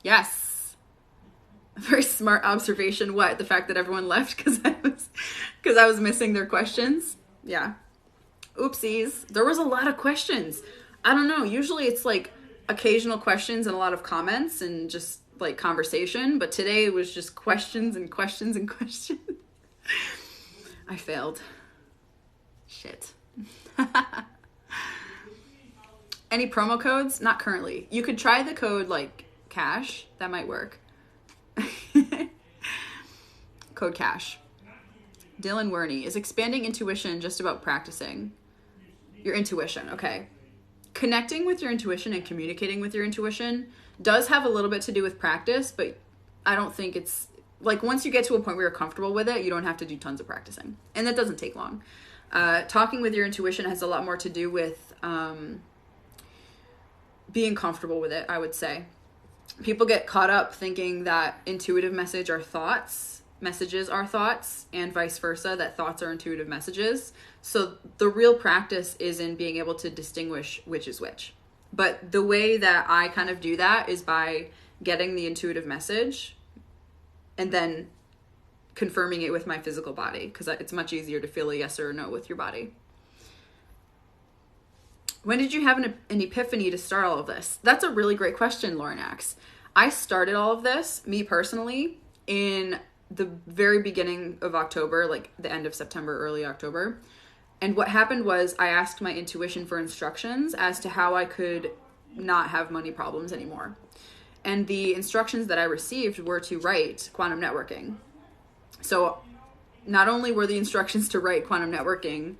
Yes. A very smart observation. What? The fact that everyone left because I was missing their questions? Yeah. Oopsies. There was a lot of questions. I don't know. Usually it's like occasional questions and a lot of comments and just like conversation. But today it was just questions and questions and questions. I failed. Shit. Any promo codes? Not currently. You could try the code like cash. That might work. Code cash. Dylan Werney. Is expanding intuition just about practicing your intuition? Okay. Connecting with your intuition and communicating with your intuition does have a little bit to do with practice, but I don't think it's like once you get to a point where you're comfortable with it, you don't have to do tons of practicing. And that doesn't take long. Talking with your intuition has a lot more to do with being comfortable with it, I would say. People get caught up thinking that intuitive messages are thoughts, and vice versa, that thoughts are intuitive messages. So the real practice is in being able to distinguish which is which. But the way that I kind of do that is by getting the intuitive message and then confirming it with my physical body, because it's much easier to feel a yes or a no with your body. When did you have an epiphany to start all of this? That's a really great question, Lauren Axe. I started all of this, me personally, in the very beginning of October, like the end of September, early October. And what happened was I asked my intuition for instructions as to how I could not have money problems anymore. And the instructions that I received were to write Quantum Networking. So not only were the instructions to write Quantum Networking,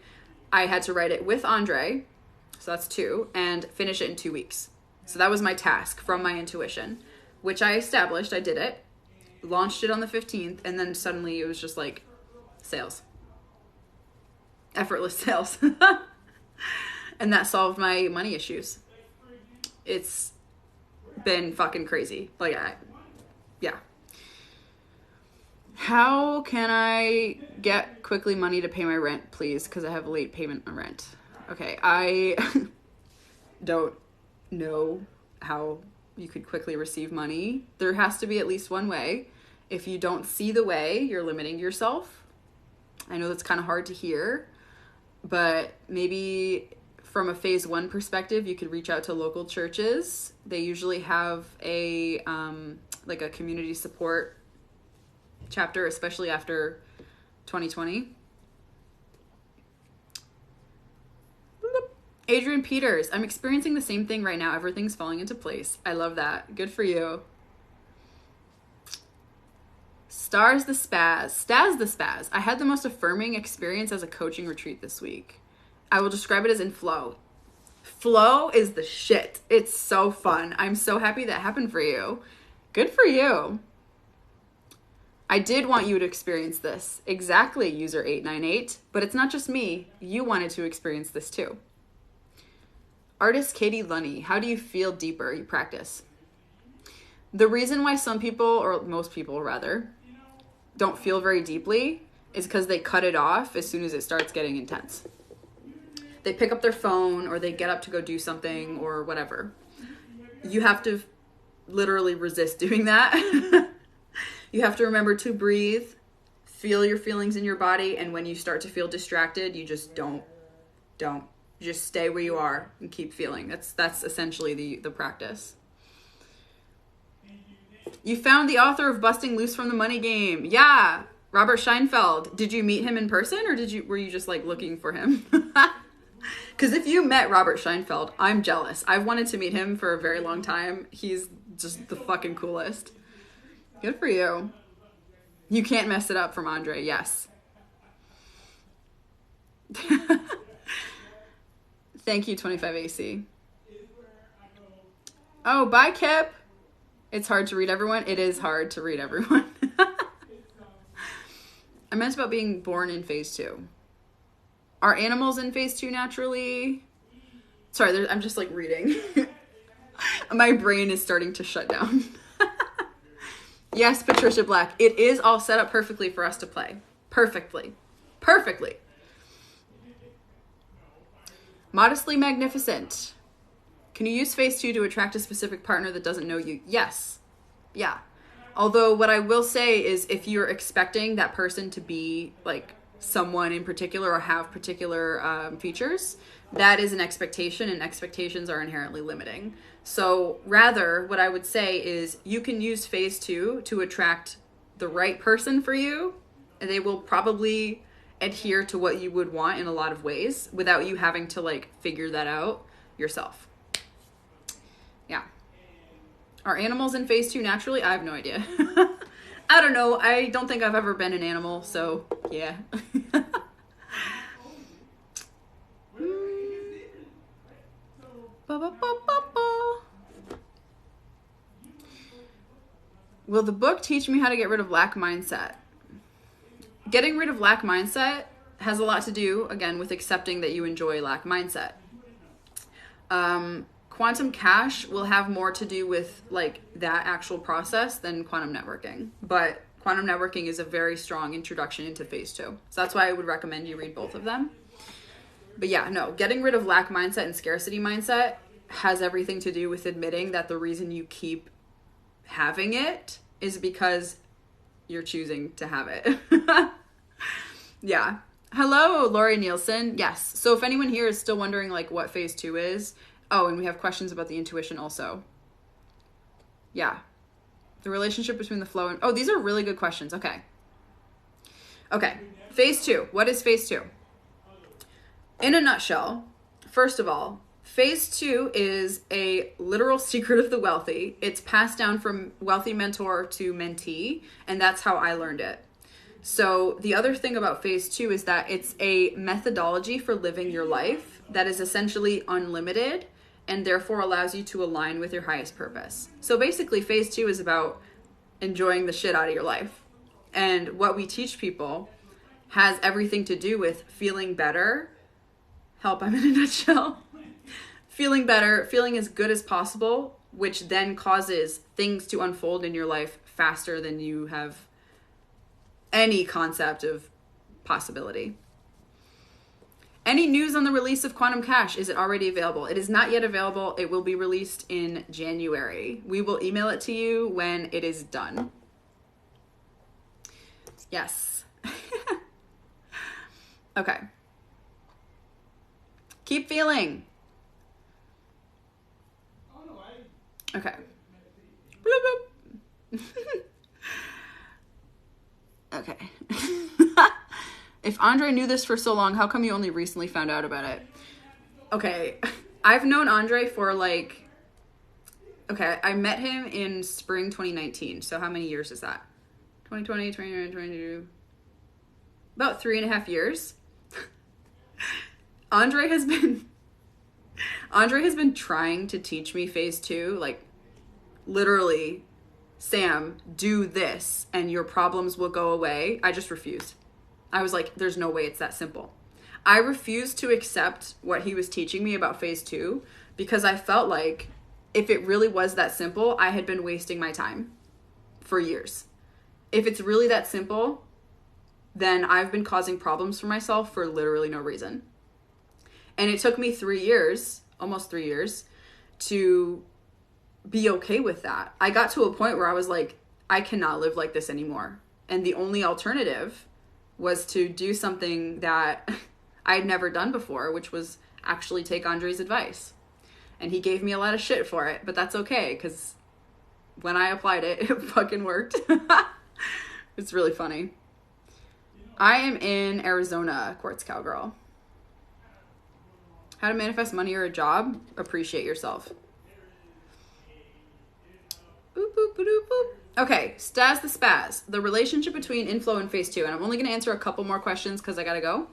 I had to write it with Andre, so that's 2, and finish it in 2 weeks. So that was my task from my intuition, which I established. I did it, launched it on the 15th, and then suddenly it was just like sales. Effortless sales. And that solved my money issues. It's been fucking crazy. Like, yeah. How can I get quickly money to pay my rent, please? Because I have late payment on rent. Okay, I don't know how you could quickly receive money. There has to be at least one way. If you don't see the way, you're limiting yourself. I know that's kind of hard to hear, but maybe from a phase 1 perspective, you could reach out to local churches. They usually have a like a community support chapter, especially after 2020. Adrian Peters, I'm experiencing the same thing right now. Everything's falling into place. I love that. Good for you. Stars the Spaz. Staz the Spaz. I had the most affirming experience as a coaching retreat this week. I will describe it as in flow. Flow is the shit. It's so fun. I'm so happy that happened for you. Good for you. I did want you to experience this. Exactly, user 898. But it's not just me. You wanted to experience this too. Artist Katie Lunny, how do you feel deeper? You practice. The reason why some people, or most people rather, don't feel very deeply is because they cut it off as soon as it starts getting intense. They pick up their phone or they get up to go do something or whatever. You have to literally resist doing that. You have to remember to breathe, feel your feelings in your body, and when you start to feel distracted, you just don't. Just stay where you are and keep feeling. That's essentially the practice. You found the author of Busting Loose from the Money Game. Yeah, Robert Scheinfeld. Did you meet him in person or were you just like looking for him? Because if you met Robert Scheinfeld, I'm jealous. I've wanted to meet him for a very long time. He's just the fucking coolest. Good for you. You can't mess it up from Andre. Yes. Thank you, 25AC. Oh, bye, Kip. It's hard to read everyone. It is hard to read everyone. I meant about being born in phase 2. Are animals in phase 2 naturally? Sorry, I'm just like reading. My brain is starting to shut down. Yes, Patricia Black. It is all set up perfectly for us to play. Perfectly. Modestly Magnificent. Can you use phase 2 to attract a specific partner that doesn't know you? Yes. Yeah. Although what I will say is if you're expecting that person to be like someone in particular or have particular features, that is an expectation, and expectations are inherently limiting. So rather, what I would say is you can use phase 2 to attract the right person for you, and they will probably adhere to what you would want in a lot of ways without you having to like figure that out yourself. Yeah. Are animals in phase 2 naturally? I have no idea. I don't know. I don't think I've ever been an animal, so yeah. Will the book teach me how to get rid of lack mindset? Getting rid of lack mindset has a lot to do, again, with accepting that you enjoy lack mindset. Quantum Cash will have more to do with like that actual process than quantum networking. But quantum networking is a very strong introduction into phase 2. So that's why I would recommend you read both of them. But yeah, no, getting rid of lack mindset and scarcity mindset has everything to do with admitting that the reason you keep having it is because you're choosing to have it. Yeah. Hello, Lori Nielsen. Yes. So if anyone here is still wondering like what phase 2 is, oh, and we have questions about the intuition also. Yeah. The relationship between the flow and, oh, these are really good questions. Okay. Okay, phase two. What is phase two? In a nutshell, first of all, phase two is a literal secret of the wealthy. It's passed down from wealthy mentor to mentee, and that's how I learned it. So the other thing about phase two is that it's a methodology for living your life that is essentially unlimited and therefore allows you to align with your highest purpose. So basically, phase two is about enjoying the shit out of your life. And what we teach people has everything to do with feeling better. Help, I'm in a nutshell. Feeling better, feeling as good as possible, which then causes things to unfold in your life faster than you have any concept of possibility. Any news on the release of Quantum Cash? Is it already available? It is not yet available. It will be released in January. We will email it to you when it is done. Yes. Okay. Keep feeling. Okay. Bloop, bloop. Okay. If Andre knew this for so long, how come you only recently found out about it? Okay. I've known Andre for like... Okay, I met him in spring 2019. So how many years is that? 2020, 2021, 2022. About 3.5 years. Andre has been trying to teach me phase two, like literally, Sam, do this and your problems will go away. I just refused. I was like, there's no way it's that simple. I refused to accept what he was teaching me about phase two because I felt like if it really was that simple, I had been wasting my time for years. If it's really that simple, then I've been causing problems for myself for literally no reason. And it took me 3 years, almost 3 years, to be okay with that. I got to a point where I was like, I cannot live like this anymore. And the only alternative was to do something that I had never done before, which was actually take Andre's advice. And he gave me a lot of shit for it, but that's okay, because when I applied it, it fucking worked. It's really funny. I am in Arizona, Quartz Cowgirl. How to manifest money or a job? Appreciate yourself. Boop, boop, boop, boop. Okay, Stas the Spaz. The relationship between inflow and phase two. And I'm only going to answer a couple more questions because I got to go.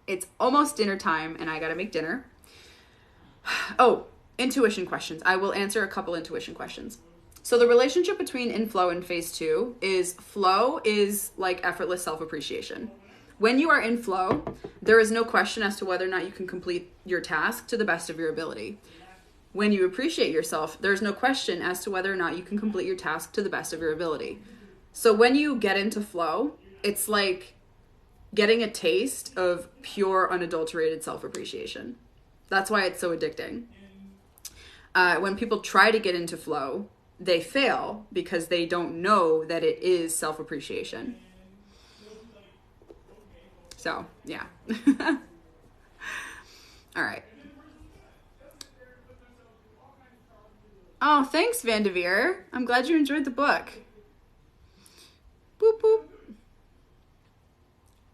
It's almost dinner time and I got to make dinner. Oh, intuition questions. I will answer a couple intuition questions. So the relationship between inflow and phase two is flow is like effortless self-appreciation. When you are in flow, there is no question as to whether or not you can complete your task to the best of your ability. When you appreciate yourself, there's no question as to whether or not you can complete your task to the best of your ability. So when you get into flow, it's like getting a taste of pure, unadulterated self-appreciation. That's why it's so addicting. When people try to get into flow, they fail because they don't know that it is self-appreciation. So, yeah. All right. Oh, thanks, Vandeveer. I'm glad you enjoyed the book. Boop, boop.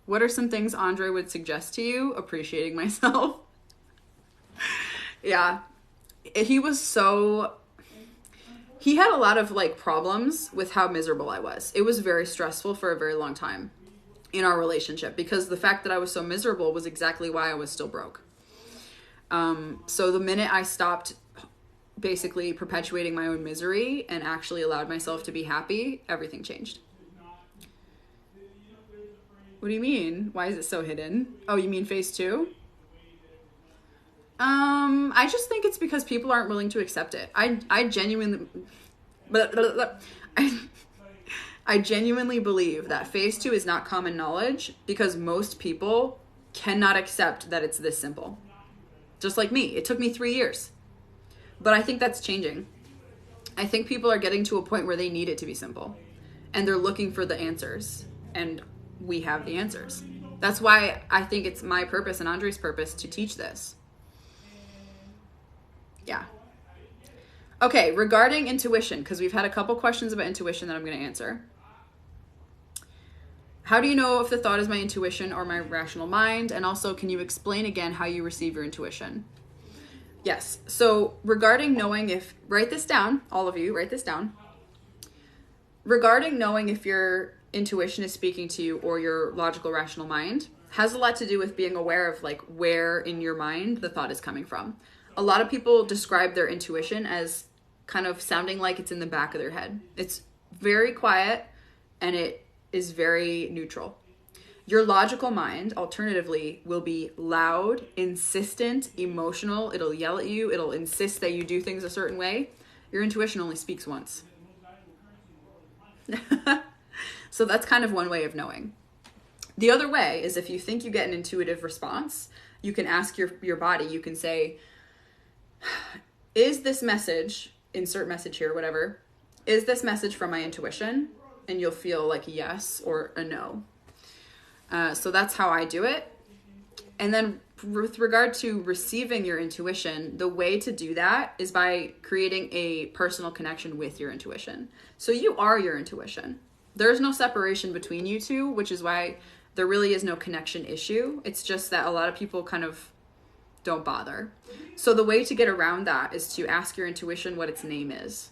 What are some things Andre would suggest to you? Appreciating myself. Yeah. He had a lot of like problems with how miserable I was. It was very stressful for a very long time in our relationship because the fact that I was so miserable was exactly why I was still broke. So the minute I stopped basically perpetuating my own misery and actually allowed myself to be happy, everything changed. What do you mean? Why is it so hidden? Oh, you mean phase two? I just think it's because people aren't willing to accept it. I genuinely believe that phase two is not common knowledge because most people cannot accept that it's this simple. Just like me. It took me 3 years. But I think that's changing. I think people are getting to a point where they need it to be simple. And they're looking for the answers. And we have the answers. That's why I think it's my purpose and Andre's purpose to teach this. Yeah. Okay, regarding intuition, because we've had a couple questions about intuition that I'm going to answer. How do you know if the thought is my intuition or my rational mind? And also, can you explain again how you receive your intuition? Yes. So regarding knowing if, write this down, all of you, write this down. Regarding knowing if your intuition is speaking to you or your logical rational mind has a lot to do with being aware of like where in your mind the thought is coming from. A lot of people describe their intuition as kind of sounding like it's in the back of their head. It's very quiet and it is very neutral. Your logical mind, alternatively, will be loud, insistent, emotional. It'll yell at you. It'll insist that you do things a certain way. Your intuition only speaks once. So that's kind of one way of knowing. The other way is if you think you get an intuitive response, you can ask your body, you can say, is this message, insert message here, whatever, is this message from my intuition? And you'll feel like a yes or a no. So that's how I do it. And then with regard to receiving your intuition, the way to do that is by creating a personal connection with your intuition. So you are your intuition. There's no separation between you two, which is why there really is no connection issue. It's just that a lot of people kind of don't bother. So the way to get around that is to ask your intuition what its name is.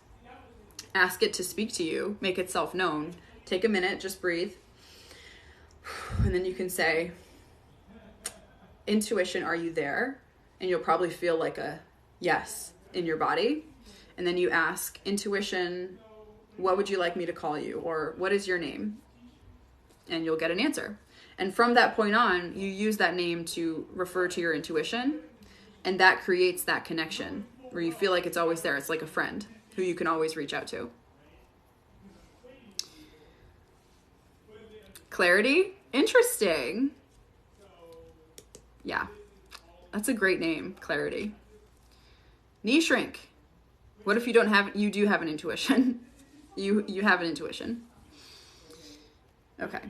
Ask it to speak to you, make itself known. Take a minute, just breathe. And then you can say, intuition, are you there? And you'll probably feel like a yes in your body. And then you ask, intuition, what would you like me to call you? Or what is your name? And you'll get an answer. And from that point on, you use that name to refer to your intuition. And that creates that connection where you feel like it's always there. It's like a friend who you can always reach out to. Clarity? Interesting. Yeah, that's a great name, Clarity. Knee shrink. What if you do have an intuition? You have an intuition. Okay.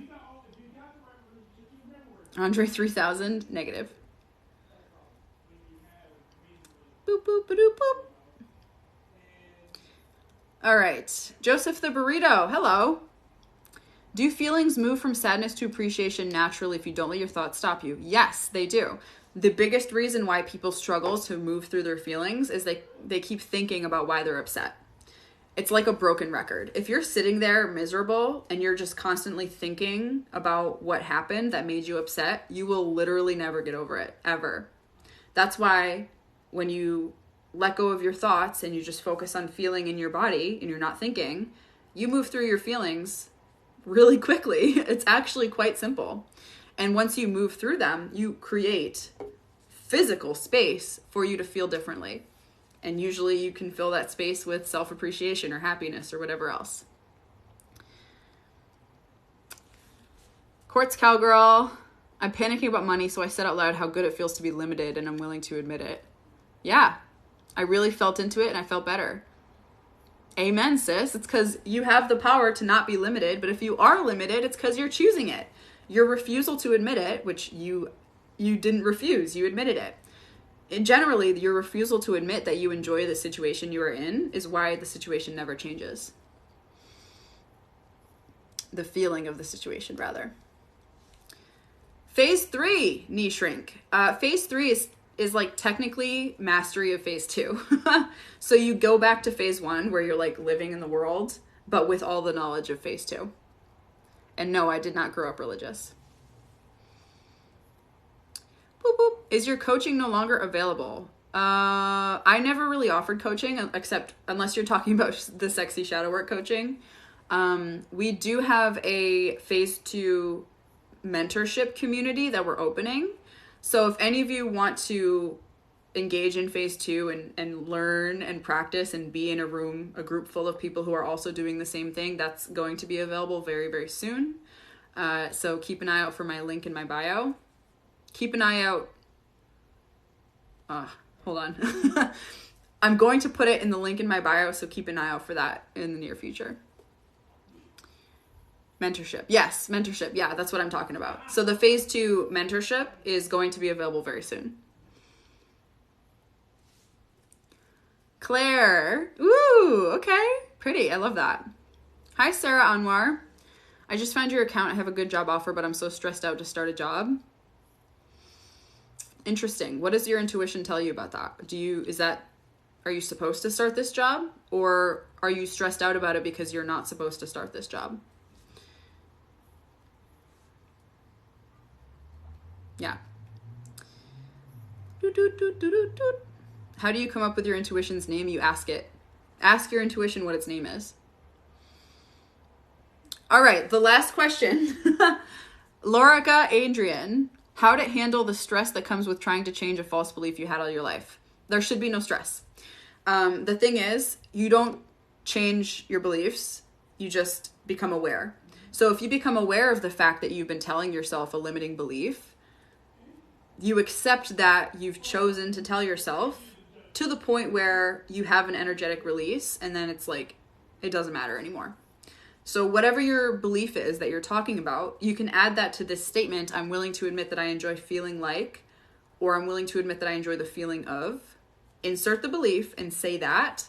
Andre 3000, negative. Boop, boop, ba-doop, boop. All right. Joseph the Burrito, hello. Do feelings move from sadness to appreciation naturally if you don't let your thoughts stop you? Yes, they do. The biggest reason why people struggle to move through their feelings is they keep thinking about why they're upset. It's like a broken record. If you're sitting there miserable and you're just constantly thinking about what happened that made you upset, you will literally never get over it, ever. That's why when you let go of your thoughts and you just focus on feeling in your body and you're not thinking, you move through your feelings really quickly. It's actually quite simple. And once you move through them, you create physical space for you to feel differently. And usually you can fill that space with self-appreciation or happiness or whatever else. Quartz Cowgirl, I'm panicking about money, so I said out loud how good it feels to be limited, and I'm willing to admit it. Yeah, I really felt into it and I felt better. Amen, sis. It's because you have the power to not be limited, but if you are limited, it's because you're choosing it. Your refusal to admit it, which you didn't refuse, you admitted it. And generally, your refusal to admit that you enjoy the situation you are in is why the situation never changes. The feeling of the situation, rather. Phase 3, knee shrink. Phase 3 is like technically mastery of phase 2. So you go back to phase 1 where you're like living in the world, but with all the knowledge of phase 2. And no, I did not grow up religious. Boop, boop. Is your coaching no longer available? I never really offered coaching, except unless you're talking about the sexy shadow work coaching. We do have a phase 2 mentorship community that we're opening. So if any of you want to engage in phase 2 and learn and practice and be in a group full of people who are also doing the same thing, that's going to be available very, very soon. So keep an eye out for my link in my bio. Keep an eye out. Hold on. I'm going to put it in the link in my bio, so keep an eye out for that in the near future. Mentorship. Yes, mentorship. Yeah, that's what I'm talking about. So the phase 2 mentorship is going to be available very soon. Claire. Ooh, okay. Pretty. I love that. Hi, Sarah Anwar. I just found your account. I have a good job offer, but I'm so stressed out to start a job. Interesting. What does your intuition tell you about that? Are you supposed to start this job, or are you stressed out about it because you're not supposed to start this job? Yeah. How do you come up with your intuition's name? You ask it. Ask your intuition what its name is. All right, the last question. Lorica Adrian, how to handle the stress that comes with trying to change a false belief you had all your life? There should be no stress. The thing is, you don't change your beliefs, you just become aware. So if you become aware of the fact that you've been telling yourself a limiting belief, you accept that you've chosen to tell yourself to the point where you have an energetic release, and then it's like, it doesn't matter anymore. So whatever your belief is that you're talking about, you can add that to this statement, I'm willing to admit that I enjoy feeling like, or I'm willing to admit that I enjoy the feeling of. Insert the belief and say that,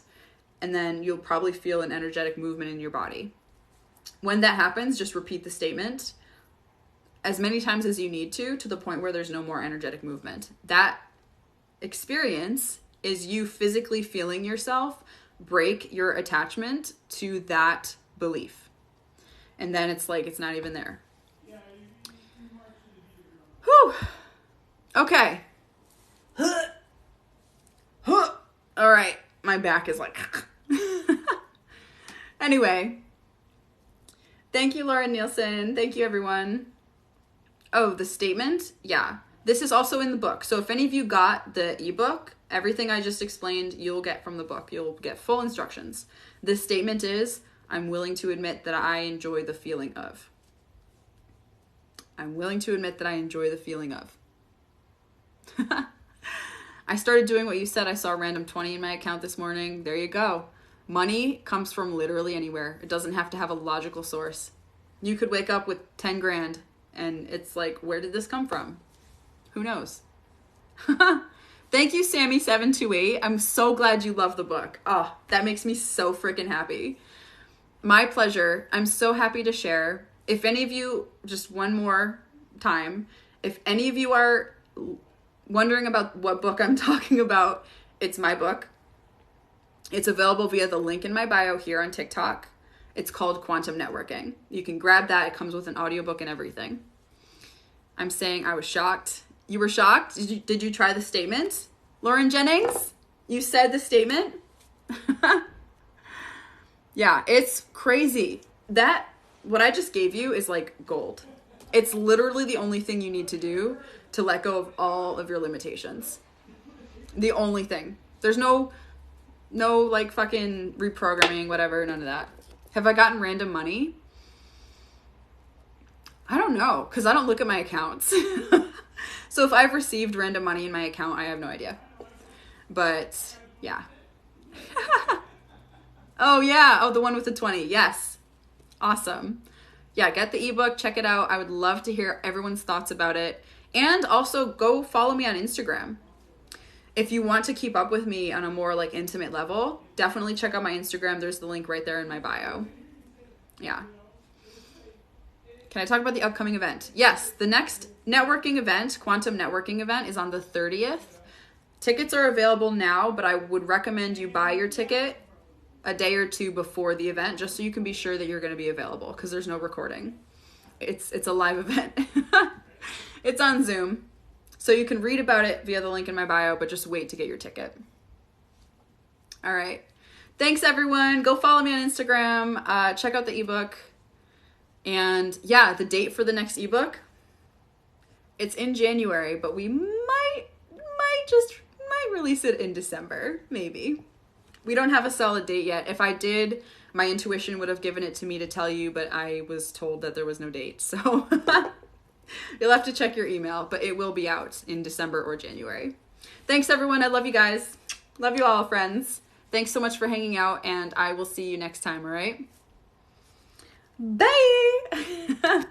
and then you'll probably feel an energetic movement in your body. When that happens, just repeat the statement as many times as you need to the point where there's no more energetic movement. That experience is you physically feeling yourself break your attachment to that belief. And then it's like it's not even there. Whew. Okay. All right. My back is like... Anyway. Thank you, Lauren Nielsen. Thank you, everyone. Oh, the statement? Yeah. This is also in the book. So if any of you got the ebook, everything I just explained, you'll get from the book. You'll get full instructions. This statement is, I'm willing to admit that I enjoy the feeling of. I'm willing to admit that I enjoy the feeling of. I started doing what you said. I saw a random 20 in my account this morning. There you go. Money comes from literally anywhere. It doesn't have to have a logical source. You could wake up with 10 grand and it's like, where did this come from? Who knows? Thank you, Sammy728. I'm so glad you love the book. Oh, that makes me so freaking happy. My pleasure. I'm so happy to share. If any of you, just one more time, if any of you are wondering about what book I'm talking about, it's my book. It's available via the link in my bio here on TikTok. It's called Quantum Networking. You can grab that. It comes with an audiobook and everything. I'm saying I was shocked. You were shocked? Did you try the statement? Lauren Jennings, you said the statement? Yeah, it's crazy. What I just gave you is like gold. It's literally the only thing you need to do to let go of all of your limitations. The only thing. There's no like fucking reprogramming, whatever, none of that. Have I gotten random money? I don't know, because I don't look at my accounts. So if I've received random money in my account, I have no idea. But yeah. Oh yeah, oh the one with the 20, yes. Awesome. Yeah, get the ebook, check it out. I would love to hear everyone's thoughts about it. And also go follow me on Instagram. If you want to keep up with me on a more like intimate level, definitely check out my Instagram. There's the link right there in my bio. Yeah. Can I talk about the upcoming event? Yes, the next networking event, quantum networking event, is on the 30th. Tickets are available now, but I would recommend you buy your ticket a day or two before the event, just so you can be sure that you're going to be available, because there's no recording. It's a live event. It's on Zoom. So you can read about it via the link in my bio, but just wait to get your ticket. All right. Thanks, everyone. Go follow me on Instagram. Check out the ebook. And yeah, the date for the next ebook, it's in January, but we might release it in December, maybe. We don't have a solid date yet. If I did, my intuition would have given it to me to tell you, but I was told that there was no date. So you'll have to check your email, but it will be out in December or January. Thanks, everyone. I love you guys. Love you all, friends. Thanks so much for hanging out, and I will see you next time, all right? Bye!